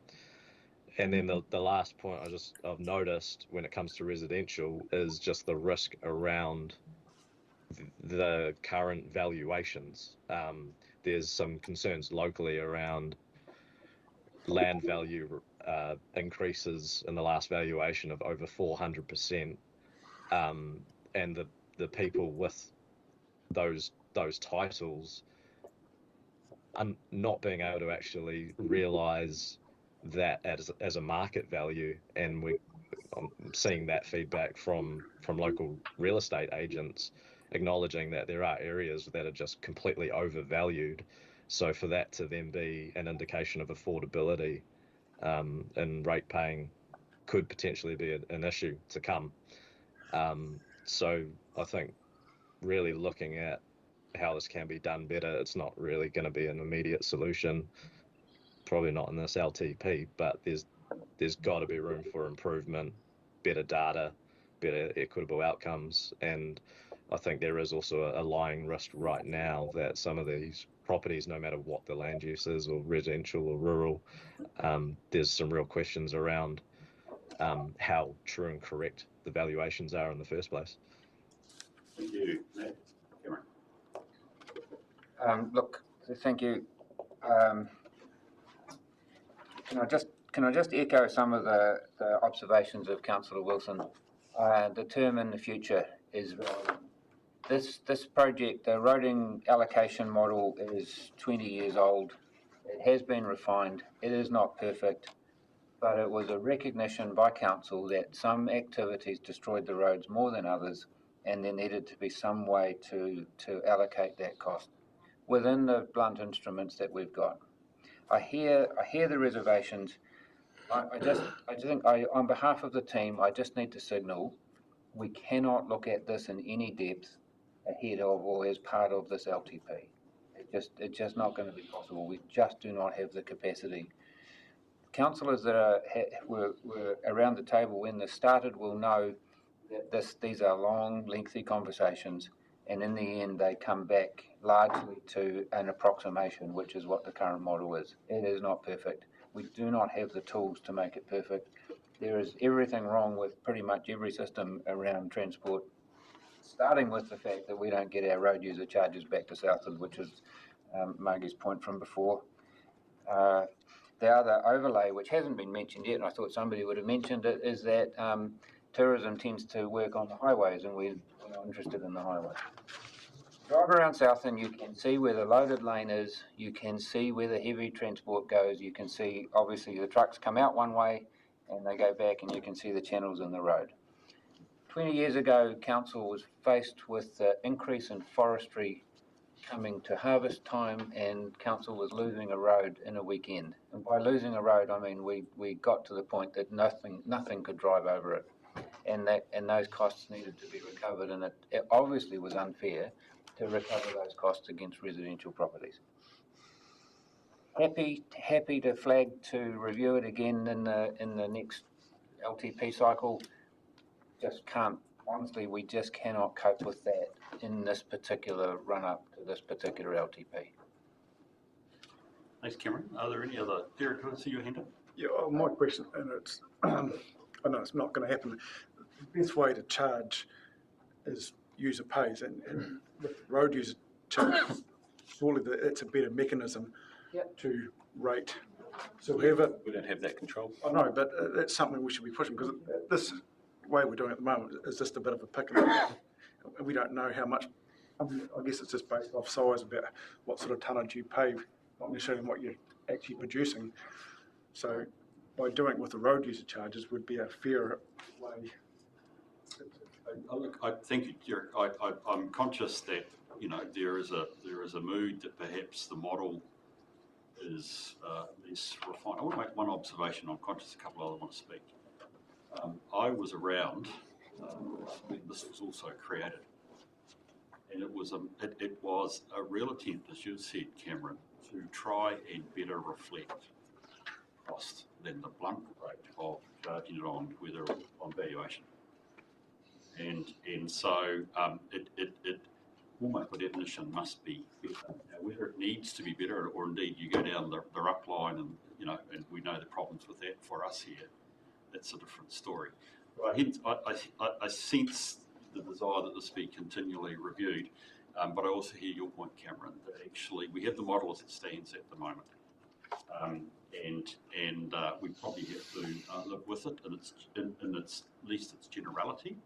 then the last point I've noticed when it comes to residential is just the risk around the current valuations. There's some concerns locally around land value increases in the last valuation of over 400%, and the people with those titles are not being able to actually realise that as a market value, and I'm seeing that feedback from local real estate agents acknowledging that there are areas that are just completely overvalued. So for that to then be an indication of affordability and rate paying could potentially be an issue to come. So I think really looking at how this can be done better, it's not really going to be an immediate solution, probably not in this LTP, but there's got to be room for improvement, better data, better equitable outcomes. And I think there is also a lying risk right now that some of these properties, no matter what the land use is, or residential or rural, there's some real questions around how true and correct the valuations are in the first place. Thank you. Matt? Look, thank you. Can I just echo some of the observations of Councillor Wilson? The term in the future is this project. The roading allocation model is 20 years old. It has been refined. It is not perfect, but it was a recognition by council that some activities destroyed the roads more than others, and there needed to be some way to allocate that cost within the blunt instruments that we've got. I hear the reservations. I think on behalf of the team, I just need to signal we cannot look at this in any depth ahead of or as part of this LTP. It's just not going to be possible. We just do not have the capacity. Councillors that were around the table when this started will know that these are long, lengthy conversations, and in the end they come back largely to an approximation, which is what the current model is. It is not perfect. We do not have the tools to make it perfect. There is everything wrong with pretty much every system around transport, starting with the fact that we don't get our road user charges back to Southland, which is Margie's point from before. The other overlay, which hasn't been mentioned yet, and I thought somebody would have mentioned it, is that tourism tends to work on the highways, and we're not interested in the highways. Drive around Southland, you can see where the loaded lane is, you can see where the heavy transport goes, you can see obviously the trucks come out one way and they go back, and you can see the channels in the road. 20 years ago, council was faced with the increase in forestry coming to harvest time, and council was losing a road in a weekend. And by losing a road, I mean we got to the point that nothing could drive over it, and those costs needed to be recovered, and it obviously was unfair to recover those costs against residential properties. Happy to flag to review it again in the next LTP cycle. Just can't. Honestly, we just cannot cope with that in this particular run-up to this particular LTP. Thanks, Cameron. Are there any other... Derek, can I see your hand up? Yeah, my question, and it's, I know it's not going to happen. The best way to charge is user pays, and with road user charges, surely it's a better mechanism to rate. So whoever... We don't have that control. I know, but that's something we should be pushing, because this way we're doing at the moment is just a bit of a pick. And we don't know how much. I guess it's just based off size about what sort of tonnage you pay, not necessarily what you're actually producing. So by doing it with the road user charges would be a fairer way. Look, I thank you, Derek. I'm conscious that there is a mood that perhaps the model is less refined. I want to make one observation. I'm conscious a couple others want to speak. I was around when this was also created, and it was a real attempt, as you said, Cameron, to try and better reflect cost than the blunt rate of charging it on valuation. And so it almost by definition must be better. Now, whether it needs to be better, or indeed you go down the ruck line, and and we know the problems with that for us here. That's a different story. I sense the desire that this be continually reviewed, but I also hear your point, Cameron, that actually we have the model as it stands at the moment, and we probably have to live with it in its at least its generality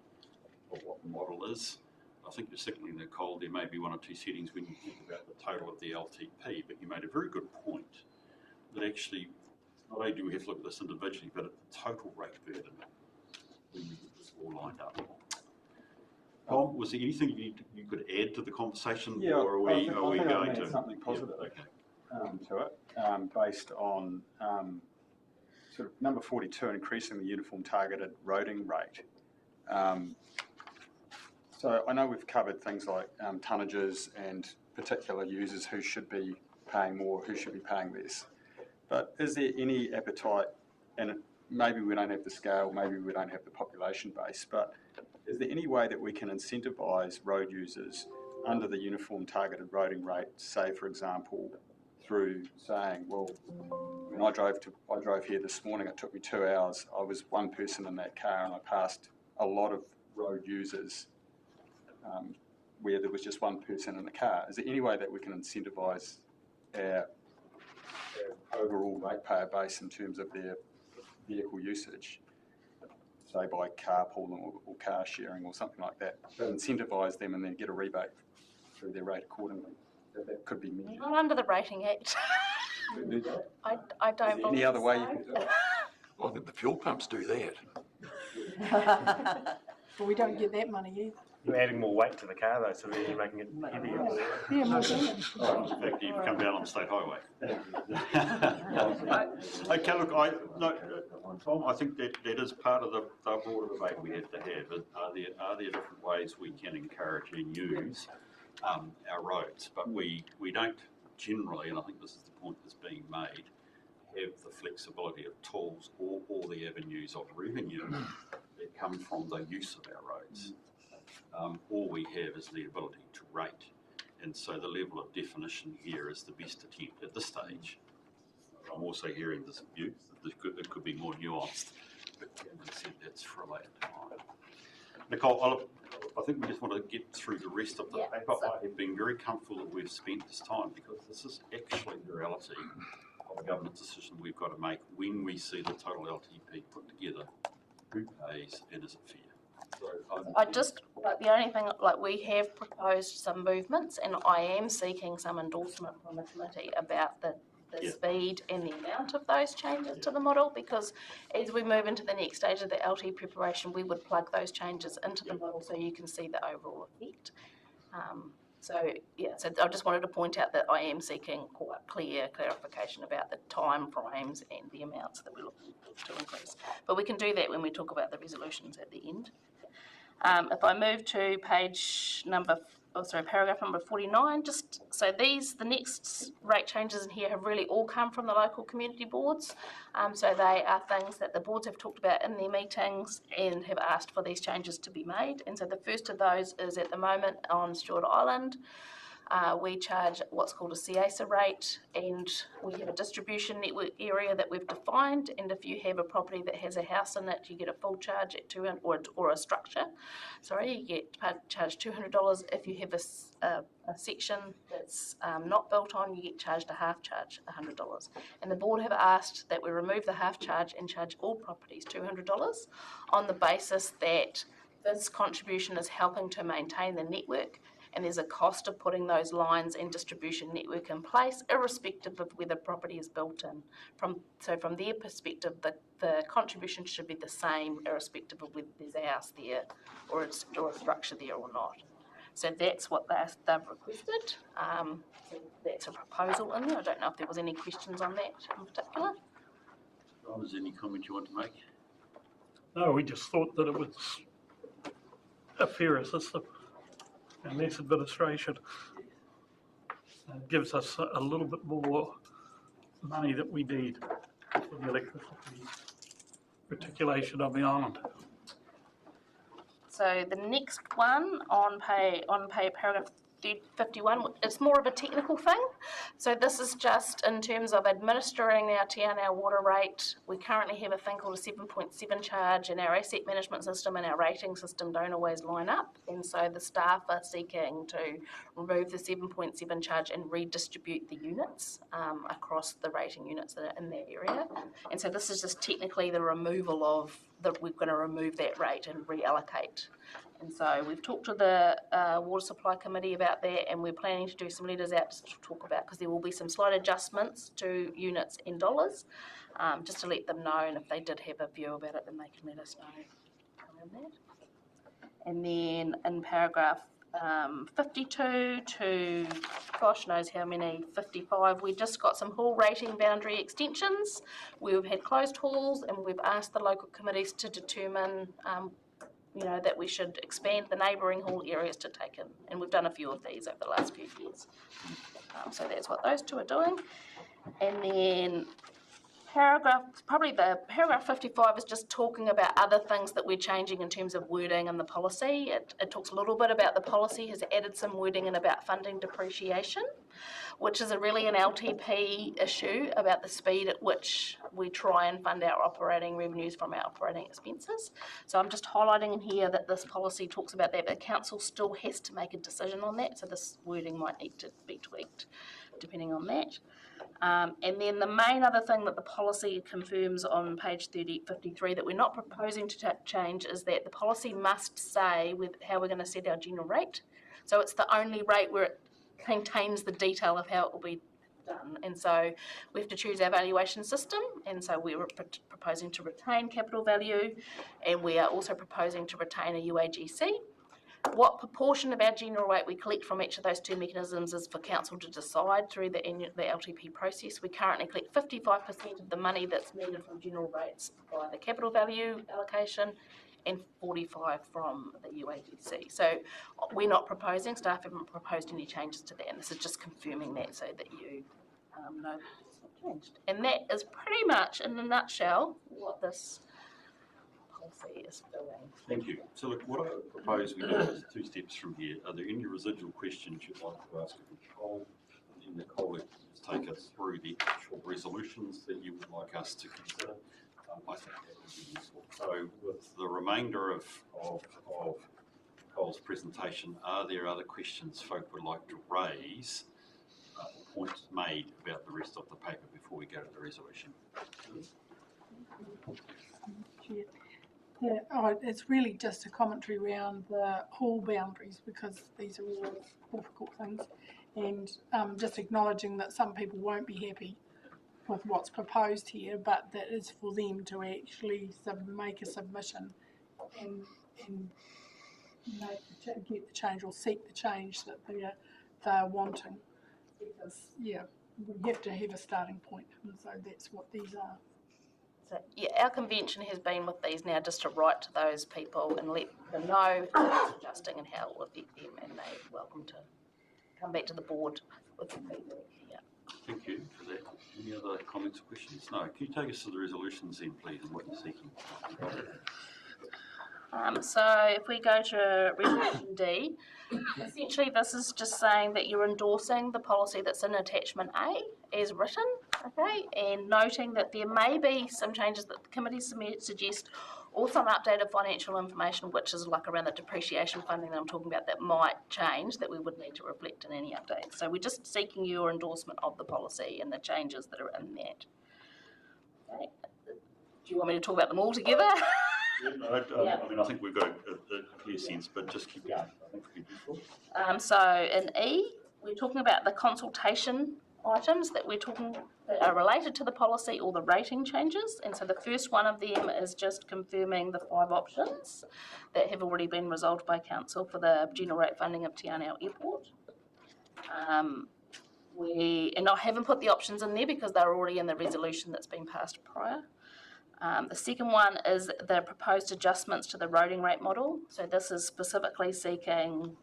of what the model is. I think you're signaling, Nicole, there may be one or two settings when you think about the total of the LTP, but you made a very good point that actually not only do we have to look at this individually, but at the total rate burden when you get this all lined up. Tom, was there anything you could add to the conversation, or are we going to something positive to it, based on sort of number 42, increasing the uniform targeted roading rate. So I know we've covered things like tonnages and particular users who should be paying more, who should be paying less. But is there any appetite, and maybe we don't have the scale, maybe we don't have the population base, but is there any way that we can incentivise road users under the uniform targeted roading rate, say for example, through saying, well, when I drove here this morning, it took me 2 hours, I was one person in that car and I passed a lot of road users where there was just one person in the car. Is there any way that we can incentivise our overall ratepayer base in terms of their vehicle usage, say by carpooling or car sharing or something like that, to incentivise them and then get a rebate through their rate accordingly? That could be measured. Not under the Rating Act. I don't believe any other way you could do it? I think the fuel pumps do that. But we don't get that money either. You're adding more weight to the car though, so then you're making it heavier. Yeah, more damage. In fact, you've come down on the state highway. Okay, look, Tom, I think that is part of the broader debate we have to have. Are there different ways we can encourage and use our roads? But we don't generally, and I think this is the point that's being made, have the flexibility of tools or the avenues of revenue that come from the use of our roads. All we have is the ability to rate. And so the level of definition here is the best attempt at this stage. I'm also hearing this view that it could be more nuanced, but Cameron said that's for a later time. Nicole, I think we just want to get through the rest of the paper. I have been very comfortable that we've spent this time because this is actually the reality of a government decision we've got to make when we see the total LTP put together. Who pays and is it fair? I just, the only thing, we have proposed some movements and I am seeking some endorsement from the committee about the speed and the amount of those changes to the model, because as we move into the next stage of the LT preparation, we would plug those changes into the model so you can see the overall effect. So I just wanted to point out that I am seeking quite clear clarification about the time frames and the amounts that we're looking to increase. But we can do that when we talk about the resolutions at the end. If I move to paragraph number 49, the next rate changes in here have really all come from the local community boards. So they are things that the boards have talked about in their meetings and have asked for these changes to be made. And so the first of those is at the moment on Stewart Island. We charge what's called a CASA rate, and we have a distribution network area that we've defined, and if you have a property that has a house in it, you get a full charge at $200, or a structure, you get charged $200. If you have a section that's not built on, you get charged a half charge, $100. And the board have asked that we remove the half charge and charge all properties $200 on the basis that this contribution is helping to maintain the network, and there's a cost of putting those lines and distribution network in place, irrespective of whether property is built in. So from their perspective, the contribution should be the same, irrespective of whether there's a house there or a structure there or not. So that's what they've requested. So that's a proposal in there. I don't know if there was any questions on that in particular. Ron, is there any comment you want to make? No, we just thought that it was a fairer system and less administration. It gives us a little bit more money that we need for the electricity reticulation on the island. So the next one on paragraph 51, it's more of a technical thing. So this is just in terms of administering our town, our water rate. We currently have a thing called a 7.7 charge, and our asset management system and our rating system don't always line up. And so the staff are seeking to remove the 7.7 charge and redistribute the units across the rating units that are in that area. And so this is just technically the removal of we're going to remove that rate and reallocate. And so we've talked to the Water Supply Committee about that, and we're planning to do some letters out to talk about, because there will be some slight adjustments to units in dollars, just to let them know, and if they did have a view about it, then they can let us know around that. And then in paragraph 52 to gosh knows how many, 55, we just got some hall rating boundary extensions. We've had closed halls, and we've asked the local committees to determine that we should expand the neighbouring hall areas to take in. And we've done a few of these over the last few years. So that's what those two are doing. And then paragraph 55 is just talking about other things that we're changing in terms of wording and the policy. It talks a little bit about the policy, has added some wording in about funding depreciation, which is really an LTP issue about the speed at which we try and fund our operating revenues from our operating expenses. So I'm just highlighting in here that this policy talks about that, but council still has to make a decision on that, so this wording might need to be tweaked depending on that. And then the main other thing that the policy confirms on page 53 that we're not proposing to change is that the policy must say with how we're going to set our general rate. So it's the only rate where it contains the detail of how it will be done. And so we have to choose our valuation system, and so we're proposing to retain capital value, and we are also proposing to retain a UAGC. What proportion of our general rate we collect from each of those two mechanisms is for council to decide through the LTP process. We currently collect 55% of the money that's needed from general rates by the capital value allocation and 45% from the UADC. So we're not proposing, staff haven't proposed any changes to that, and this is just confirming that so that you know it's not changed. And that is pretty much, in a nutshell, what this policy is doing. Thank you. So look, what I propose we do is 2 steps from here. Are there any residual questions you'd like to ask of Nicole? And then Nicole will take us through the actual resolutions that you would like us to consider. I think that would be useful. So with the remainder of Nicole's presentation, are there other questions folk would like to raise, points made about the rest of the paper before we go to the resolution? It's really just a commentary around the hall boundaries, because these are all difficult things, and just acknowledging that some people won't be happy with what's proposed here, but that is for them to actually make a submission and get the change, or seek the change that they're wanting. Because, yeah, we have to have a starting point, and so that's what these are. So, yeah, our convention has been with these now just to write to those people and let them know how it's adjusting and how it will affect them, and they're welcome to come back to the board with the feedback. Yeah. Thank you for that. Any other comments or questions? No. Can you take us to the resolutions then, please, and what you're seeking? So if we go to resolution D, essentially this is just saying that you're endorsing the policy that's in attachment A as written, okay, and noting that there may be some changes that the committee suggest, or some updated financial information, which is like around the depreciation funding that I'm talking about, that might change, that we would need to reflect in any updates. So we're just seeking your endorsement of the policy and the changes that are in that. Okay. Do you want me to talk about them all together? I mean, I think we've got a clear sense, but just keep going. I think it'd be useful. So in E, we're talking about the consultation items that are related to the policy or the rating changes. And so the first one of them is just confirming the 5 options that have already been resolved by council for the general rate funding of Te Anau Airport. And I haven't put the options in there because they're already in the resolution that's been passed prior. The second one is the proposed adjustments to the roading rate model. So this is specifically seeking,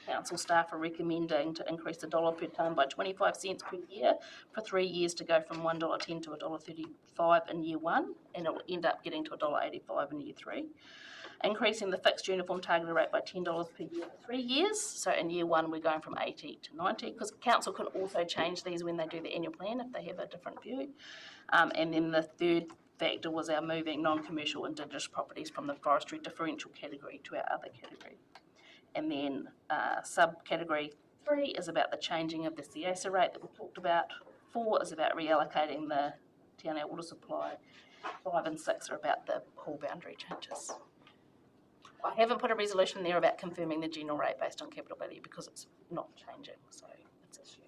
council staff are recommending to increase the dollar per tonne by 25 cents per year for 3 years, to go from $1.10 to $1.35 in year 1, and it will end up getting to $1.85 in year 3. Increasing the fixed uniform targeted rate by $10 per year for 3 years. So in year 1 we're going from 80 to 90, because council can also change these when they do the annual plan if they have a different view. And then the third factor was our moving non-commercial indigenous properties from the forestry differential category to our other category. And then subcategory 3 is about the changing of the CASA rate that we talked about. 4 is about reallocating the Te Anau water supply. 5 and 6 are about the hall boundary changes. I haven't put a resolution there about confirming the general rate based on capital value because it's not changing, so it's a share.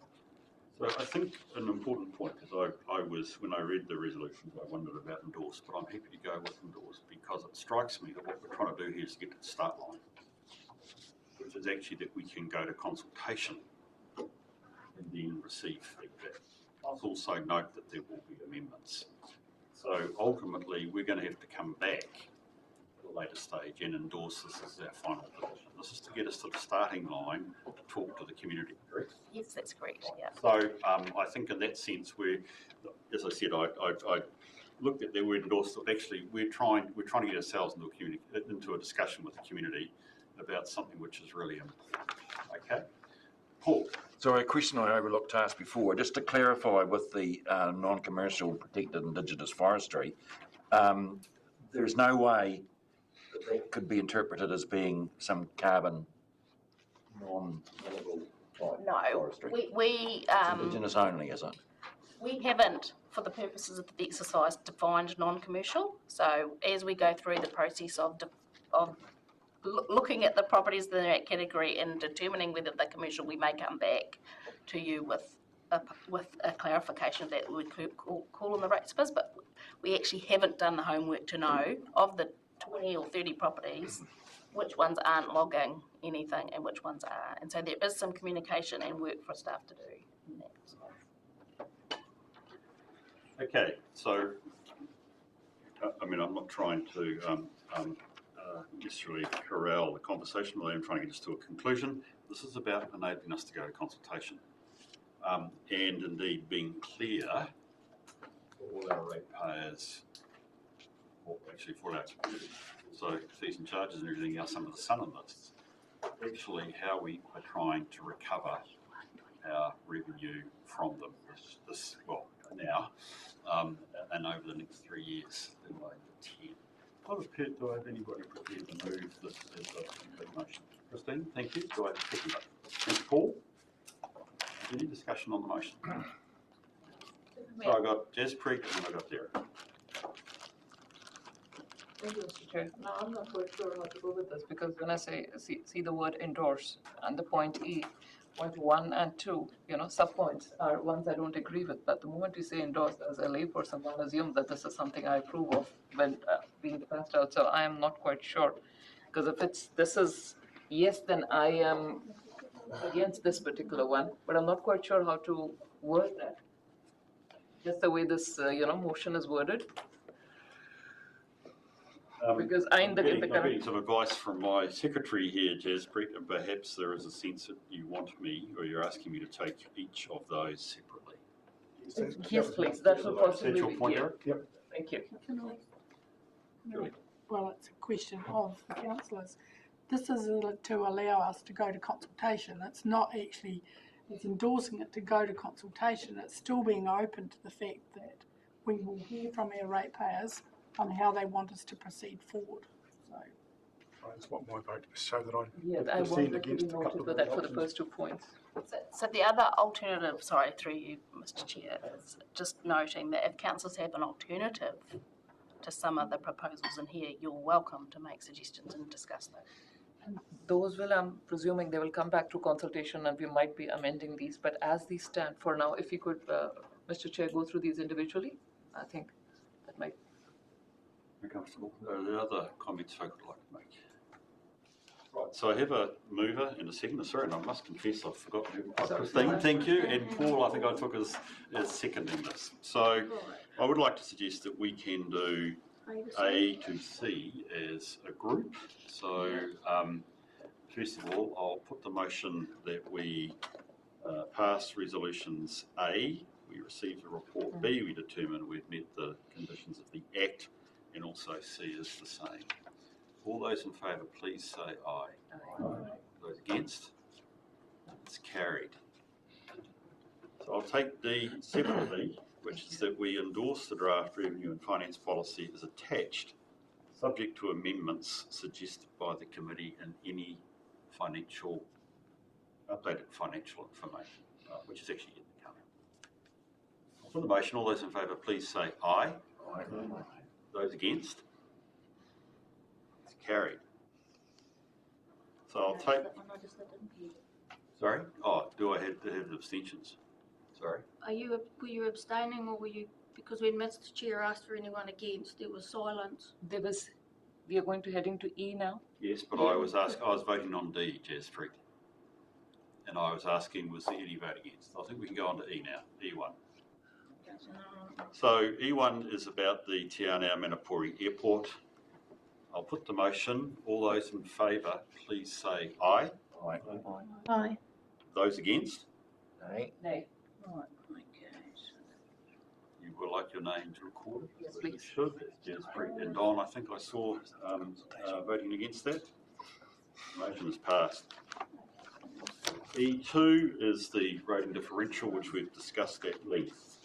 So I think an important point, because I was, when I read the resolutions, I wondered about endorse, but I'm happy to go with endorse because it strikes me that what we're trying to do here is get to the start line, which is actually that we can go to consultation and then receive feedback. I'll also note that there will be amendments. So ultimately, we're going to have to come back at a later stage and endorse this as our final position. This is to get us to the starting line to talk to the community, correct? Yes, that's correct, yeah. So I think in that sense, as I said, I looked at the word endorsed. Actually, we're trying to get ourselves into a discussion with the community about something which is really important. Okay, Paul. So a question I overlooked to ask before, just to clarify with the non-commercial protected indigenous forestry, there's no way that could be interpreted as being some carbon non-renewable type forestry. It's indigenous only, is it? We haven't, for the purposes of the exercise, defined non-commercial. So as we go through the process of looking at the properties in that category and determining whether they're commercial, we may come back to you with a clarification of that we could call on the rate space, but we actually haven't done the homework to know of the 20 or 30 properties which ones aren't logging anything and which ones are. And so there is some communication and work for staff to do in that. Okay, so, I mean, I'm not trying to necessarily corral the conversation, but I'm trying to get us to a conclusion. This is about enabling us to go to consultation. And indeed being clear for all our ratepayers, or actually for our community, so fees and charges and everything else under the Southland lists, actually how we are trying to recover our revenue from them well, now, and over the next 3 years, then by 10. Do I have anybody prepared to move this as a complete motion? Christine, thank you. Do I have a second? Thanks, Paul. Any discussion on the motion? So I got Jaspreet and I got Derek. Thank you, Mr. Chair. No, I'm not quite sure how to go with this because when I see the word endorse and the point E, point 1 and 2, sub-points are ones I don't agree with. But the moment you say endorse, as a layperson, one assumes that this is something I approve of when being passed out. So I am not quite sure because if this is yes, then I am against this particular one. But I'm not quite sure how to word that. Just the way this motion is worded. Because I'm getting some advice from my secretary here, Jaspreet, and perhaps there is a sense that you want me, or you're asking me to take each of those separately. Yes, please. That's a possibility. That's your point, Eric? Yep. Thank you. Well, it's a question of the councillors. This is to allow us to go to consultation. It's not actually, it's endorsing it to go to consultation. It's still being open to the fact that we will hear from our ratepayers on how they want us to proceed forward. So that's what my vote was, so that I proceed wanted against to a be couple noted for of that the for the options. first 2 points. So the other alternative, sorry, through you, Mr. Chair, is just noting that if councillors have an alternative to some of the proposals in here, you're welcome to make suggestions and discuss those. Those will, I'm presuming, they will come back to consultation and we might be amending these. But as these stand for now, if you could, Mr. Chair, go through these individually, I think that might. Very comfortable. Are there other comments folk would like to make? Right, so I have a mover and a seconder. Sorry, and I must confess I've forgotten. Christine, thank you. And Paul, I think I took as seconding this. So I would like to suggest that we can do A to C as a group. So first of all, I'll put the motion that we pass resolutions A, we receive the report. B, we determine we've met the conditions of the Act, and also C is the same. All those in favour, please say aye. Aye. Those against? It's carried. So I'll take D separately, which is that we endorse the draft revenue and finance policy as attached, subject to amendments suggested by the committee in any updated financial information, which is actually yet to come. For the motion, all those in favour, please say aye. Aye. Those against? It's carried. So I'll take. Sorry? Oh, do I have to have abstentions? Sorry? Were you abstaining or were you, because when Mr. Chair asked for anyone against, there was silence. We are going to heading to E now? Yes, but I was voting on D, Jaspreet. And I was asking, was there any vote against? I think we can go on to E now, E1. So E1 is about the Te Anau Manapori Airport. I'll put the motion. All those in favour, please say aye. Aye. Aye. Those against? Nay. Nay. Right, You would like your name to record it? Yes, please. Should. Jaspreet and Don, I think I saw voting against that. The motion is passed. E2 is the rating differential, which we've discussed at length.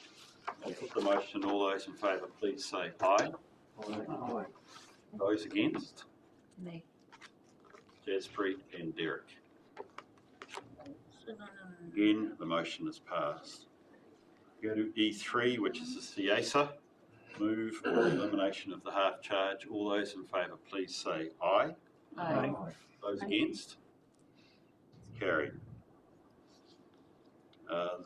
I'll put the motion. All those in favour, please say aye. Aye. Those against? Nay. Jaspreet and Derek. Again, the motion is passed. Go to E3, which is the CIASA. Move or elimination of the half charge. All those in favour, please say aye. Aye. Those against? Carried.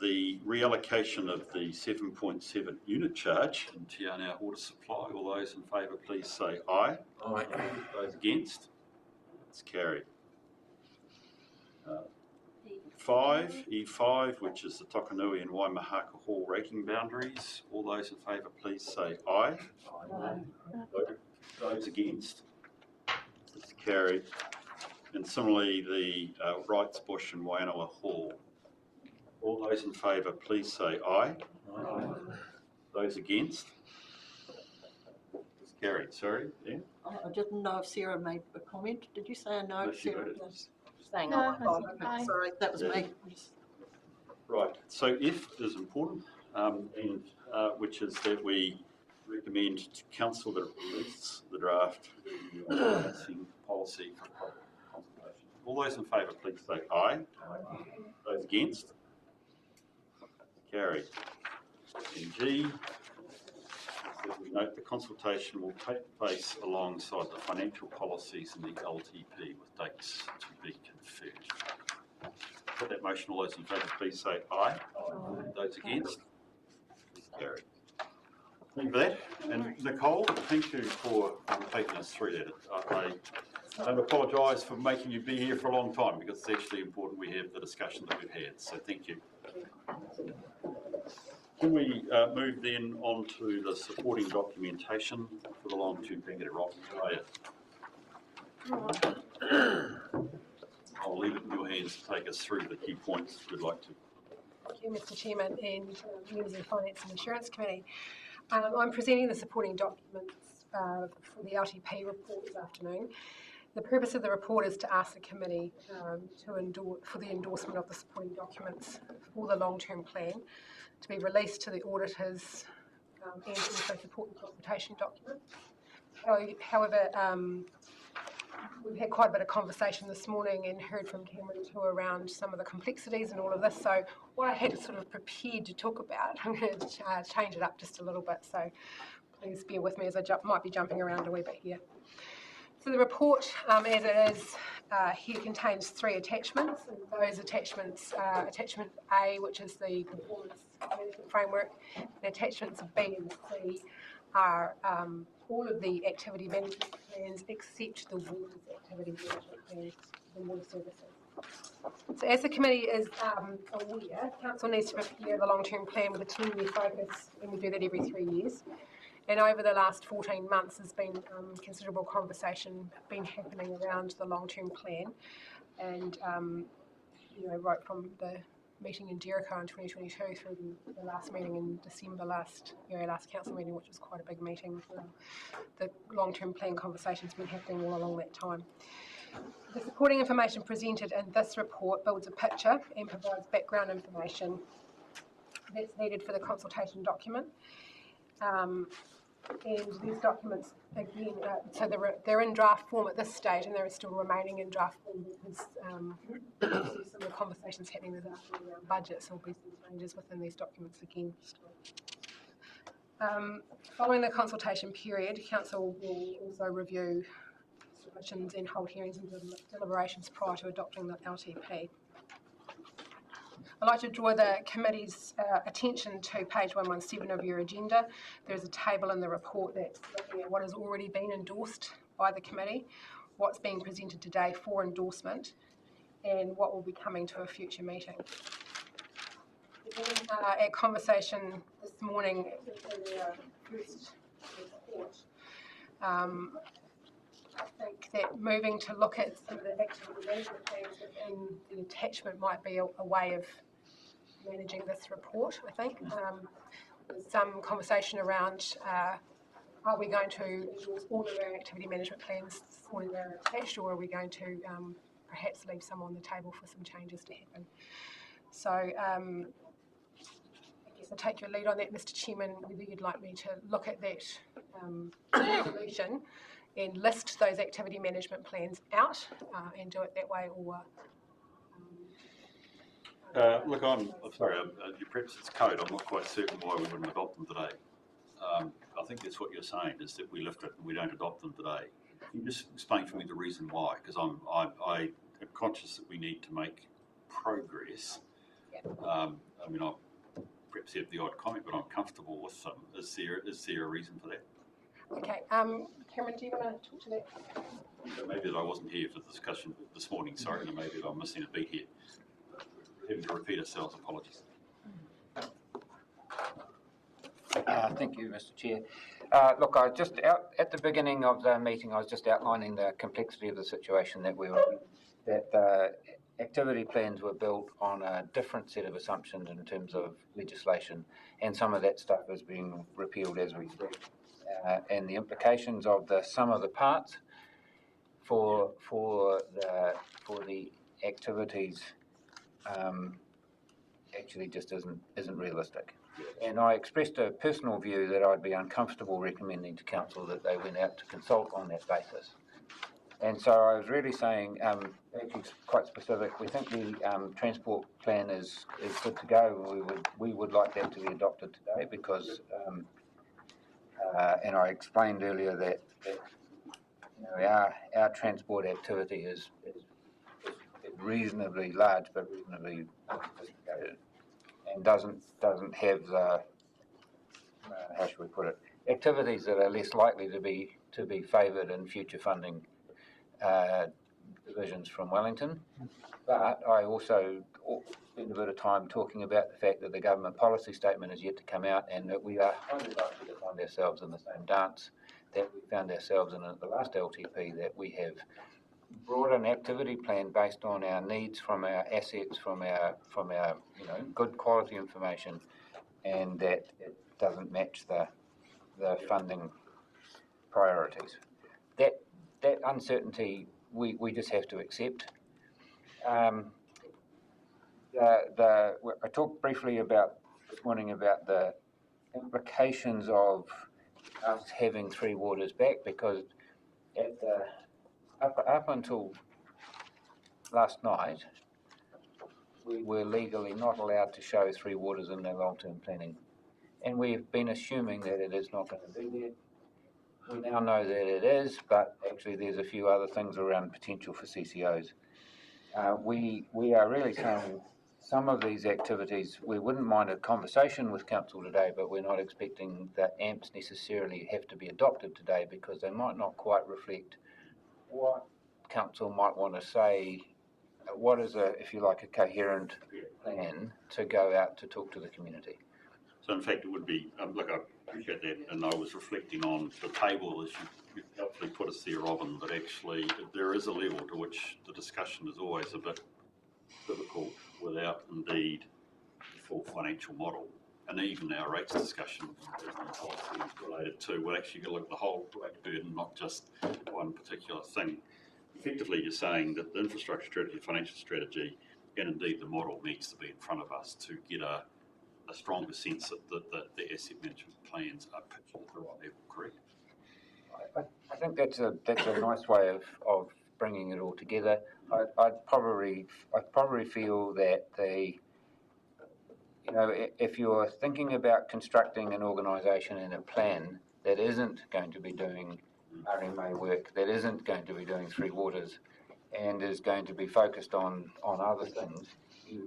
The reallocation of the 7.7 unit charge in Te Anau water supply. All those in favour, please say aye. Aye. Those against? It's carried. 5, which is the Tokanui and Waimahaka Hall rating boundaries. All those in favour, please say aye. Those against? It's carried. And similarly, the Wrights Bush and Wainoa Hall. All those in favour, please say aye. Those against? It's carried. Sorry, yeah? I didn't know if Sarah made a comment. Did you say a no, No, she Sarah? voted. Saying No, aye. Oh, okay, sorry, that was me. Right, so F is important, which is that we recommend to council that it release the draft financing policy for public consultation. All those in favour, please say aye. Those against? Carried. And G, we note the consultation will take place alongside the financial policies and the LTP with dates to be confirmed. Put that motion, all those in favour, please say aye. Those against? Carried. Thank you for that. And Nicole, thank you for taking us through that. I apologise for making you be here for a long time because it's actually important we have the discussion that we've had. So thank you. Can we move then on to the supporting documentation for the long-term plan? Get it right. I'll leave it in your hands to take us through the key points if you'd like to. Thank you, Mr Chairman and members of the Finance and Insurance Committee. I'm presenting the supporting documents for the LTP report this afternoon. The purpose of the report is to ask the committee for the endorsement of the supporting documents for the long-term plan to be released to the auditors and also support the consultation document. However, we've had quite a bit of conversation this morning and heard from Cameron too around some of the complexities and all of this. So what I had sort of prepared to talk about, I'm going to change it up just a little bit. So please bear with me as I might be jumping around a wee bit here. So the report, as it is, here contains 3 attachments. And those attachments, attachment A, which is the performance management framework, and attachments B and C are all of the activity management plans except the water's activity management plans, the water services. So as the committee is aware, council needs to prepare the long-term plan with a 10-year focus, and we do that every 3 years. And over the last 14 months, there's been considerable conversation been happening around the long-term plan, and right from the meeting in Jericho in 2022 through the last meeting in December last council meeting, which was quite a big meeting. The long-term plan conversation's been happening all along that time. The supporting information presented in this report builds a picture and provides background information that's needed for the consultation document. And these documents, again, so they're in draft form at this stage, and they're still remaining in draft form because some of the conversations happening this afternoon around budgets, so there'll be some changes within these documents again. Following the consultation period, council will also review submissions and hold hearings and deliberations prior to adopting the LTP. I'd like to draw the committee's attention to page 117 of your agenda. There's a table in the report that's looking at what has already been endorsed by the committee, what's being presented today for endorsement, and what will be coming to a future meeting. At conversation this morning in the first report, I think that moving to look at some of the activity management plans within the attachment might be a way of managing this report, I think. There's some conversation around are we going to endorse all of our activity management plans, all of our attached, or are we going to perhaps leave some on the table for some changes to happen? So I guess I'll take your lead on that, Mr Chairman, whether you'd like me to look at that resolution and list those activity management plans out and do it that way, or look, I'm sorry, perhaps it's code. I'm not quite certain why we wouldn't adopt them today. I think that's what you're saying, is that we lift it and we don't adopt them today. Can you just explain for me the reason why? Because I am conscious that we need to make progress. I mean, I perhaps have the odd comment, but I'm comfortable with them. Is there a reason for that? Okay, Cameron, do you want to talk to that? Maybe that I wasn't here for the discussion this morning, sorry, and maybe that I'm missing a beat here. Having to repeat ourselves, apologies. Thank you, Mr. Chair. Look, I just at the beginning of the meeting, I was just outlining the complexity of the situation that the activity plans were built on a different set of assumptions in terms of legislation, and some of that stuff is being repealed as we speak. And the implications of the sum of the parts for the activities actually just isn't realistic. And I expressed a personal view that I'd be uncomfortable recommending to council that they went out to consult on that basis. And so I was really saying, actually quite specific, we think the transport plan is good to go. We would like that to be adopted today because, and I explained earlier that you know, our transport activity is reasonably large but reasonably sophisticated, and doesn't have the how should we put it, activities that are less likely to be favoured in future funding divisions from Wellington. But I also spend a bit of time talking about the fact that the government policy statement is yet to come out, and that we are highly likely to find ourselves in the same dance that we found ourselves in at the last LTP, that we have brought an activity plan based on our needs from our assets, from our you know, good quality information, and that it doesn't match the funding priorities. That uncertainty we just have to accept. I talked briefly about this morning about the implications of us having Three Waters back, because at up until last night, we were legally not allowed to show Three Waters in their long-term planning, and we've been assuming that it is not going to be there. We now know that it is, but actually there's a few other things around potential for CCOs. We are really saying some of these activities, we wouldn't mind a conversation with council today, but we're not expecting that AMPs necessarily have to be adopted today, because they might not quite reflect what council might want to say. What is if you like, a coherent plan to go out to talk to the community? So in fact, it would be, look, I appreciate that, and I was reflecting on the table as you helpfully put us there, Robin, that actually there is a level to which the discussion is always a bit difficult without indeed the full financial model. And even our rates discussion related to, we're actually going to look at the whole rate burden, not just one particular thing. Effectively, you're saying that the infrastructure strategy, financial strategy, and indeed the model needs to be in front of us to get a stronger sense that the asset management plans are pitched at the right level, correct? I think that's a nice way of bringing it all together. I'd probably feel that you know, if you're thinking about constructing an organisation and a plan that isn't going to be doing RMA work, that isn't going to be doing Three Waters, and is going to be focused on other things,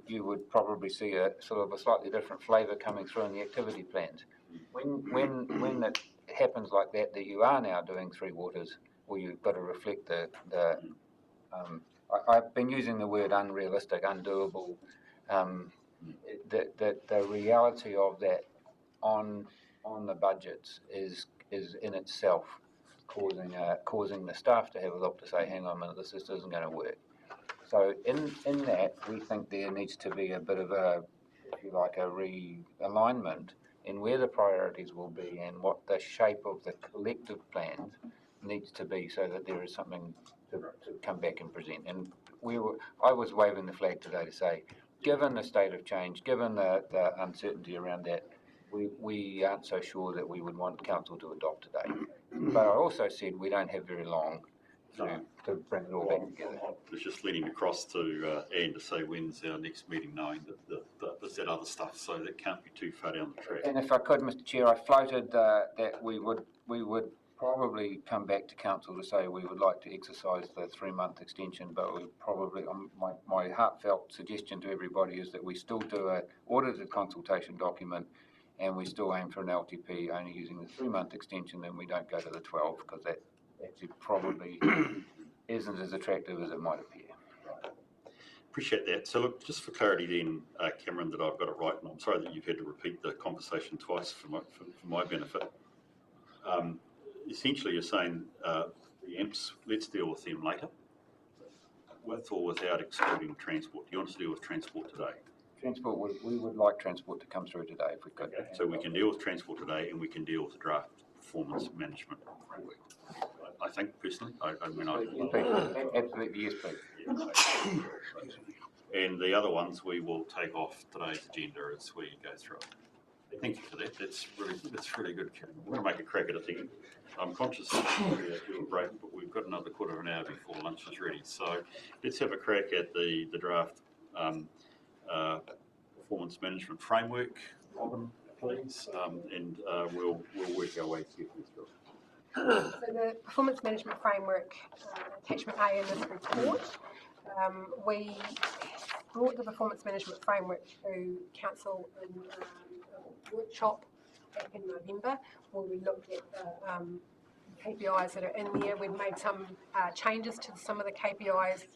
you would probably see a sort of a slightly different flavour coming through in the activity plans. When it happens like that you are now doing Three Waters, well, you've got to reflect I've been using the word unrealistic, undoable. The reality of that on the budgets is in itself causing the staff to have a look to say, hang on a minute, this just isn't going to work. So in that, we think there needs to be a bit of a, if you like, a realignment in where the priorities will be and what the shape of the collective plans needs to be, so that there is something to come back and present. And I was waving the flag today to say, given the state of change, given the uncertainty around that, we aren't so sure that we would want council to adopt today. But I also said we don't have very long to bring it all back together. I was just leaning across to Anne to say, when's our next meeting, knowing that there's that other stuff, so that can't be too far down the track. And if I could, Mr. Chair, I floated that we would probably come back to council to say we would like to exercise the 3-month extension, but we probably, my heartfelt suggestion to everybody is that we still do an audited consultation document and we still aim for an LTP only using the 3-month extension, then we don't go to the 12, because that actually probably isn't as attractive as it might appear. Appreciate that. So look, just for clarity then, Cameron, that I've got it right, and I'm sorry that you've had to repeat the conversation twice for my benefit. Essentially, you're saying the AMPs, let's deal with them later, with or without excluding transport. Do you want us to deal with transport today? Transport, we would like transport to come through today if we could. Okay. So we can deal with transport today, and we can deal with the draft performance management framework. I think personally, Absolutely, yes, please. And the other ones we will take off today's agenda as we go through it. Thank you for that. That's really good. We're going to make a crack at it again. I'm conscious of the break, but we've got another quarter of an hour before lunch is ready. So let's have a crack at the draft performance management framework, Robin, please, and we'll work our way carefully through it. So the performance management framework, attachment A in this report, we brought the performance management framework to council in a workshop back in November, where we looked at the KPIs that are in there. We've made some changes to some of the KPIs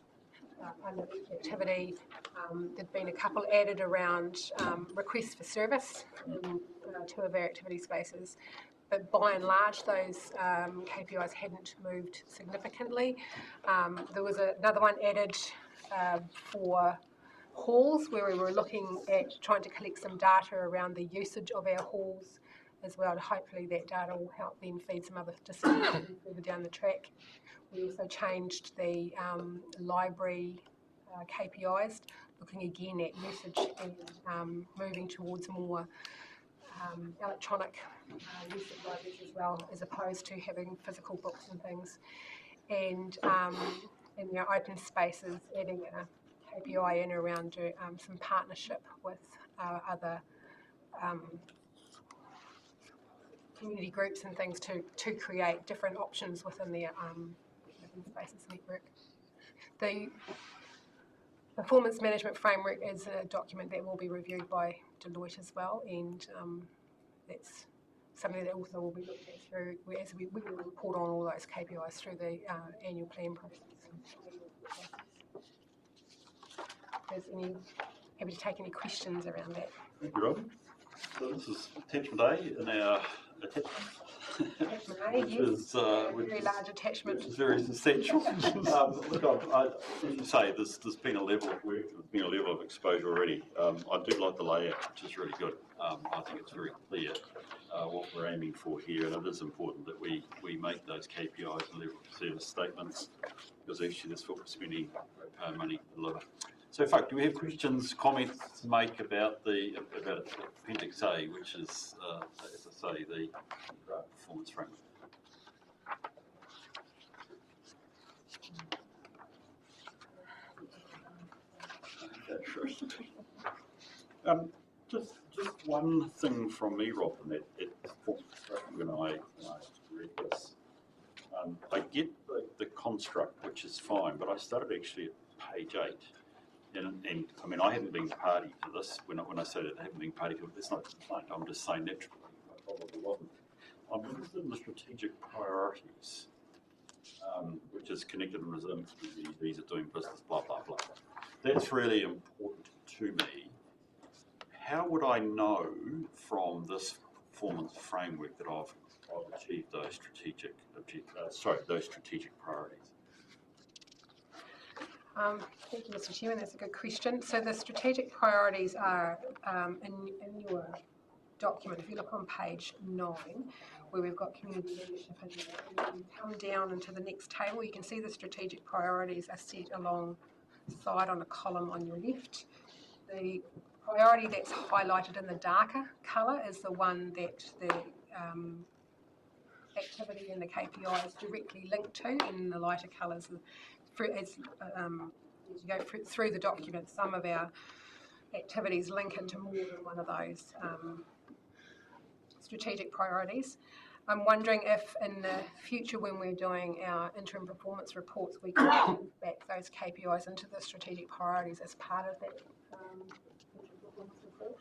under each activity. There've been a couple added around requests for service in 2 of our activity spaces. But by and large, those KPIs hadn't moved significantly. There was another one added for halls, where we were looking at trying to collect some data around the usage of our halls as well. Hopefully that data will help then feed some other decisions further down the track. We also changed the library KPIs, looking again at usage and moving towards more electronic use of libraries as well, as opposed to having physical books and things. And in our open spaces, adding a KPI in around some partnership with other community groups and things to create different options within the open spaces network. The performance management framework is a document that will be reviewed by Deloitte as well, and that's something that also will be looked at through as we will report on all those KPIs through the annual plan process. Happy to take any questions around that. Thank you, Robin. So this is attachment A in our attachment. Which is very large attachment. Which is very substantial. Look, as you say, there's been a level of work, there's been a level of exposure already. I do like the layout, which is really good. I think it's very clear what we're aiming for here, and it is important that we make those KPIs and level of service statements, because actually that's what we're spending money to deliver. So, folk, do we have questions, comments to make about Appendix A, which is, as I say, the performance framework? Just one thing from me, Rob, and that when I read this, I get the construct, which is fine, but I started actually at page 8. And I mean, I haven't been party to this. When I say that I haven't been party to it, that's not a complaint. I'm just saying naturally, I probably wasn't. I'm interested in the strategic priorities, which is connected and resilient communities are doing business, blah, blah, blah. That's really important to me. How would I know from this performance framework that I've achieved those strategic priorities? Thank you, Mr. Chairman. That's a good question. So the strategic priorities are in your document. If you look on page 9, where we've got community leadership in there, and you come down into the next table, you can see the strategic priorities are set alongside on a column on your left. The priority that's highlighted in the darker colour is the one that the activity and the KPI is directly linked to, and the lighter colours as you go through the document, some of our activities link into more than one of those strategic priorities. I'm wondering if in the future, when we're doing our interim performance reports, we can link back those KPIs into the strategic priorities as part of that interim performance report.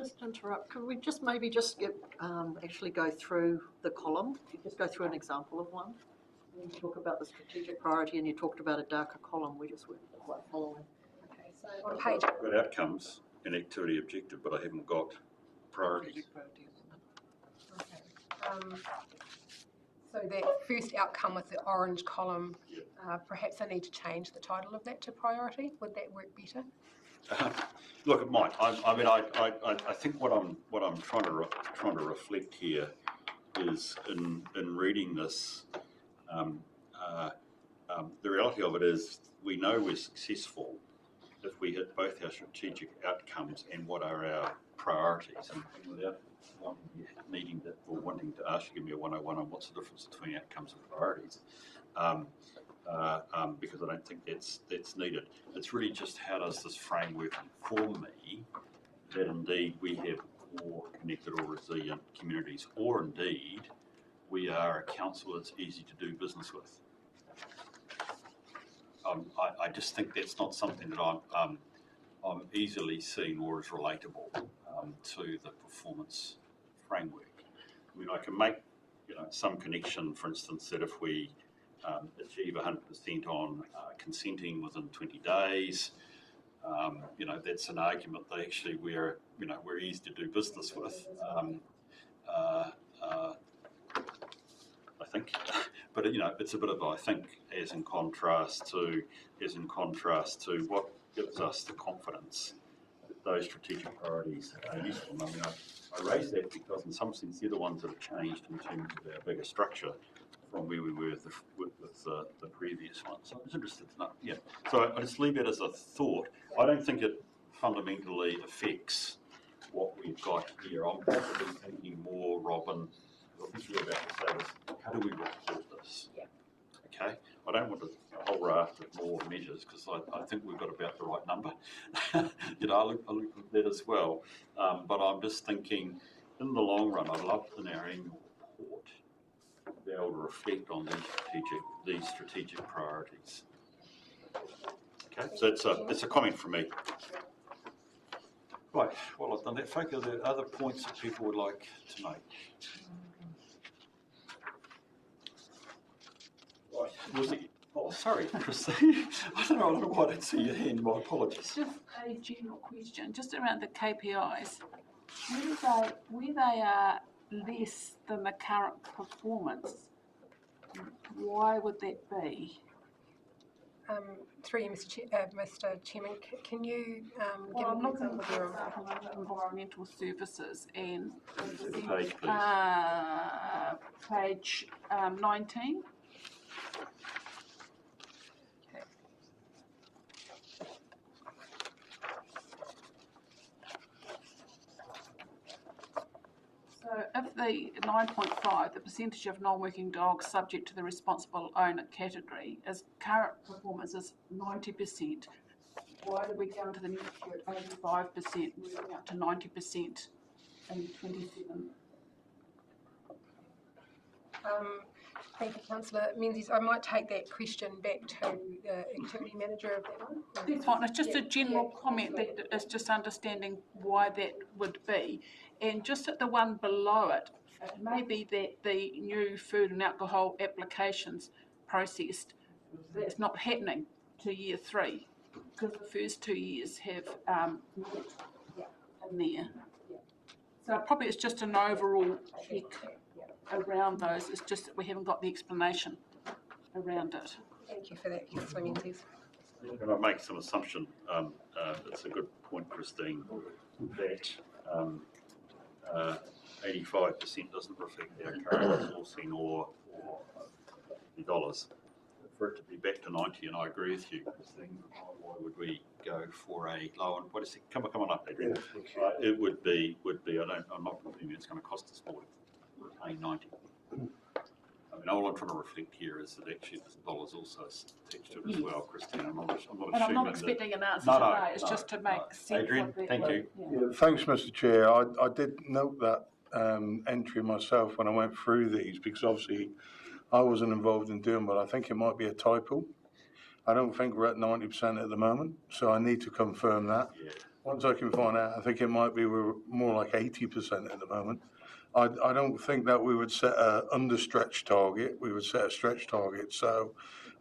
just interrupt? Could we just maybe just get, actually go through the column? Just go through an example of one. When you talk about the strategic priority and you talked about a darker column, we just weren't quite following. Okay, so on page. I've got outcomes and activity objective, but I haven't got priorities. Okay. So that first outcome with the orange column, perhaps I need to change the title of that to priority. Would that work better? Look, it might. I mean, I think what I'm trying to reflect here is in reading this. The reality of it is we know we're successful if we hit both our strategic outcomes and what are our priorities. And without wanting to ask you, give me a 101 on what's the difference between outcomes and priorities, because I don't think that's needed. It's really just how does this framework inform me that indeed we have more connected or resilient communities, or indeed we are a council that's easy to do business with. I just think that's not something that I'm easily seen or as relatable to the performance framework. I mean, I can make some connection, for instance, that if we achieve 100% on consenting within 20 days, that's an argument that actually we're easy to do business with. I think, but it's a bit of I think as in contrast to what gives us the confidence that those strategic priorities are useful. I mean, I raise that because in some sense they're the ones that have changed in terms of our bigger structure from where we were with the previous one. So I was interested to know. Yeah. So I just leave it as a thought. I don't think it fundamentally affects what we've got here. I'm probably thinking more, Robin, what you're about to say is, how do we report this? Yeah. Okay. I don't want a whole raft of more measures because I think we've got about the right number. I look at that as well. But I'm just thinking, in the long run, I'd love in our annual report to be able to reflect on these strategic priorities. Okay. So it's a comment from me. Right. Well, I've done that. Folk, are there other points that people would like to make? Oh, sorry, Christine. I don't know why I didn't see your hand. My apologies. Just a general question, just around the KPIs. Where they are less than the current performance, why would that be? Through you, Mr. Chairman, can you give I'm an looking example for of environmental services and page, please. Page 19. So if the 9.5, the percentage of non-working dogs subject to the responsible owner category, as current performance is 90%, why did we go into the next year at 85%, moving up to 90% in 27? Thank you, Councillor Menzies. I might take that question back to the activity manager of that one. That's fine. It's just a general comment that is just understanding why that would be. And just at the one below it, it may be that the new food and alcohol applications processed, that's not happening to year 3 because the first 2 years have in there. So probably it's just an overall check around those. It's just that we haven't got the explanation around it. Thank you for that, Councillor Menzies. Can I make some assumption? It's a good point, Christine, that 85% doesn't reflect our current sourcing or dollars. For it to be back to 90, and I agree with you, Christine, why would we go for a low? And what is it? Come on up, Adrian. It would be. I'm not thinking it's going to cost us more to retain 90. I mean, all I'm trying to reflect here is that actually this dollar's also attached to it as well, Christine. I'm not expecting an answer today. It's just to make sense. Adrian, thank you. Yeah, thanks, Mr. Chair. I did note that entry myself when I went through these because obviously I wasn't involved in doing, but I think it might be a typo. I don't think we're at 90% at the moment, so I need to confirm that. Once I can find out, I think it might be we're more like 80% at the moment. I don't think that we would set a under-stretch target. We would set a stretch target. So,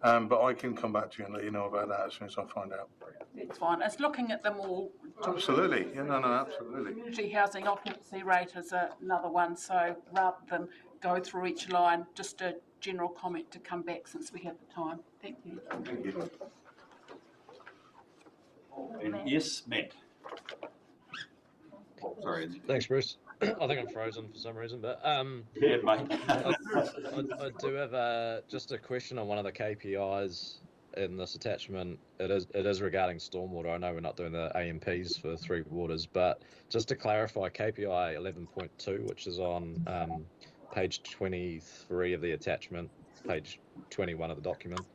but I can come back to you and let you know about that as soon as I find out. It's fine. It's looking at them all. Absolutely. Yeah, no, absolutely. Community housing occupancy rate is another one. So rather than go through each line, just a general comment to come back since we have the time. Thank you. Thank you. And yes, Matt. Oh, sorry. Thanks, Bruce. I think I'm frozen for some reason, but Yeah, mate. I do have just a question on one of the KPIs in this attachment. It is regarding stormwater. I know we're not doing the AMPs for Three Waters, but just to clarify, KPI 11.2, which is on page 23 of the attachment, page 21 of the document,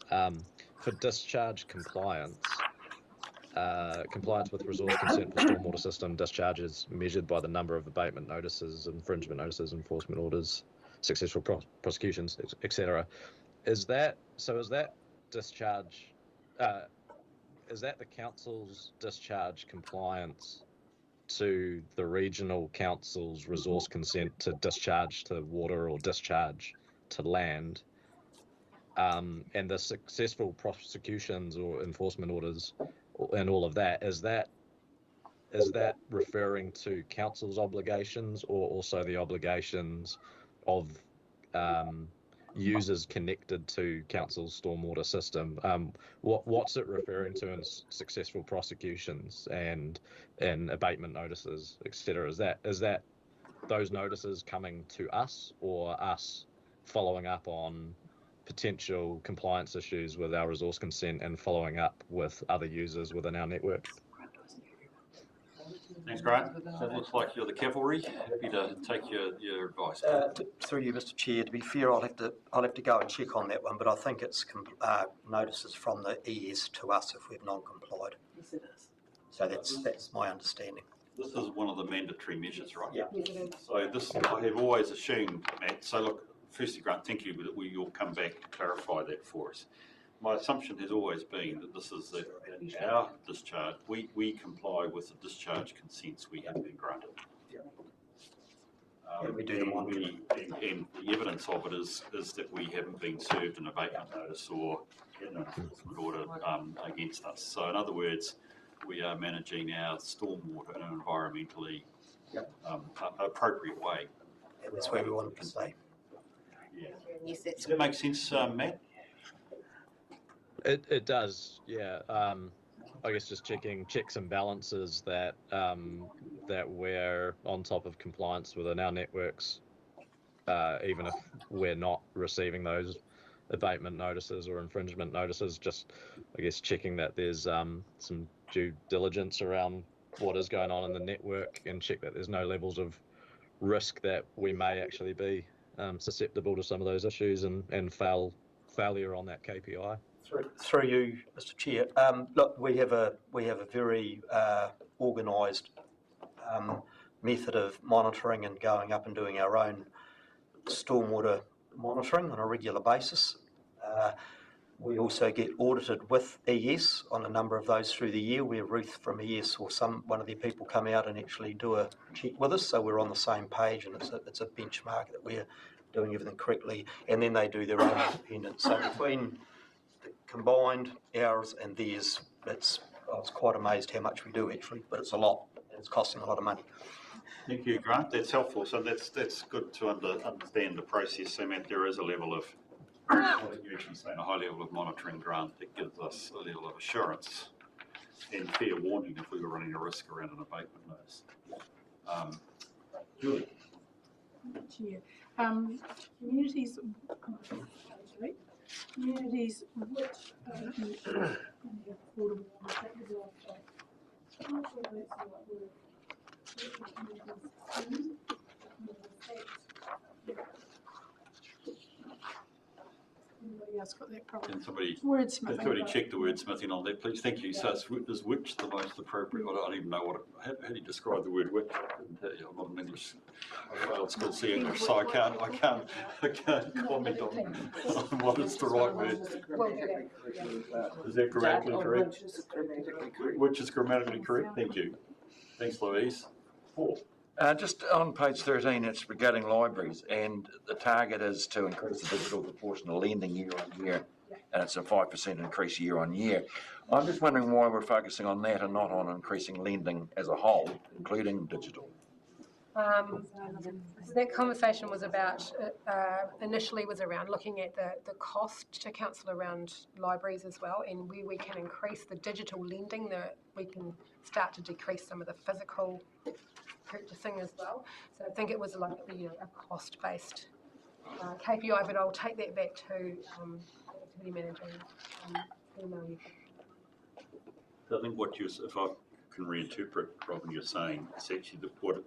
for discharge compliance. Compliance with resource consent for stormwater system discharges measured by the number of abatement notices, infringement notices, enforcement orders, successful prosecutions, etc. Is that discharge? Is that the council's discharge compliance to the regional council's resource consent to discharge to water or discharge to land? And the successful prosecutions or enforcement orders and all of that, is that referring to council's obligations or also the obligations of users connected to council's stormwater system? What's it referring to in successful prosecutions and abatement notices, etc.? Is that those notices coming to us or us following up on potential compliance issues with our resource consent and following up with other users within our network? Thanks, Grant. So it looks like you're the cavalry. Happy to take your advice. Through you, Mr. Chair. To be fair, I'll have to go and check on that one, but I think it's notices from the ES to us if we've non-complied. Yes, it is. So that's my understanding. This is one of the mandatory measures, right? Yeah. So this, I have always assumed, Matt. So look, firstly, Grant, thank you that you'll come back to clarify that for us. My assumption has always been that this is our discharge. We comply with the discharge consents we have been granted. And we do the monitoring. And the evidence of it is that we haven't been served an abatement notice or an enforcement order against us. So in other words, we are managing our stormwater in an environmentally appropriate way. And that's where we want it to stay. Yeah. Does that make sense, Matt? It does, yeah. I guess just checking checks and balances that that we're on top of compliance within our networks, even if we're not receiving those abatement notices or infringement notices. Just, I guess, checking that there's some due diligence around what is going on in the network and check that there's no levels of risk that we may actually be susceptible to some of those issues and failure on that KPI. Through you, Mr. Chair. Look, we have a very organised method of monitoring and going up and doing our own stormwater monitoring on a regular basis. We also get audited with ES on a number of those through the year, where Ruth from ES or one of their people come out and actually do a check with us, so we're on the same page, and it's a benchmark that we're doing everything correctly, and then they do their own independent. So between the combined ours and theirs, I was quite amazed how much we do actually, but it's a lot, and it's costing a lot of money. Thank you, Grant. That's helpful. So that's good to understand the process. So, Matt, there is a level of, you actually saying a high level of monitoring, Grant, that gives us a level of assurance and fair warning if we were running a risk around an abatement notice. Julie. Chair. Communities which affordable Anybody else got that problem. Can somebody Wordsmithing. check the wordsmithing on that, please? Thank you. So is which the most appropriate? I don't even know how do you describe the word which? I'm not an English. I failed school C English, so I can't comment on what is the right word. Is that grammatically correct? Which is grammatically correct. Thank you. Thanks, Louise. Paul. Just on page 13, it's regarding libraries, and the target is to increase the digital proportion of lending year on year, and it's a 5% increase year on year. I'm just wondering why we're focusing on that and not on increasing lending as a whole, including digital. That conversation was about, initially was around looking at the cost to council around libraries as well, and where we can increase the digital lending, we can start to decrease some of the physical purchasing as well. So I think it was like a cost-based KPI, but I'll take that back to activity manager. So I think if I can reinterpret, Robin, you're saying it's actually the broader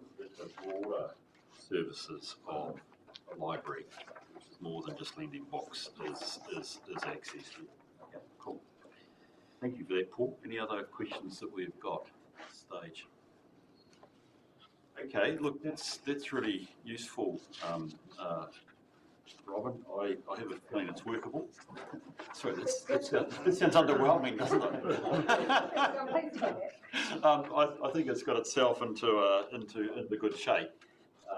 services of a library, which is more than just lending box, is access to. Okay, cool. Thank you for that, Paul. Any other questions that we've got at this stage? Okay, look, that's really useful, Robin. I have a feeling it's workable. Sorry, that sounds underwhelming, doesn't it? I think it's got itself into good shape,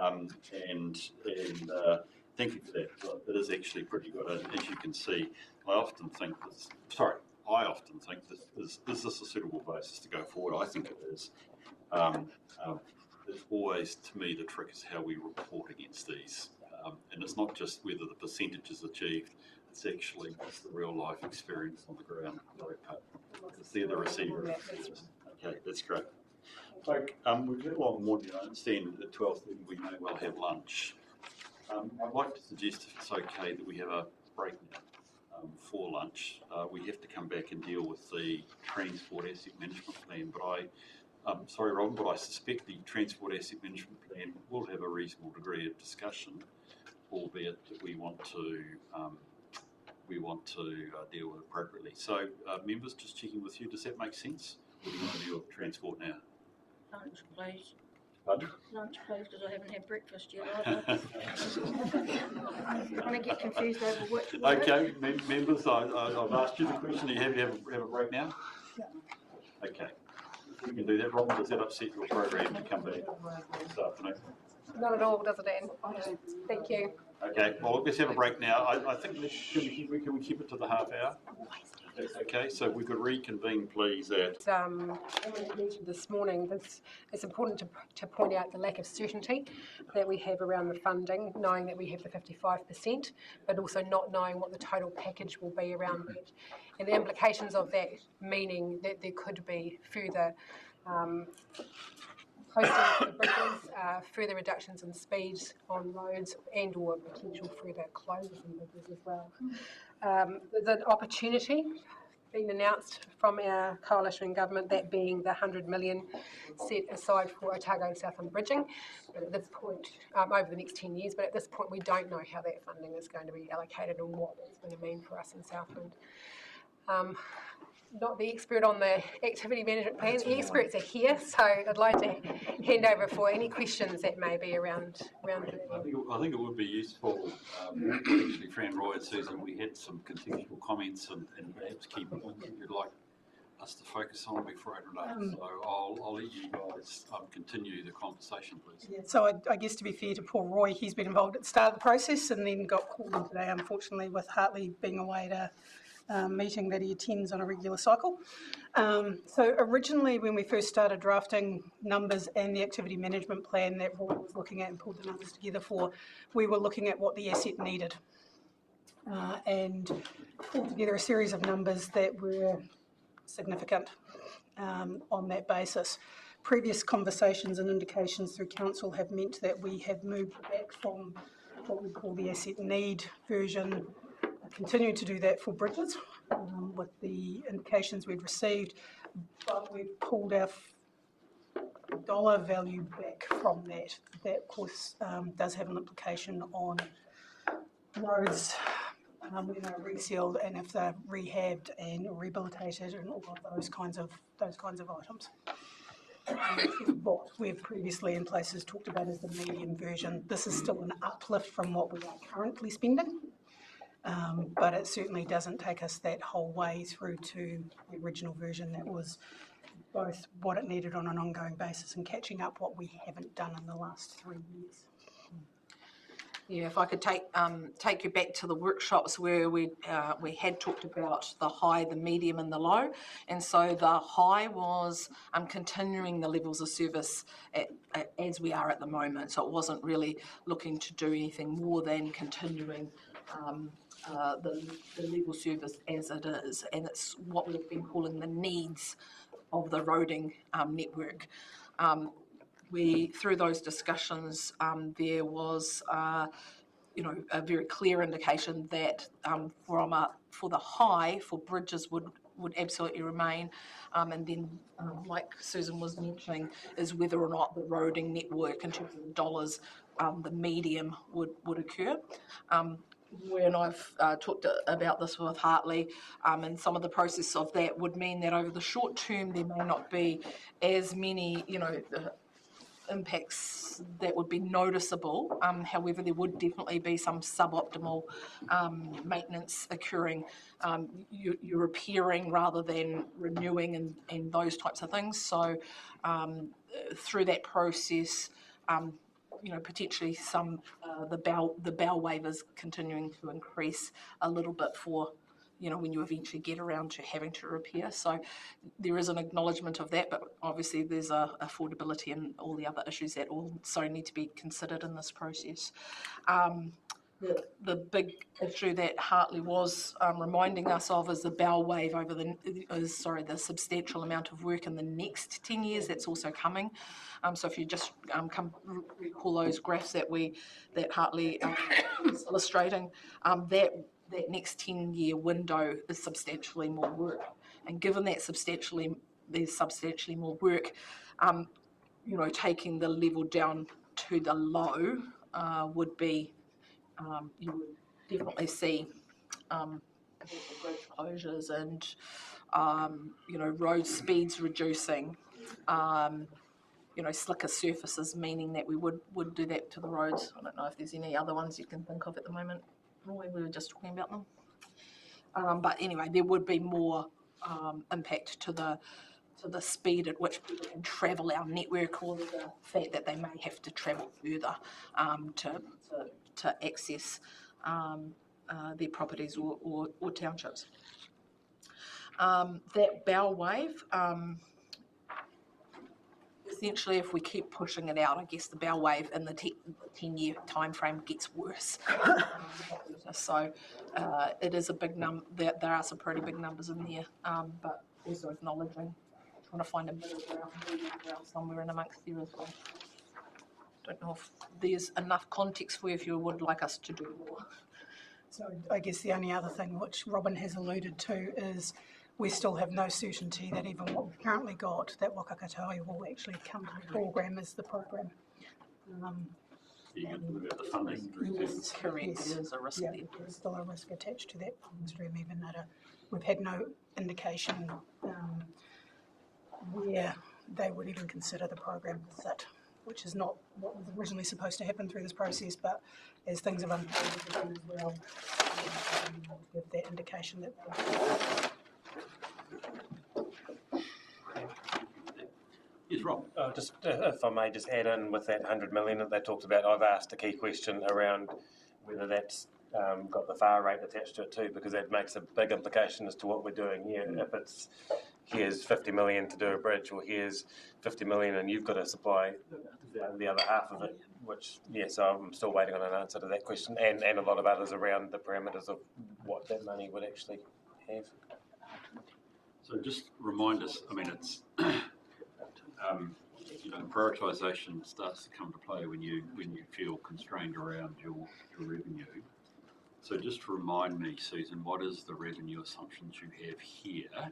and thank you for that. It is actually pretty good, as you can see. I often think is this a suitable basis to go forward? I think it is. It's always, to me, the trick is how we report against these. And it's not just whether the percentage is achieved, it's actually just the real life experience on the ground. Because they're the receivers. Okay, that's great. Like, we've got a long morning. I understand at 12:30 we may well have lunch. I'd like to suggest, if it's okay, that we have a break now for lunch. We have to come back and deal with the transport asset management plan, but sorry, Robin, but I suspect the transport asset management plan will have a reasonable degree of discussion, albeit that we want to deal with appropriately. So, members, just checking with you, does that make sense? Or do you want to deal with transport now? Lunch, please. Pardon? Lunch, please, because I haven't had breakfast yet. I want to get confused over which word. Okay, members, I've asked you the question. Are you happy to have a break now? Yeah. Okay. We can do that. Robin, does that upset your program to come back this afternoon? Not at all, does it, Anne? Thank you. Okay, well, let's have a break now. I think can we keep it to the half hour? Okay, so we could reconvene, please, at... mentioned this morning, it's important to point out the lack of certainty that we have around the funding, knowing that we have the 55%, but also not knowing what the total package will be around that. And the implications of that, meaning that there could be further postings for the bridges, further reductions in speeds on roads, and or potential further closures in bridges as well. There's an opportunity being announced from our coalition government, that being the 100 million set aside for Otago and Southland bridging. But at this point, over the next 10 years, but at this point we don't know how that funding is going to be allocated and what it's going to mean for us in Southland. Not the expert on the activity management plan. The experts are here, so I'd like to hand over for any questions that may be around that. I think it would be useful, actually, Fran, Roy and Susan, we had some contextual comments and perhaps key points that you'd like us to focus on before I open up. So I'll let you guys continue the conversation, please. Yeah, so I guess to be fair to Paul Roy, he's been involved at the start of the process and then got called in today, unfortunately, with Hartley being away to meeting that he attends on a regular cycle. So originally when we first started drafting numbers and the activity management plan that Roy was looking at and pulled the numbers together for, we were looking at what the asset needed and pulled together a series of numbers that were significant on that basis. Previous conversations and indications through council have meant that we have moved back from what we call the asset need version, continuing to do that for bridges with the indications we've received, but we've pulled our dollar value back from that. That, of course, does have an implication on roads, when they're resealed and if they're rehabbed and rehabilitated and all of those kinds of items. What we've previously in places talked about as the medium version. This is still an uplift from what we are currently spending, but it certainly doesn't take us that whole way through to the original version that was both what it needed on an ongoing basis and catching up what we haven't done in the last 3 years. Yeah, if I could take you back to the workshops where we had talked about the high, the medium, and the low, and so the high was continuing the levels of service as we are at the moment. So it wasn't really looking to do anything more than continuing the level service as it is, and it's what we've been calling the needs of the roading network. Through those discussions, there was, a very clear indication that for the high, for bridges would absolutely remain, and then, like Susan was mentioning, is whether or not the roading network in terms of dollars, the medium would occur. When I've talked about this with Hartley, and some of the process of that would mean that over the short term there may not be as many, impacts that would be noticeable. However, there would definitely be some suboptimal maintenance occurring. You're repairing rather than renewing and those types of things. So through that process, potentially some the bow waivers continuing to increase a little bit for when you eventually get around to having to repair. So there is an acknowledgement of that, but obviously there's affordability and all the other issues that also need to be considered in this process. The big issue that Hartley was reminding us of is the bow wave over the substantial amount of work in the next 10 years that's also coming. So if you just recall those graphs that Hartley was illustrating, that next 10-year window is substantially more work. And given that there's substantially more work, taking the level down to the low would be, you would definitely see bridge closures and, road speeds reducing, slicker surfaces, meaning that we would do that to the roads. I don't know if there's any other ones you can think of at the moment. We were just talking about them. But anyway, there would be more impact to the speed at which people can travel our network, or the fact that they may have to travel further to access their properties or townships. That bow wave, essentially, if we keep pushing it out, I guess the bow wave in the 10-year time frame gets worse. So it is a big number. There are some pretty big numbers in there, but also acknowledging, trying to find a middle ground somewhere in amongst there as well. Don't know if there's enough context for you if you would like us to do more. So I guess the only other thing which Robin has alluded to is we still have no certainty that even what we've currently got, that Wakakataui will actually come to the program as the program. You can talk about the funding. Yes, correct. Yes. There is a risk there. There's still a risk attached to that funding stream, even though we've had no indication where they would even consider the program to sit, which is not what was originally supposed to happen through this process, but as things have unfolded as well, give that indication that Yes, Rob. Just if I may just add in with that 100 million that they talked about, I've asked a key question around whether that's got the FAR rate attached to it too, because that makes a big implication as to what we're doing here. If it's here's 50 million to do a bridge, or here's 50 million and you've got to supply the other half of it, which, so I'm still waiting on an answer to that question, and a lot of others around the parameters of what that money would actually have. So just remind us, it's prioritisation starts to come to play when you feel constrained around your revenue. So just remind me, Susan, what is the revenue assumptions you have here?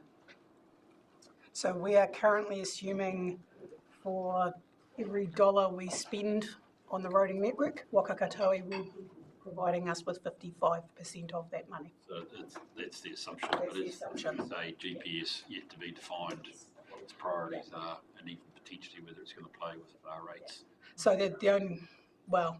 So we are currently assuming for every dollar we spend on the roading network, Wakakataui will be providing us with 55% of that money. So that's the assumption. That's the assumption. Say GPS yet to be defined what its priorities are, and even potentially whether it's going to play with far rates. So the only, well,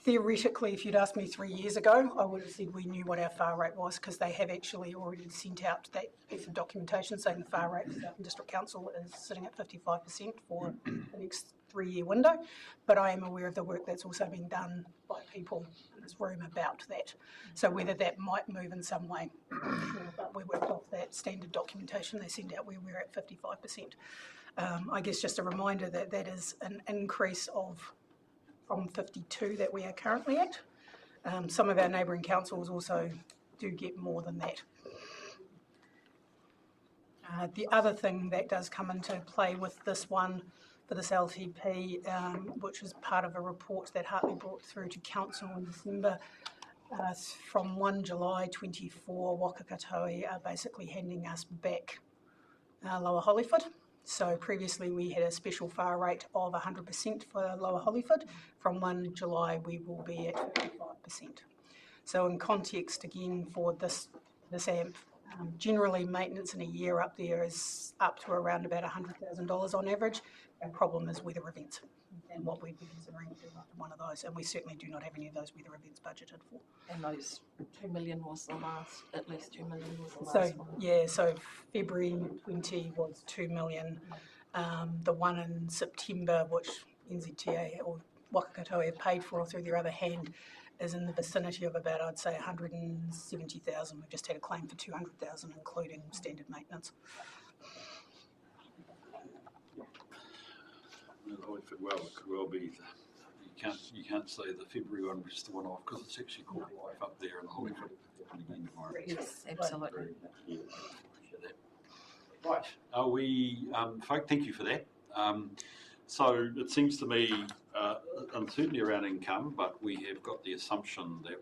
theoretically, if you'd asked me 3 years ago, I would have said we knew what our far rate was, because they have actually already sent out that piece of documentation saying the far rate for Southland District Council is sitting at 55% for the next 3-year window. But I am aware of the work that's also being done by people in this room about that. So whether that might move in some way, but we worked off that standard documentation they sent out where we're at 55%. I guess just a reminder that that is an increase from 52 that we are currently at. Some of our neighbouring councils also do get more than that. The other thing that does come into play with this one for this LTP, which is part of a report that Hartley brought through to council in December, from 1 July 24, Wakakatoa are basically handing us back Lower Hollyford. So previously we had a special far rate of 100% for Lower Hollyford. From 1 July we will be at 55%. So in context again for this AMP, generally maintenance in a year up there is up to around about $100,000 on average. Our problem is weather events and what we'd be considering to do after one of those, and we certainly do not have any of those weather events budgeted for. And those 2 million was the last, at least 2 million was the So last one. yeah, so February 20 was 2 million. The one in September, which NZTA or Wakakatoa paid for through their other hand, is in the vicinity of about, I'd say, 170,000. We've just had a claim for 200,000, including standard maintenance. Hollyford, well, it could well be. You can't say the February one was just the one off, because it's actually called life up there in Hollyford. Again tomorrow. Yes, absolutely. Yeah, appreciate that. Right, are we, folk? Thank you for that. So it seems to me uncertainty around income, but we have got the assumption that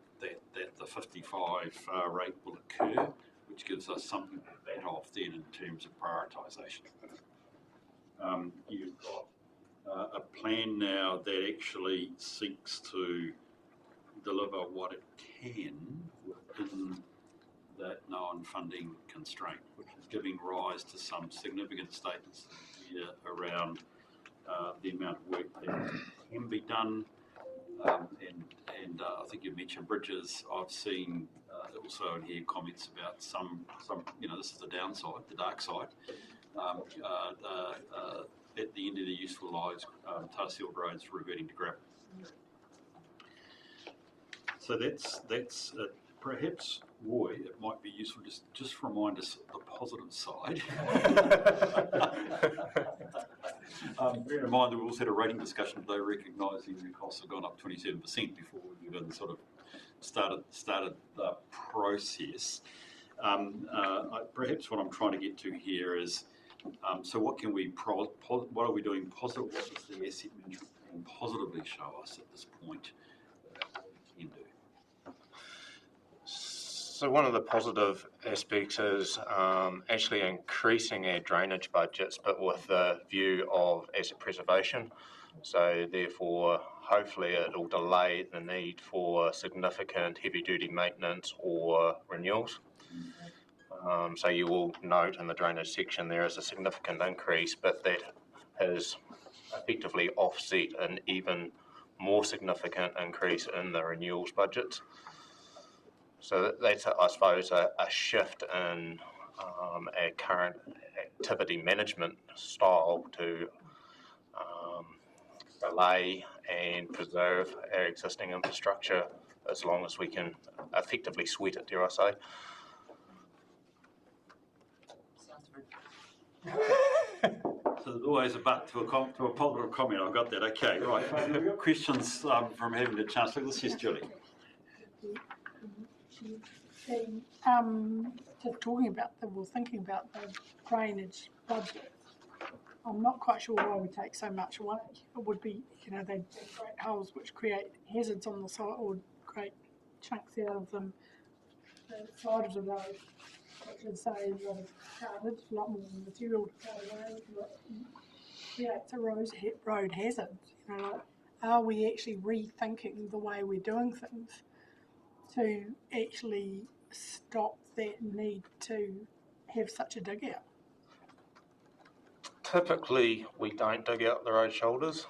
the 55 rate will occur, which gives us something to bat off then in terms of prioritisation. You've got a plan now that actually seeks to deliver what it can within that known funding constraint, which is giving rise to some significant statements here around the amount of work that can be done. And I think you mentioned bridges. I've seen also in here comments about some, this is the downside, the dark side. At the end of the useful lives, tar-sealed roads reverting to gravel. So that's perhaps, Roy, it might be useful just remind us the positive side. Bear in mind that we also had a rating discussion today, recognising the costs have gone up 27% before we even sort of started the process. Perhaps what I'm trying to get to here is, so what can we, what are we doing positive? What does the asset management plan positively show us at this point? Can do. So one of the positive aspects is actually increasing our drainage budgets, but with the view of asset preservation. So therefore, hopefully it will delay the need for significant heavy-duty maintenance or renewals. So you will note in the drainage section there is a significant increase, but that has effectively offset an even more significant increase in the renewals budgets. So that's, I suppose, a shift in our current activity management style to delay and preserve our existing infrastructure as long as we can effectively sweat it, dare I say. So there's always a but to a positive comment. I've got that. Okay, right. We've got questions from having the chance. Let's just Julie. Just talking about thinking about the drainage budget. I'm not quite sure why we take so much away. It would be, they dig great holes which create hazards on the side, or great chunks out of them, the side of the road, which would say a lot of garbage, a lot more material to go away, creates a road hazard. Are we actually rethinking the way we're doing things? to actually stop that need to have such a dig out? Typically, we don't dig out the road shoulders.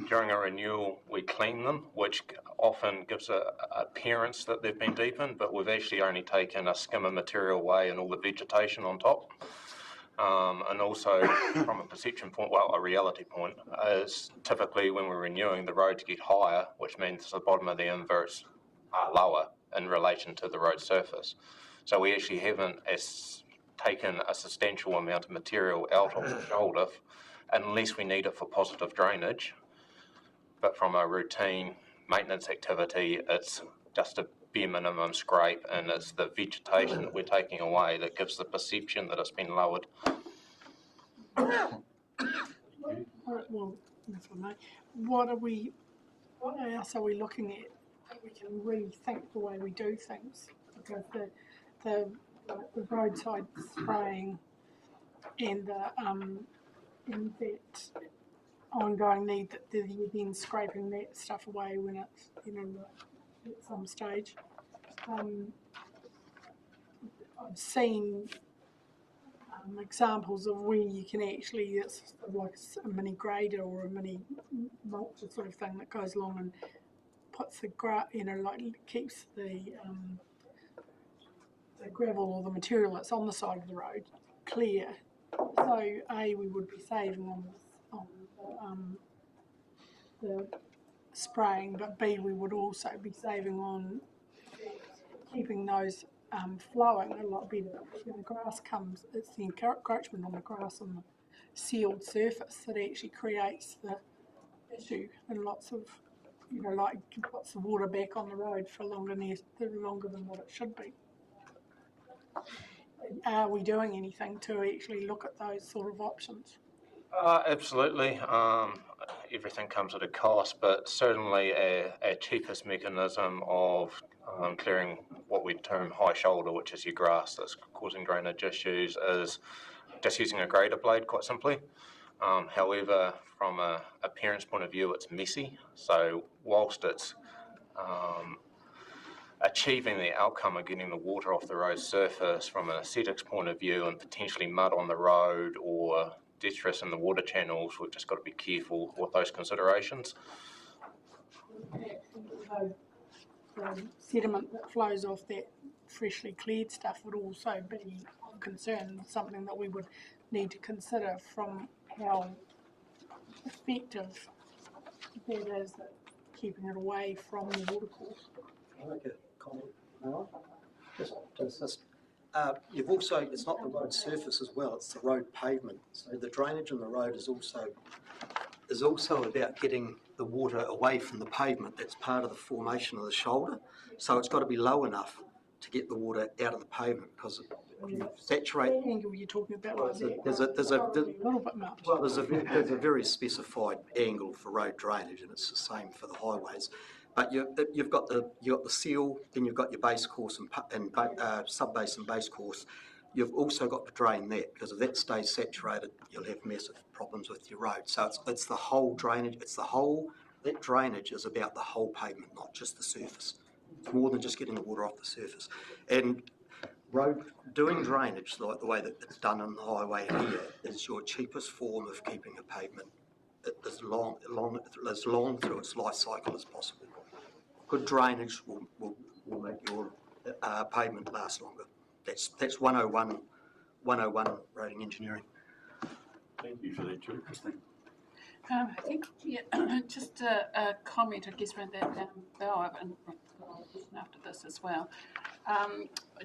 During a renewal, we clean them, which often gives a appearance that they've been deepened, but we've actually only taken a skim of material away and all the vegetation on top. And also, from a perception point, well, a reality point, is typically when we're renewing, the roads get higher, which means the bottom of the inverts are lower in relation to the road surface. So we actually haven't taken a substantial amount of material out of the shoulder unless we need it for positive drainage. But from a routine maintenance activity, it's just a bare minimum scrape, and it's the vegetation that we're taking away that gives the perception that it's been lowered. Well, if I may, what else are we looking at that we can rethink the way we do things? Because the roadside spraying and that ongoing need that you're then scraping that stuff away when it's, at some stage. I've seen examples of where you can actually, it's like a mini grader or a mini mulcher sort of thing that goes along and puts the keeps the gravel or the material that's on the side of the road clear. So A, we would be saving on the spraying, but B, we would also be saving on keeping those flowing a lot better. When the grass comes, it's the encroachment on the grass on the sealed surface that actually creates the issue, and lots of, puts the water back on the road for longer than what it should be. Are we doing anything to actually look at those sort of options? Absolutely. Everything comes at a cost, but certainly our cheapest mechanism of clearing what we term high shoulder, which is your grass that's causing drainage issues, is just using a grader blade, quite simply. However, from an appearance point of view, it's messy. So whilst it's achieving the outcome of getting the water off the road surface from an aesthetics point of view and potentially mud on the road or detritus in the water channels, we've just got to be careful with those considerations. The sediment that flows off that freshly cleared stuff would also be of concern, something that we would need to consider from how effective that is at keeping it away from the watercourse. Can I make a comment now? Just to assist. You've also, it's not the road surface as well, it's the road pavement. So the drainage on the road is also about getting the water away from the pavement. That's part of the formation of the shoulder. So it's got to be low enough to get the water out of the pavement, because if you saturate. What angle you're talking about? There's a very specified angle for road drainage, and it's the same for the highways. But you've got the seal, then you've got your base course and sub-base and base course. You've also got to drain that, because if that stays saturated, you'll have massive problems with your road. So it's the whole drainage. That drainage is about the whole pavement, not just the surface. It's more than just getting the water off the surface. And doing drainage like the way that it's done on the highway here is your cheapest form of keeping a pavement as long through its life cycle as possible. Good drainage will make your pavement last longer. That's 101 roading engineering. Thank you for that, Julie. Christine. I think, just a comment, I guess, around that Bow, and after this as well.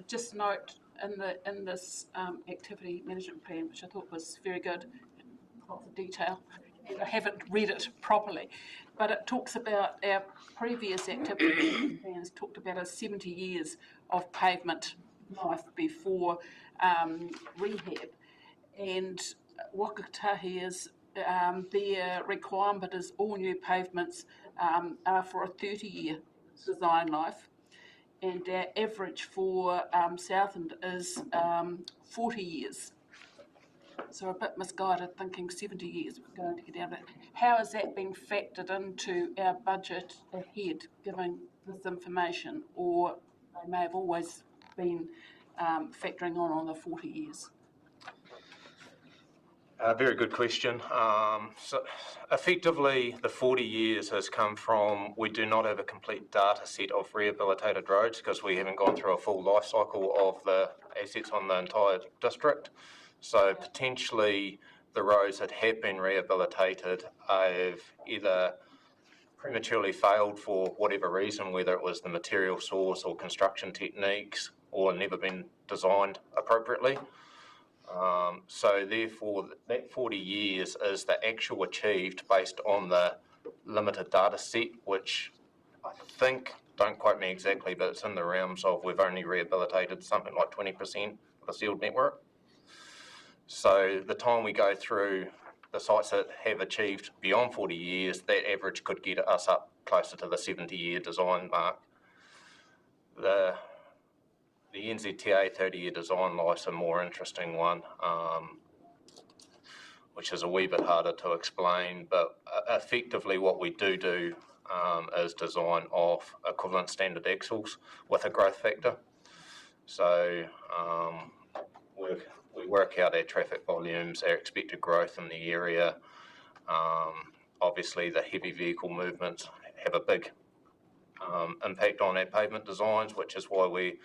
Just note in this activity management plan, which I thought was very good, lots of detail. I haven't read it properly, but it talks about our previous activity plans talked about 70 years of pavement life before rehab, and Wakatahi's their requirement is all new pavements are for a 30-year design life, and our average for Southland is 40 years. So a bit misguided, thinking 70 years we're going to get out of it. How has that been factored into our budget ahead, given this information, or they may have always been factoring on the 40 years? Very good question. So effectively, the 40 years has come from, we do not have a complete data set of rehabilitated roads because we haven't gone through a full life cycle of the assets on the entire district. So potentially the roads that have been rehabilitated have either prematurely failed for whatever reason, whether it was the material source or construction techniques, or never been designed appropriately. So therefore, that 40 years is the actual achieved based on the limited data set, which I think, don't quote me exactly, but it's in the realms of we've only rehabilitated something like 20% of the sealed network. So the time we go through the sites that have achieved beyond 40 years, that average could get us up closer to the 70-year design mark. The NZTA 30-year design life's a more interesting one, which is a wee bit harder to explain, but effectively what we do is design off equivalent standard axles with a growth factor. So we work out our traffic volumes, our expected growth in the area. Obviously the heavy vehicle movements have a big impact on our pavement designs, which is why we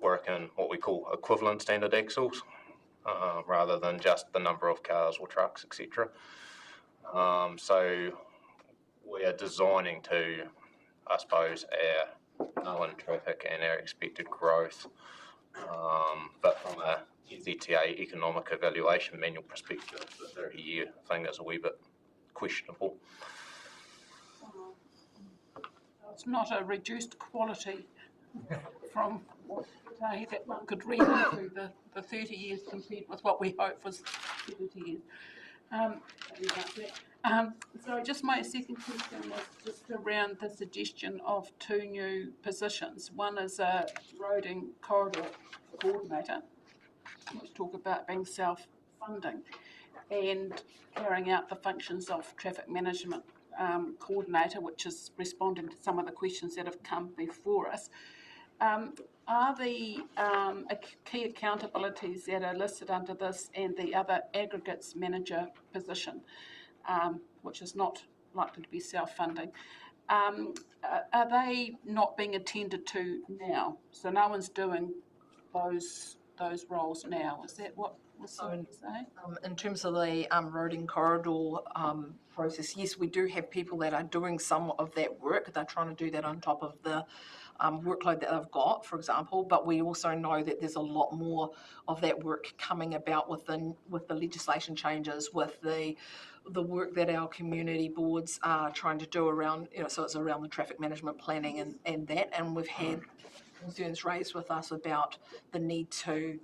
work in what we call equivalent standard axles, rather than just the number of cars or trucks, etc. So we are designing to, I suppose, our known traffic and our expected growth, but from a NZTA economic evaluation manual perspective, the 30-year thing is a wee bit questionable. It's not a reduced quality from what that one could read through the 30 years compared with what we hope was 70 years. So just my second question was just around the suggestion of 2 new positions. One is a road and corridor coordinator, which talk about being self-funding, and carrying out the functions of traffic management coordinator, which is responding to some of the questions that have come before us. Are the key accountabilities that are listed under this and the other aggregates manager position, which is not likely to be self-funding, are they not being attended to now? So no one's doing those roles now. Is that what was saying? In terms of the road and corridor process, yes, we do have people that are doing some of that work. They're trying to do that on top of the workload that they've got, for example, but we also know that there's a lot more of that work coming about with the legislation changes, with the work that our community boards are trying to do around, so it's around the traffic management planning and that, and we've had concerns raised with us about the need to,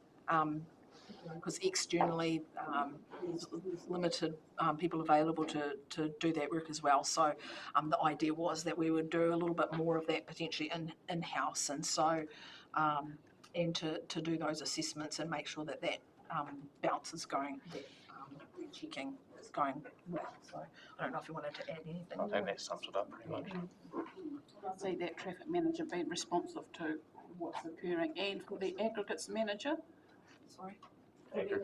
because externally there's limited people available to do that work as well. So the idea was that we would do a little bit more of that potentially in-house, and so and to do those assessments and make sure that bounce is going, that checking is going well. So I don't know if you wanted to add anything. I think that sums it up pretty much. I see that traffic manager being responsive to what's occurring, and for the aggregates manager,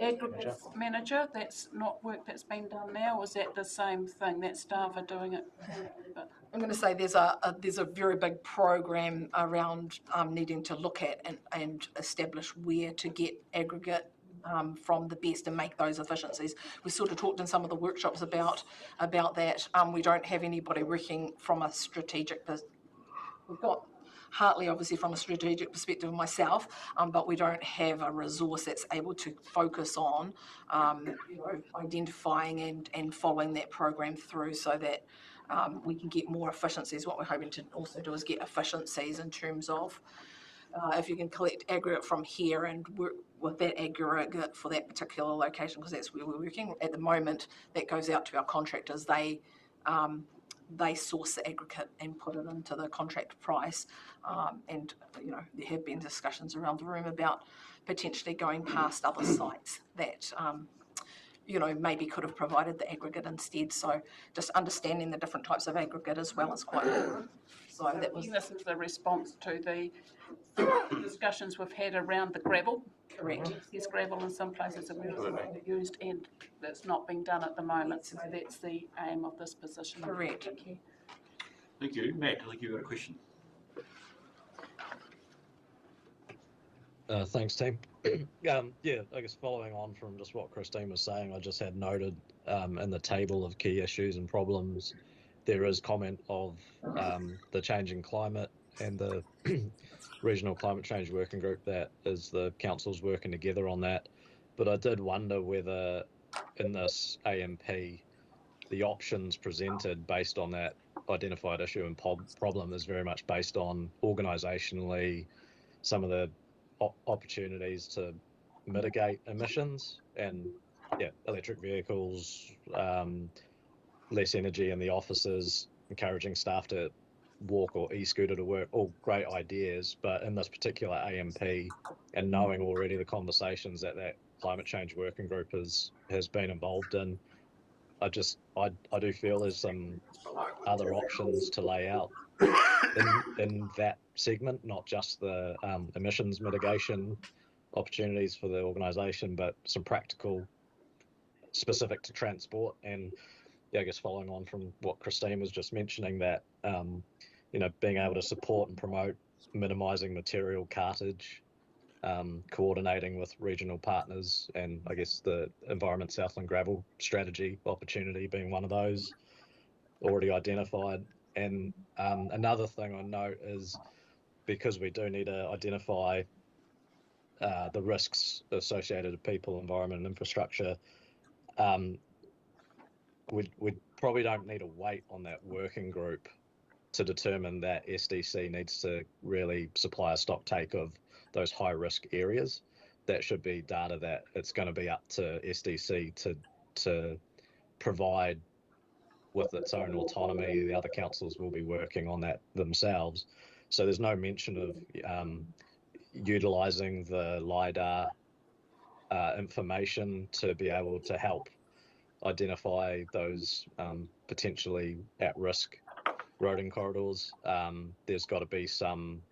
aggregates manager, that's not work that's been done now, or is that the same thing, that staff are doing it? But I'm going to say there's a very big program around needing to look at and establish where to get aggregate from the best and make those efficiencies. We sort of talked in some of the workshops about that. We don't have anybody working from a strategic. We've got Hartley, obviously, from a strategic perspective, myself, but we don't have a resource that's able to focus on identifying and following that program through, so that we can get more efficiencies. What we're hoping to also do is get efficiencies in terms of if you can collect aggregate from here and work with that aggregate for that particular location, because that's where we're working at the moment. That goes out to our contractors. They source the aggregate and put it into the contract price, and there have been discussions around the room about potentially going past other sites that maybe could have provided the aggregate instead. So just understanding the different types of aggregate as well is quite important. So that was. This is the response to the discussions we've had around the gravel. Correct. There's gravel in some places that we've used and that's not being done at the moment. So that's the aim of this position. Correct. Thank you. Thank you. Matt, I think you've got a question. Thanks, team. I guess following on from just what Christine was saying, I just had noted in the table of key issues and problems, there is comment of the changing climate and the Regional Climate Change Working Group that is the council's working together on that. But I did wonder whether in this AMP, the options presented based on that identified issue and problem is very much based on organisationally some of the opportunities to mitigate emissions and electric vehicles, less energy in the offices, encouraging staff to walk or e-scooter to work, all great ideas. But in this particular AMP and knowing already the conversations that climate change working group has been involved in, I do feel there's some other options to lay out in that segment, not just the emissions mitigation opportunities for the organisation, but some practical specific to transport. And I guess following on from what Christine was just mentioning, that being able to support and promote minimising material cartage, coordinating with regional partners, and I guess the Environment Southland Gravel strategy opportunity being one of those already identified. And another thing I note is, because we do need to identify the risks associated with people, environment and infrastructure, we probably don't need to wait on that working group to determine that SDC needs to really supply a stock take of those high risk areas. That should be data that it's going to be up to SDC to provide with its own autonomy. The other councils will be working on that themselves. So there's no mention of utilising the LiDAR information to be able to help identify those potentially at-risk roading corridors. There's got to be some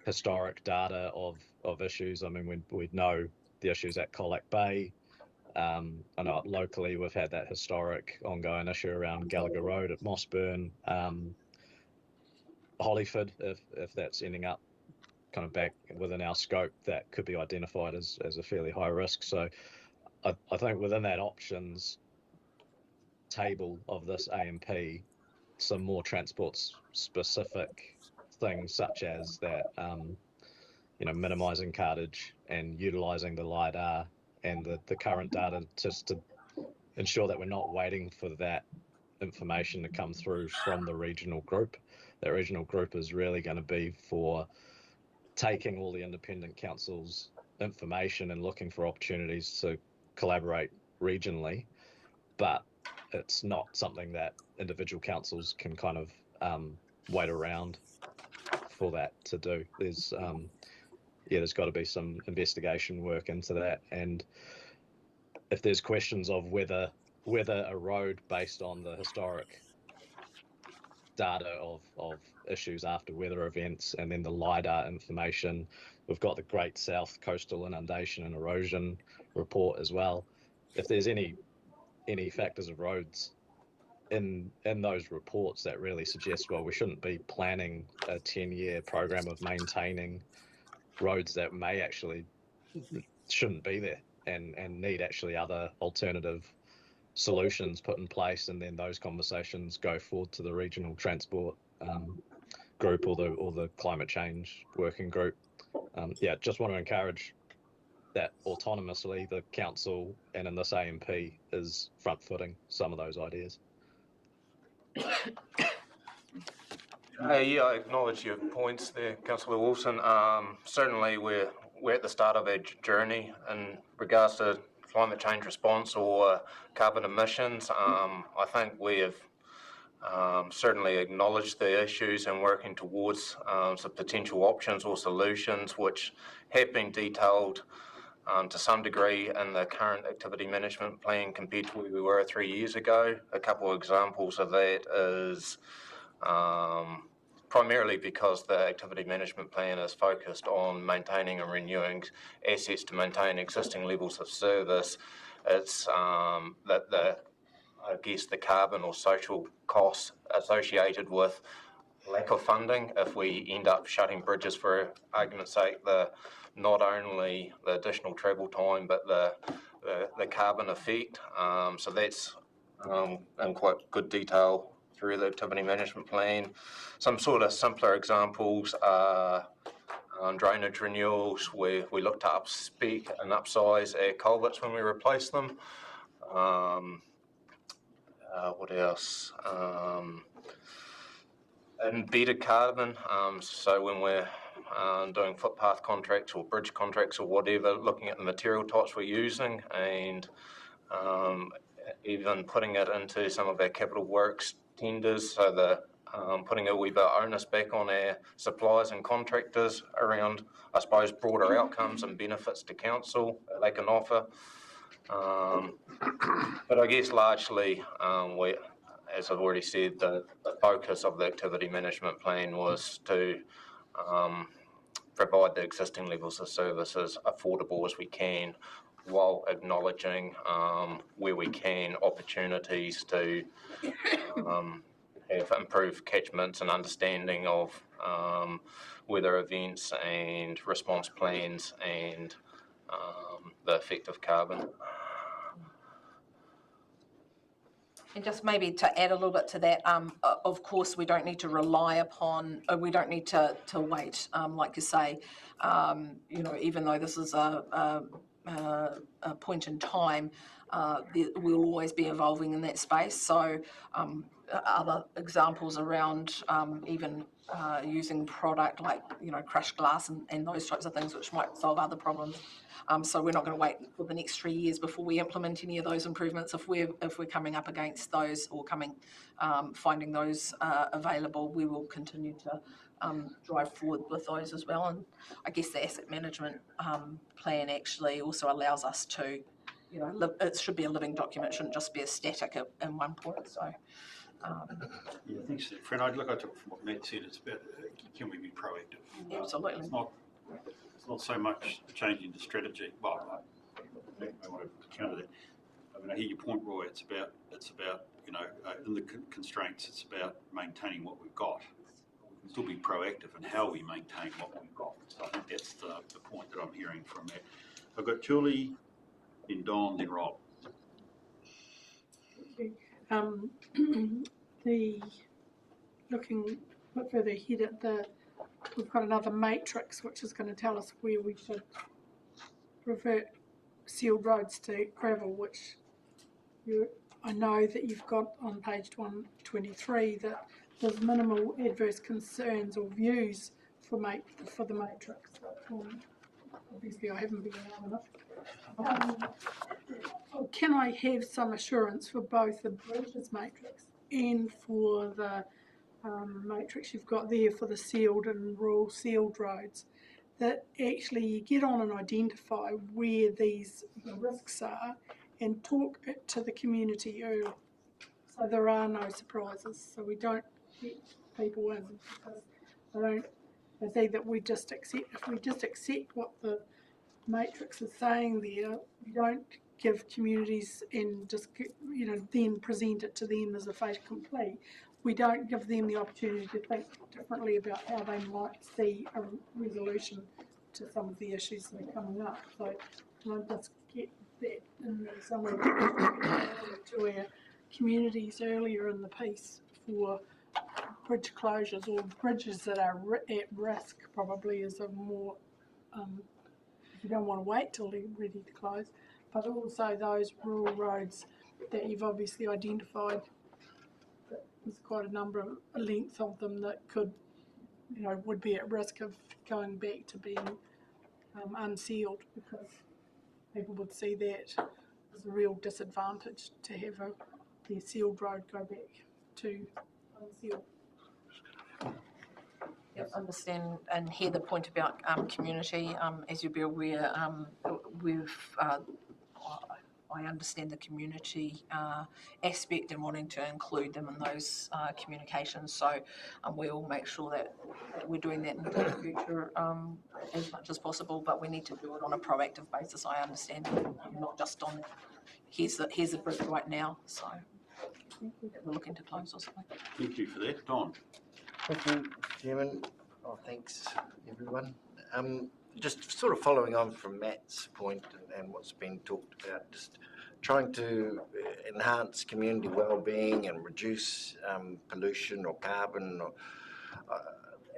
historic data of issues. I mean, we know the issues at Colac Bay. I know locally we've had that historic ongoing issue around Gallagher Road at Mossburn. Hollyford, if that's ending up kind of back within our scope, that could be identified as a fairly high risk. So I think within that options table of this AMP, some more transport specific things such as that, minimising cartage and utilising the LiDAR and the current data just to ensure that we're not waiting for that information to come through from the regional group. That regional group is really going to be for taking all the independent councils' information and looking for opportunities to collaborate regionally, but it's not something that individual councils can kind of wait around for that to do. There's got to be some investigation work into that, and if there's questions of whether a road based on the historic data of issues after weather events and then the LiDAR information, we've got the Great South Coastal Inundation and Erosion report as well. If there's any factors of roads in those reports that really suggest, well, we shouldn't be planning a 10-year program of maintaining roads that may actually shouldn't be there and need actually other alternative solutions put in place, and then those conversations go forward to the regional transport group or the climate change working group. Just want to encourage that autonomously the council and in this AMP is front footing some of those ideas. I acknowledge your points there, Councillor Wilson. Certainly we're at the start of our journey in regards to climate change response or carbon emissions. I think we have certainly acknowledged the issues and working towards some potential options or solutions which have been detailed to some degree in the current activity management plan compared to where we were 3 years ago. A couple of examples of that is primarily because the activity management plan is focused on maintaining and renewing assets to maintain existing levels of service. It's that I guess the carbon or social costs associated with lack of funding, if we end up shutting bridges, for argument's sake, not only the additional travel time but the carbon effect. So that's in quite good detail through the activity management plan. Some sort of simpler examples are drainage renewals, where we look to upspec and upsize our culverts when we replace them. What else? Embedded carbon, so when we're doing footpath contracts or bridge contracts or whatever, looking at the material types we're using and even putting it into some of our capital works tenders, so the putting a wee bit of onus back on our suppliers and contractors around, I suppose, broader outcomes and benefits to council that they can offer. But I guess largely, as I've already said, the focus of the activity management plan was to provide the existing levels of service as affordable as we can, while acknowledging where we can opportunities to have improved catchments and understanding of weather events and response plans and the effect of carbon. And just maybe to add a little bit to that, of course, we don't need to rely upon, we don't need to wait, like you say, even though this is a point in time, we'll always be evolving in that space. So other examples around even using product like, crushed glass and those types of things, which might solve other problems. So we're not going to wait for the next 3 years before we implement any of those improvements. If we're coming up against those or finding those available, we will continue to drive forward with those as well. And I guess the asset management plan actually also allows us to, it should be a living document, it shouldn't just be a static in one point. So. Yeah, thanks, Fred. I took from what Matt said. It's about can we be proactive? Absolutely. It's not so much changing the strategy. Well, I want to counter that. I mean, I hear your point, Roy. It's about in the constraints. It's about maintaining what we've got. We can still be proactive in how we maintain what we've got. So I think that's the point that I'm hearing from that. I've got Julie, then Don, then Rob. Looking a bit further ahead at we've got another matrix which is going to tell us where we should revert sealed roads to gravel, which I know that you've got on page 123 that there's minimal adverse concerns or views for the matrix. Obviously I haven't been around enough. Can I have some assurance for both the bridges matrix and for the matrix you've got there for the sealed and rural sealed roads, that actually you get on and identify where the risks are and talk it to the community early, so there are no surprises, so we don't get people in because I think that if we just accept what the matrix is saying there, we don't give communities and just then present it to them as a fait accompli. We don't give them the opportunity to think differently about how they might see a resolution to some of the issues that are coming up. So can I just get that in there somewhere to our communities earlier in the piece for bridge closures or bridges that are at risk, probably is a more, you don't want to wait till they're ready to close, but also those rural roads that you've obviously identified. There's quite a number of length of them that could, would be at risk of going back to being unsealed, because people would see that as a real disadvantage to have the sealed road go back to unsealed. Understand and hear the point about community. As you'll be aware, I understand the community aspect and wanting to include them in those communications. So we will make sure that we're doing that in the future as much as possible. But we need to do it on a proactive basis. I understand, not just on here's the brick right now. So we're looking to close or something. Thank you for that, Don. Thank you, Chairman. Oh, thanks, everyone. Just sort of following on from Matt's point and what's been talked about, just trying to enhance community well-being and reduce pollution or carbon.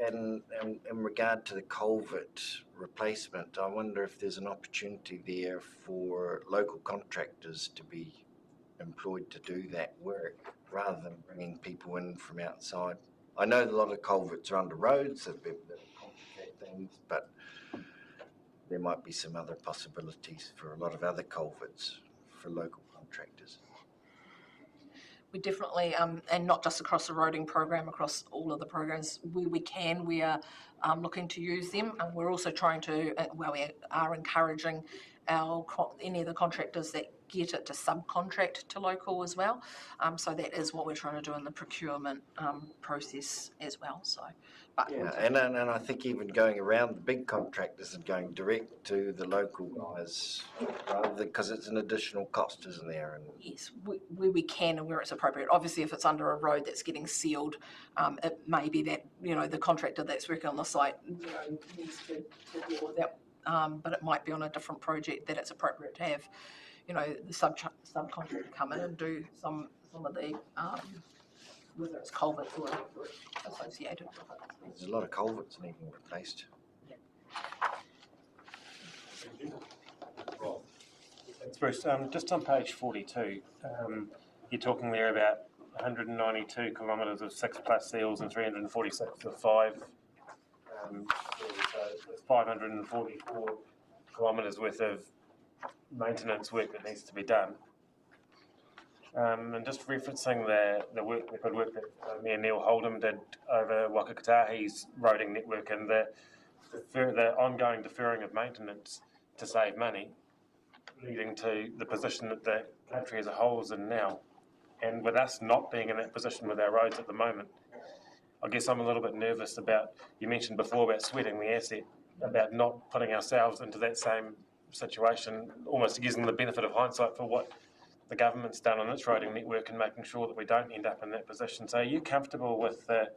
And in regard to the culvert replacement, I wonder if there's an opportunity there for local contractors to be employed to do that work rather than bringing people in from outside. I know that a lot of culverts are under roads that complicate things, but there might be some other possibilities for a lot of other culverts for local contractors. We definitely, and not just across the roading program, across all of the programs, we are looking to use them. And we're also trying to, we are encouraging any of the contractors that get it to subcontract to local as well. So that is what we're trying to do in the procurement process as well. So, but yeah, and I think even going around the big contractors and going direct to the local guys, rather than, because it's an additional cost, isn't there? And yes, where we can and where it's appropriate. Obviously, if it's under a road that's getting sealed, it may be that the contractor that's working on the site needs to deal with that. But it might be on a different project that it's appropriate to have, the subcontractor come in and do some of the, whether it's culverts or associated with it. There's a lot of culverts needing replaced. Yeah. Thanks, Bruce. Just on page 42, you're talking there about 192 kilometres of 6+ seals and 346 of 5. So it's 544 kilometres worth of maintenance work that needs to be done. And just referencing the work, the good work that me and Neil Holdham did over Wakakatahi's roading network and the ongoing deferring of maintenance to save money, leading to the position that the country as a whole is in now. And with us not being in that position with our roads at the moment, I guess I'm a little bit nervous about, you mentioned before about sweating the asset, about not putting ourselves into that same situation, almost using the benefit of hindsight for what the government's done on its roading network and making sure that we don't end up in that position. So are you comfortable with the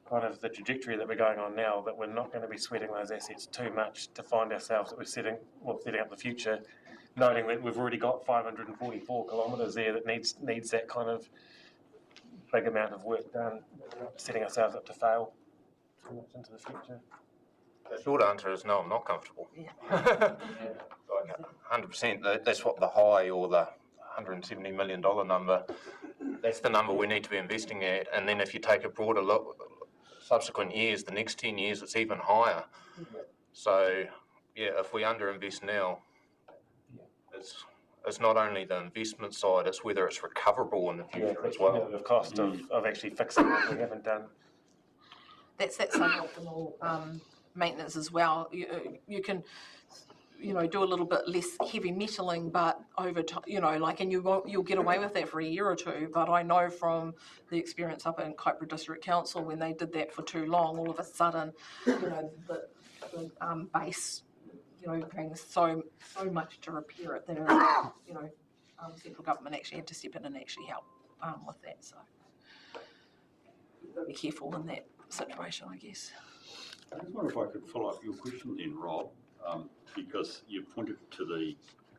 kind of the trajectory that we're going on now, that we're not going to be sweating those assets too much to find ourselves that we're setting up the future, noting that we've already got 544 kilometres there that needs that kind of big amount of work done, setting ourselves up to fail too much into the future? The short answer is no, I'm not comfortable. Yeah. 100%. That's what the high or the $170 million number, that's the number we need to be investing at. And then if you take a broader look, subsequent years, the next 10 years, it's even higher. So, yeah, if we underinvest now, it's not only the investment side, it's whether it's recoverable in the future as well. The cost of actually fixing what we haven't done. That's suboptimal maintenance as well. You can, do a little bit less heavy metaling, but over time, and you'll get away with that for a year or two. But I know from the experience up in Kaipara District Council, when they did that for too long, all of a sudden, the base, paying so much to repair it that, central government actually had to step in and actually help with that. So you've got to be careful in that situation, I guess. I just wonder if I could follow up your question then, Rob, because you pointed to the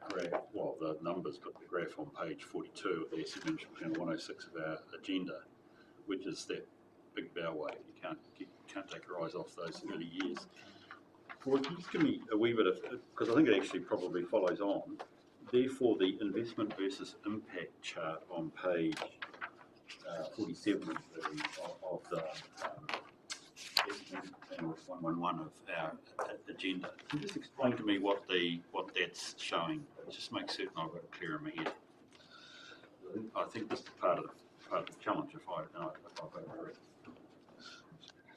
graph, the numbers, but the graph on page 42 of the Asset Management Plan 106 of our agenda, which is that big bow wave. You can't take your eyes off those early years. Well, can you just give me a wee bit of, because I think it actually probably follows on. Therefore, the investment versus impact chart on page 47 of the 111 of our agenda. Can you just explain to me what that's showing? Just make certain I've got it clear in my head. I think this is part of the challenge, if I've got it correct.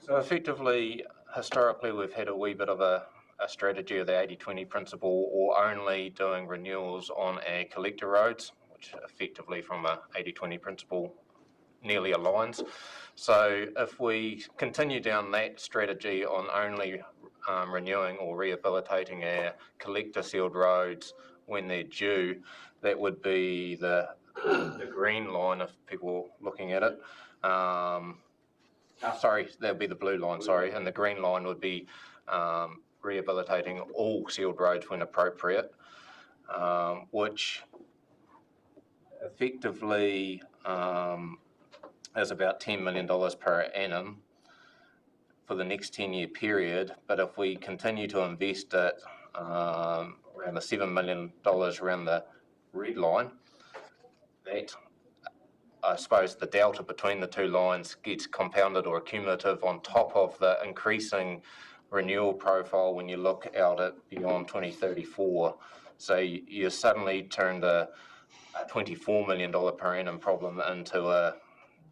So effectively, historically, we've had a wee bit of a strategy of the 80-20 principle, or only doing renewals on our collector roads, which effectively from a 80-20 principle nearly aligns. So if we continue down that strategy on only renewing or rehabilitating our collector sealed roads when they're due, that would be the green line if people are looking at it. Sorry, that would be the blue line, sorry, and the green line would be rehabilitating all sealed roads when appropriate, which effectively is about $10 million per annum for the next 10-year period. But if we continue to invest it around the $7 million around the red line, that I suppose the delta between the two lines gets compounded or accumulative on top of the increasing renewal profile when you look out at beyond 2034. So you suddenly turned a $24 million per annum problem into a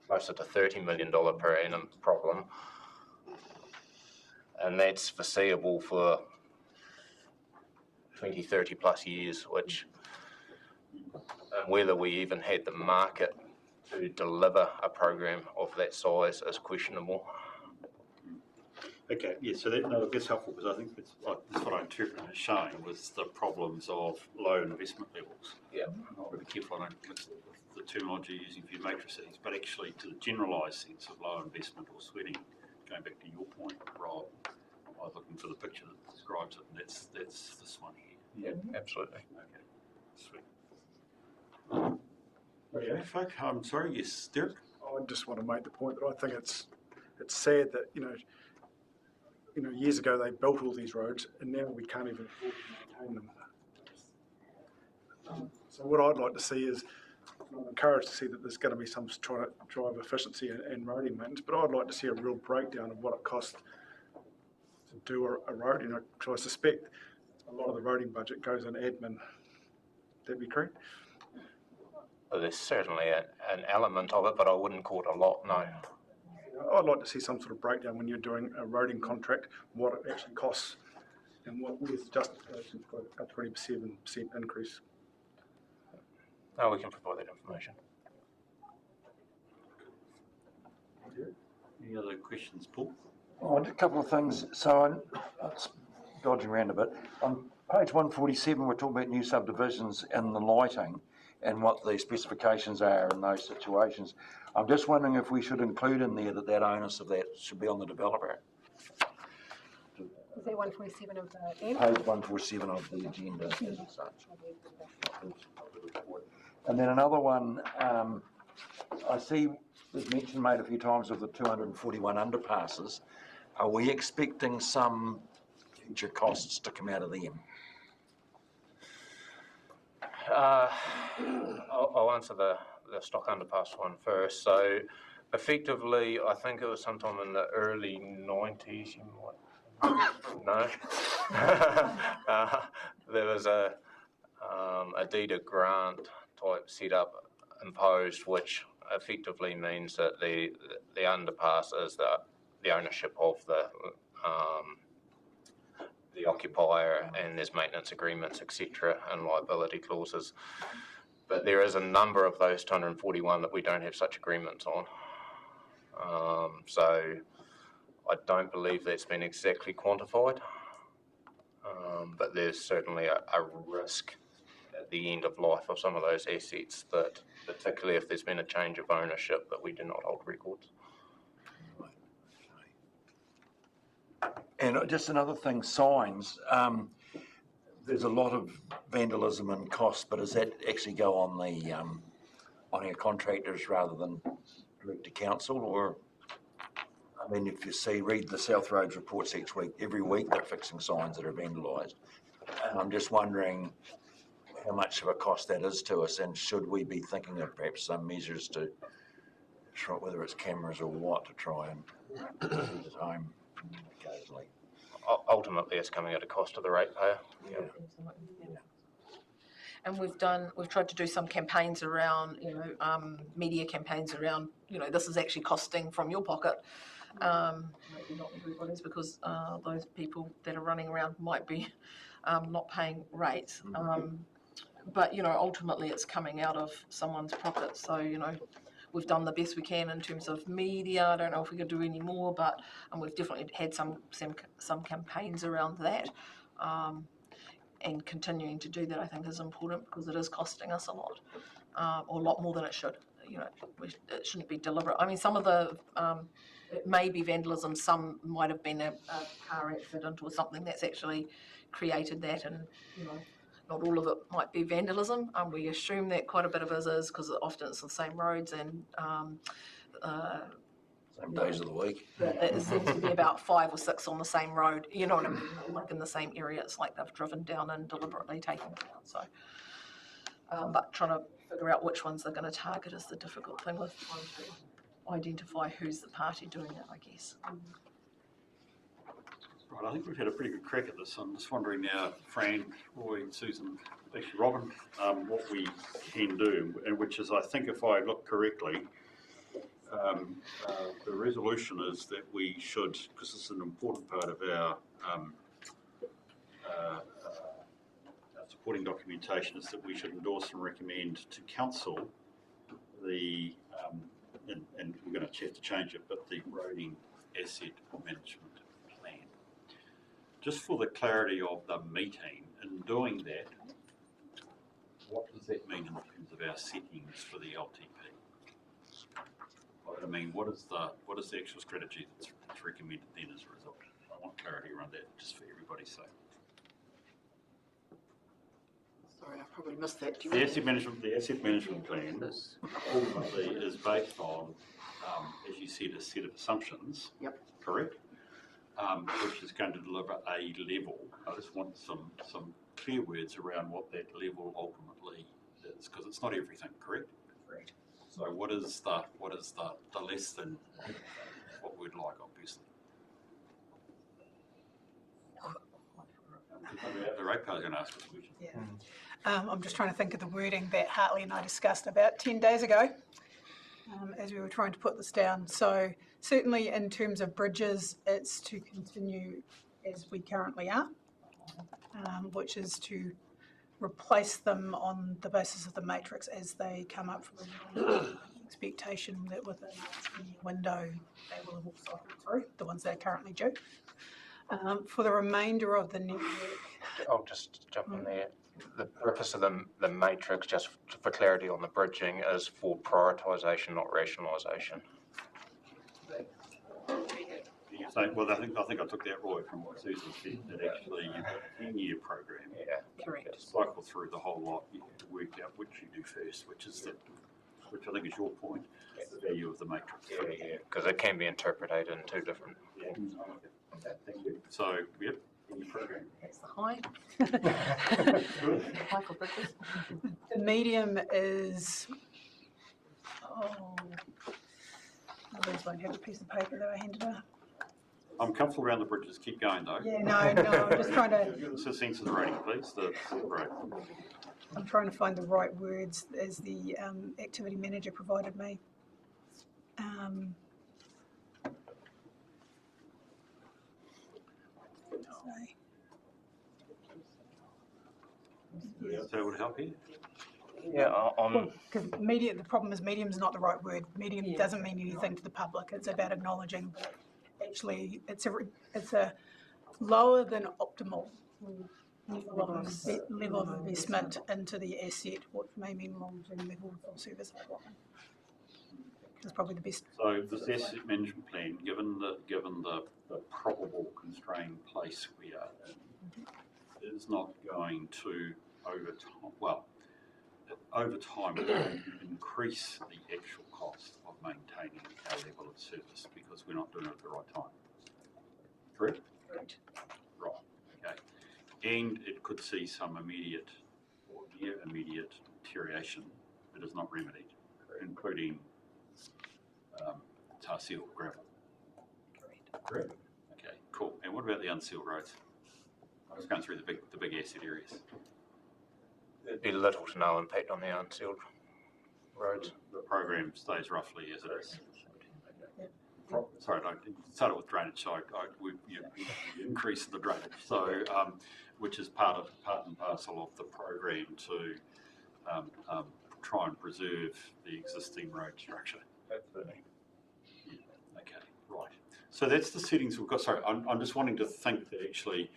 closer to $30 million per annum problem. And that's foreseeable for 20, 30 plus years, which whether we even had the market to deliver a program of that size is questionable. Okay, yeah, so that's helpful, because I think that's what I interpreted as showing was the problems of low investment levels. Yeah. I'm not really careful, I don't mix it with the terminology you're using for your matrices, but actually to the generalised sense of low investment or sweating, going back to your point, Rob, I was looking for the picture that describes it, and that's this one here. Yeah, absolutely. Okay, sweet. Okay, folk, I'm sorry, yes, Derek? I just want to make the point that I think it's sad that, years ago they built all these roads and now we can't even afford to maintain them. So what I'd like to see is, I'm encouraged to see that there's going to be some trying to drive efficiency and roading maintenance, but I'd like to see a real breakdown of what it costs to do a road, because I suspect a lot of the roading budget goes in admin. That'd be correct? Well, there's certainly an element of it, but I wouldn't call it a lot, no. I'd like to see some sort of breakdown when you're doing a roading contract, what it actually costs and what is justification for a 27% increase. No, we can provide that information. Any other questions, Paul? Oh, a couple of things. So I'm dodging around a bit. On page 147, we're talking about new subdivisions and the lighting and what the specifications are in those situations. I'm just wondering if we should include in there that onus of that should be on the developer. Is that 147 of the end? Page 147 of the agenda as such. And then another one, I see there's mention made a few times of the 241 underpasses. Are we expecting some future costs to come out of them? I'll answer the stock underpass one first. So effectively, I think it was sometime in the early 90s, no? There was a deed of grant type setup imposed, which effectively means that the underpass is the ownership of the occupier, and there's maintenance agreements, etc., and liability clauses. But there is a number of those 241 that we don't have such agreements on. So I don't believe that's been exactly quantified, but there's certainly a risk at the end of life of some of those assets, that particularly if there's been a change of ownership, that we do not hold records. And just another thing, signs. There's a lot of vandalism and cost, but does that actually go on the on our contractors rather than direct to council? Or, I mean, if you read the South Roads reports every week they're fixing signs that are vandalised. And I'm just wondering how much of a cost that is to us, and should we be thinking of perhaps some measures to try, whether it's cameras or what, to try and keep it home occasionally. Ultimately, it's coming at a cost to the ratepayer. Yeah. And we've tried to do some campaigns around, media campaigns around, this is actually costing from your pocket. Maybe not everybody's, because those people that are running around might be not paying rates. But, you know, ultimately it's coming out of someone's pocket. So, you know, we've done the best we can in terms of media. I don't know if we could do any more, but we've definitely had some campaigns around that. And continuing to do that, I think, is important, because it is costing us a lot, or a lot more than it should. You know, it shouldn't be deliberate. I mean, some of the, it may be vandalism, some might have been a car accident or something that's actually created that, and, you know, not all of it might be vandalism. We assume that quite a bit of it is, because often it's the same roads and same days of the week. It seems to be about 5 or 6 on the same road, you know what I mean, like in the same area. It's like they've driven down and deliberately taken it down. So, but trying to figure out which ones they're going to target is the difficult thing, with trying to identify who's the party doing it, I guess. Right, I think we've had a pretty good crack at this. I'm just wondering now, Fran, Roy, Susan, actually Robin, what we can do, and which is, I think if I look correctly, the resolution is that we should, because this is an important part of our supporting documentation, is that we should endorse and recommend to council the, and we're going to have to change it, but the roading asset management plan. Just for the clarity of the meeting, in doing that, what does that mean in terms of our settings for the LTP? I mean, what is the actual strategy that's recommended then as a result? I want clarity around that, just for everybody's sake. Sorry, I probably missed that. The asset management plan ultimately is based on, as you said, a set of assumptions. Yep. Correct. Which is going to deliver a level. I just want some clear words around what that level ultimately is, because it's not everything. Correct. Correct. So what is the less than what we'd like, obviously? The ratepayer is going to ask this question. Yeah. I'm just trying to think of the wording that Hartley and I discussed about 10 days ago as we were trying to put this down. So certainly in terms of bridges, it's to continue as we currently are, which is to replace them on the basis of the matrix as they come up from the expectation that within a 10-year window they will have all cycled through, the ones that are currently due. For the remainder of the network... I'll just jump in there. The purpose of the matrix, just for clarity on the bridging, is for prioritisation, not rationalisation. So, well, I think I took that right from what Susan said, that actually you've got a 10-year program. Yeah. Correct. To cycle through the whole lot, you have to work out which you do first, which I think is your point, the value of the matrix. Yeah, because it can be interpreted in two different. Yeah. Okay, thank you. So, yep, in the program. That's the high. Michael Bridges. The medium is... These won't have a piece of paper that I handed her. I'm comfortable around the bridges. Keep going, though. Yeah, no, I'm just trying to... Give us a sense of the rating, please. Right. I'm trying to find the right words as the activity manager provided me. So it would help you? Yeah, because medium. The problem is medium's not the right word. Medium doesn't mean anything to the public. It's about acknowledging that actually it's a lower than optimal level of investment into the asset, what may mean long-term levels of service development. It's probably the best. So this asset management plan, given the probable constrained place we are in, is not going to over time it will increase the actual cost of maintaining our level of service because we're not doing it at the right time. Correct? Correct. Right. Okay. And it could see some immediate or near immediate deterioration that is not remedied, including tar seal gravel. Correct. Okay, cool. And what about the unsealed roads? I was going through the big asset areas. There'd be little to no impact on the unsealed roads. The program stays roughly as it is. sorry, I started with drainage, so we increased the drainage, so which is part and parcel of the program to try and preserve the existing road structure. Absolutely. Yeah. Okay, right. So that's the settings we've got. Sorry, I'm just wanting to think that actually,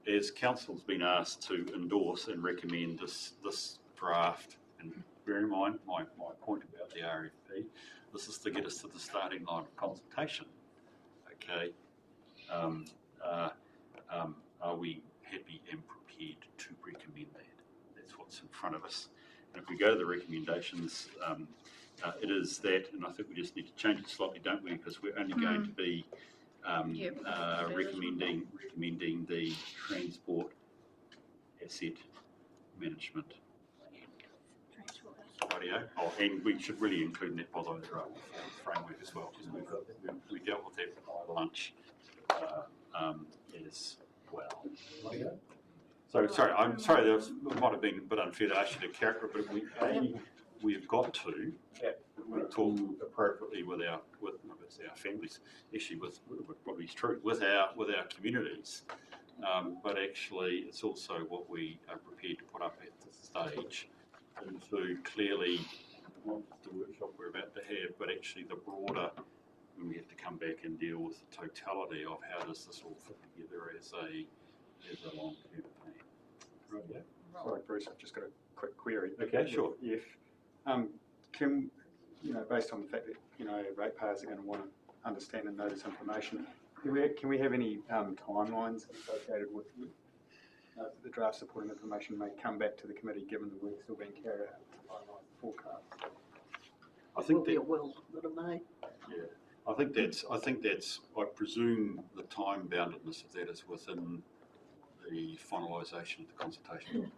as council's been asked to endorse and recommend this draft, and bear in mind my point about the RFP, this is to get us to the starting line of consultation. Okay. Are we happy and prepared to recommend that? That's what's in front of us. And if we go to the recommendations, it is that, and I think we just need to change it slightly, don't we? Because we're only going to be recommending the transport asset management. Radio. Oh, and we should really include that by the way, the framework as well, because we dealt with that by lunch as well. So sorry, I'm sorry that might have been a bit unfair to ask you to character, but we've got to talk appropriately with our families, actually with what is true with our communities. But actually, it's also what we are prepared to put up at this stage into clearly not the workshop we're about to have, but actually the broader, when we have to come back and deal with the totality of how does this all fit together as a long-term plan. Right, yeah. Sorry, Bruce, I've just got a quick query. Okay, sure. If, can, based on the fact that, ratepayers are going to want to understand and know this information, can we have any timelines associated with the draft supporting information may come back to the committee given the work still being carried out to finalise the forecast? I think that will, not a may. Yeah, I think that's. I presume the time boundedness of that is within the finalisation of the consultation.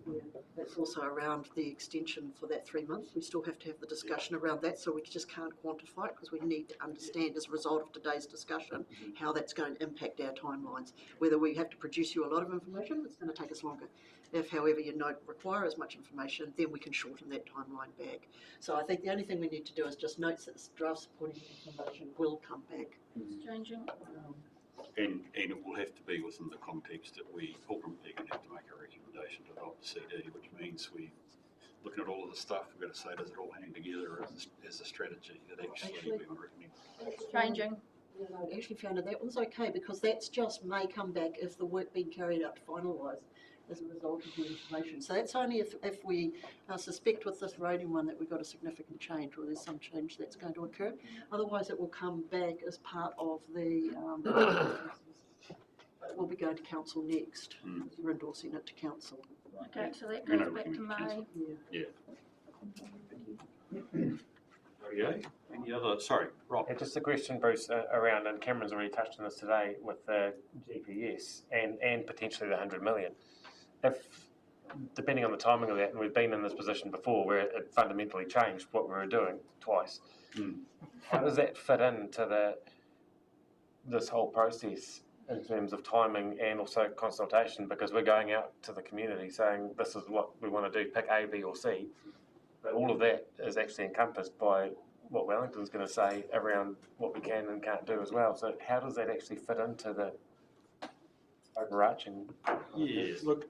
Yeah, that's also around the extension for that 3 months. We still have to have the discussion around that, so we just can't quantify it because we need to understand as a result of today's discussion how that's going to impact our timelines. Whether we have to produce you a lot of information, it's going to take us longer. If, however, you don't require as much information, then we can shorten that timeline back. So I think the only thing we need to do is just note that this draft supporting information will come back. It's changing. And it will have to be within the context that we ultimately going to have to make a recommendation to adopt the CD, which means we, looking at all of the stuff, we've got to say, does it all hang together as a strategy that actually we would recommend? It's changing. Actually, Fiona, that one's okay because that's just may come back if the work being carried out to finalise as a result of the information. So that's only if we suspect with this roading one that we've got a significant change or there's some change that's going to occur. Otherwise, it will come back as part of the but we'll be going to council next. We're endorsing it to council. Okay, so that goes back to May. Yeah. Okay. Any other? Sorry, Rob. Yeah, just a question, Bruce, around, and Cameron's already touched on this today with the GPS and potentially the 100 million. If, depending on the timing of that, and we've been in this position before where it fundamentally changed what we were doing twice, how does that fit into this whole process in terms of timing and also consultation? Because we're going out to the community saying this is what we want to do, pick A, B or C, but all of that is actually encompassed by what Wellington's going to say around what we can and can't do as well. So how does that actually fit into the overarching? Yeah, look,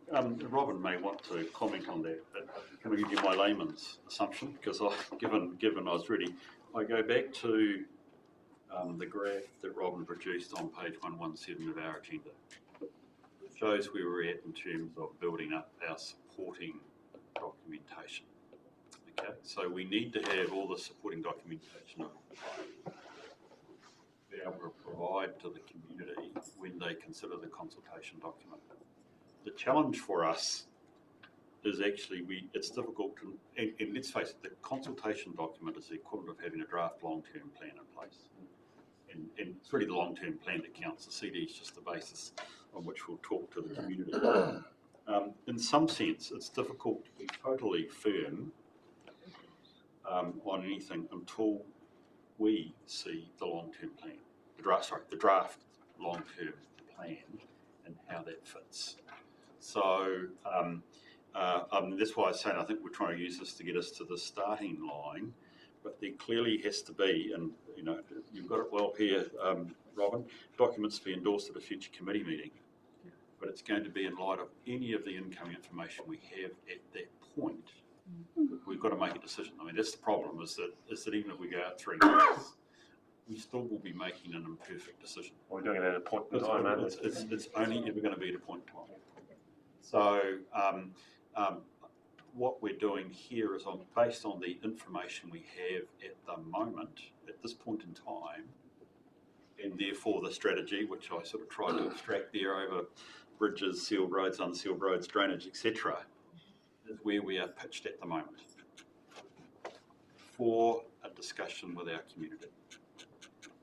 Robin may want to comment on that, but can I give you my layman's assumption? Because given I was ready, I go back to the graph that Robin produced on page 117 of our agenda. It shows where we're at in terms of building up our supporting documentation. Okay, so we need to have all the supporting documentation be able to provide to the community when they consider the consultation document. The challenge for us is actually it's difficult to, and let's face it, the consultation document is the equivalent of having a draft long-term plan in place. And it's really the long-term plan that counts. The CD is just the basis on which we'll talk to the community. In some sense, it's difficult to be totally firm on anything until we see the long-term plan, the draft long-term plan and how that fits. So that's why I was saying I think we're trying to use this to get us to the starting line, but there clearly has to be, and you've got it well stop here, Robin. Documents to be endorsed at a future committee meeting, but it's going to be in light of any of the incoming information we have at that point. We've got to make a decision. I mean, that's the problem, is that even if we go out 3 months, we still will be making an imperfect decision. We're doing it at a point in time, aren't we? It's only ever going to be at a point in time. So what we're doing here is based on the information we have at the moment, at this point in time, and therefore the strategy, which I sort of tried to abstract there over bridges, sealed roads, unsealed roads, drainage, etc., is where we are pitched at the moment for a discussion with our community.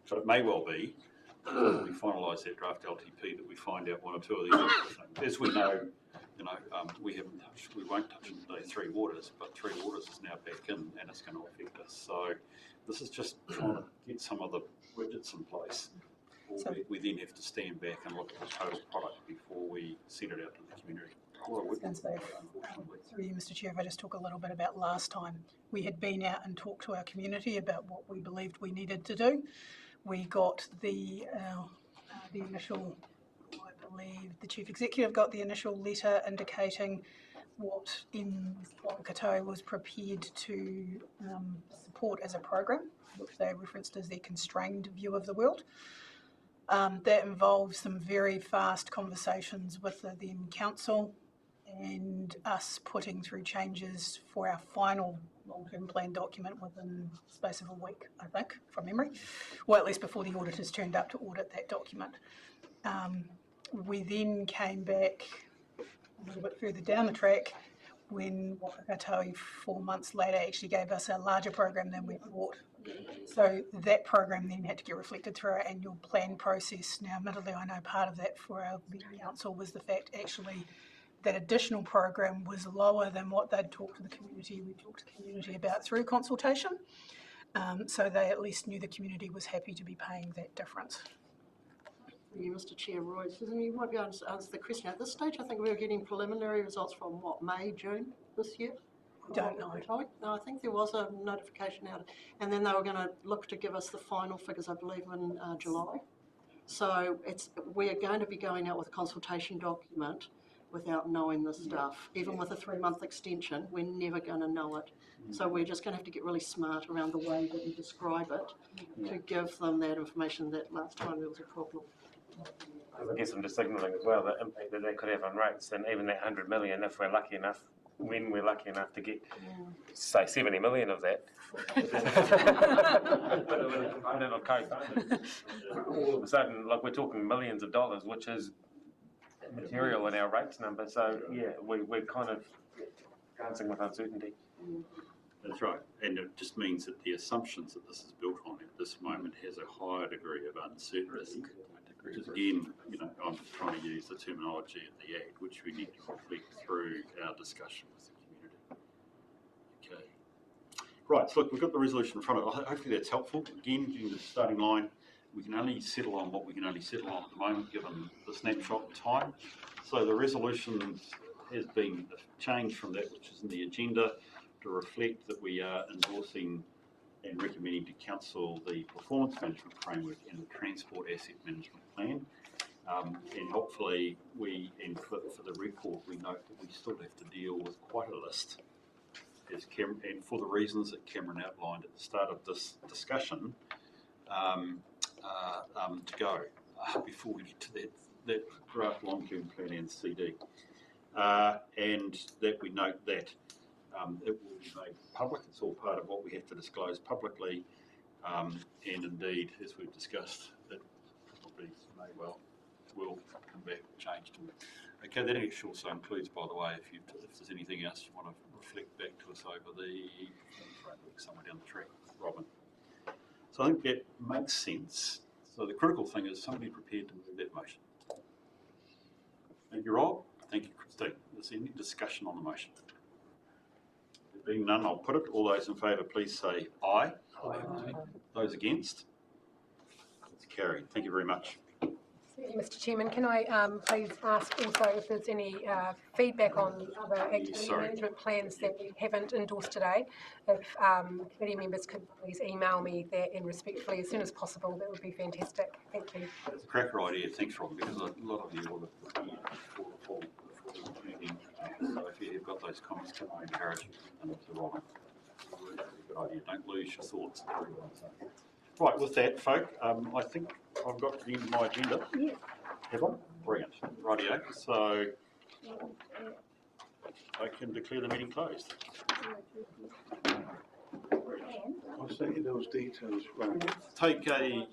But it may well be, when we finalise that draft LTP, that we find out one or two of these things. As we know, we won't touch the 3 waters, but 3 waters is now back in, and it's going to affect us. So this is just trying to get some of the widgets in place. So we then have to stand back and look at the total product before we send it out to the community. Through you, Mr. Chair, if I just talk a little bit about last time. We had been out and talked to our community about what we believed we needed to do. We got the initial, I believe the Chief Executive got the initial letter indicating what Katoa was prepared to support as a program, which they referenced as their constrained view of the world. That involves some very fast conversations with the then council and us putting through changes for our final long-term plan document within the space of a week, I think, from memory, or at least before the auditors turned up to audit that document. We then came back a little bit further down the track when Wakatoi 4 months later actually gave us a larger program than we thought. So that program then had to get reflected through our annual plan process. Now, admittedly, I know part of that for our council was the fact actually that additional program was lower than what they'd talked to the community. We talked to the community about through consultation. So they at least knew the community was happy to be paying that difference. You, Mr. Chair, Roy, Susan, you might be able to answer the question. At this stage, I think we were getting preliminary results from what, May, June this year? Don't know. No, I think there was a notification out, and then they were going to look to give us the final figures, I believe, in July. So we're going to be going out with a consultation document without knowing this stuff. Even with a 3-month extension, we're never going to know it. So we're just going to have to get really smart around the way that we describe it to give them that information that last time there was a problem. I guess I'm just signalling as well the impact that could have on rates, and even that 100 million, if we're lucky enough, when we're lucky enough to get, say, 70 million of that, but with a component of co-funding, all of a sudden, like, we're talking millions of dollars, which is material in our rates number. So yeah, we're kind of dancing with uncertainty. That's right, and it just means that the assumptions that this is built on at this moment has a higher degree of uncertainty. Which is, again, I'm trying to use the terminology of the Act, which we need to reflect through our discussion with the community. Okay. Right, so look, we've got the resolution in front of us. Hopefully that's helpful. Again, getting the starting line, we can only settle on what we can only settle on at the moment, given the snapshot in time. So the resolution has been changed from that which is in the agenda to reflect that we are endorsing and recommending to Council the performance management framework and the transport asset management plan. And hopefully for the record, we note that we still have to deal with quite a list, and for the reasons that Cameron outlined at the start of this discussion, to go before we get to that draft long-term plan and CD. And that we note that it will be made public. It's all part of what we have to disclose publicly, and indeed, as we've discussed, it probably will come back changed. Okay, that actually also includes, by the way, if there's anything else you want to reflect back to us over the framework somewhere down the track, Robin. So I think that makes sense. So the critical thing is somebody prepared to move that motion. Thank you, Rob. Thank you, Christine. Is there any discussion on the motion? There being none, I'll put it. All those in favour, please say aye. Aye. Those against? It's carried. Thank you very much. Thank you, Mr. Chairman. Can I please ask also if there's any feedback on other activity management plans that we haven't endorsed today? If committee members could please email me that and respectfully as soon as possible, that would be fantastic. Thank you. It's a cracker idea, thanks Ron, because a lot of you will have been before the meeting. So if you've got those comments, can I encourage you to send them to Ron? Good idea, don't lose your thoughts. Right, with that, folk, I think I've got to the end of my agenda. Yeah. Have I? Brilliant. Rightio. So I can declare the meeting closed. I'll send you those details. Take a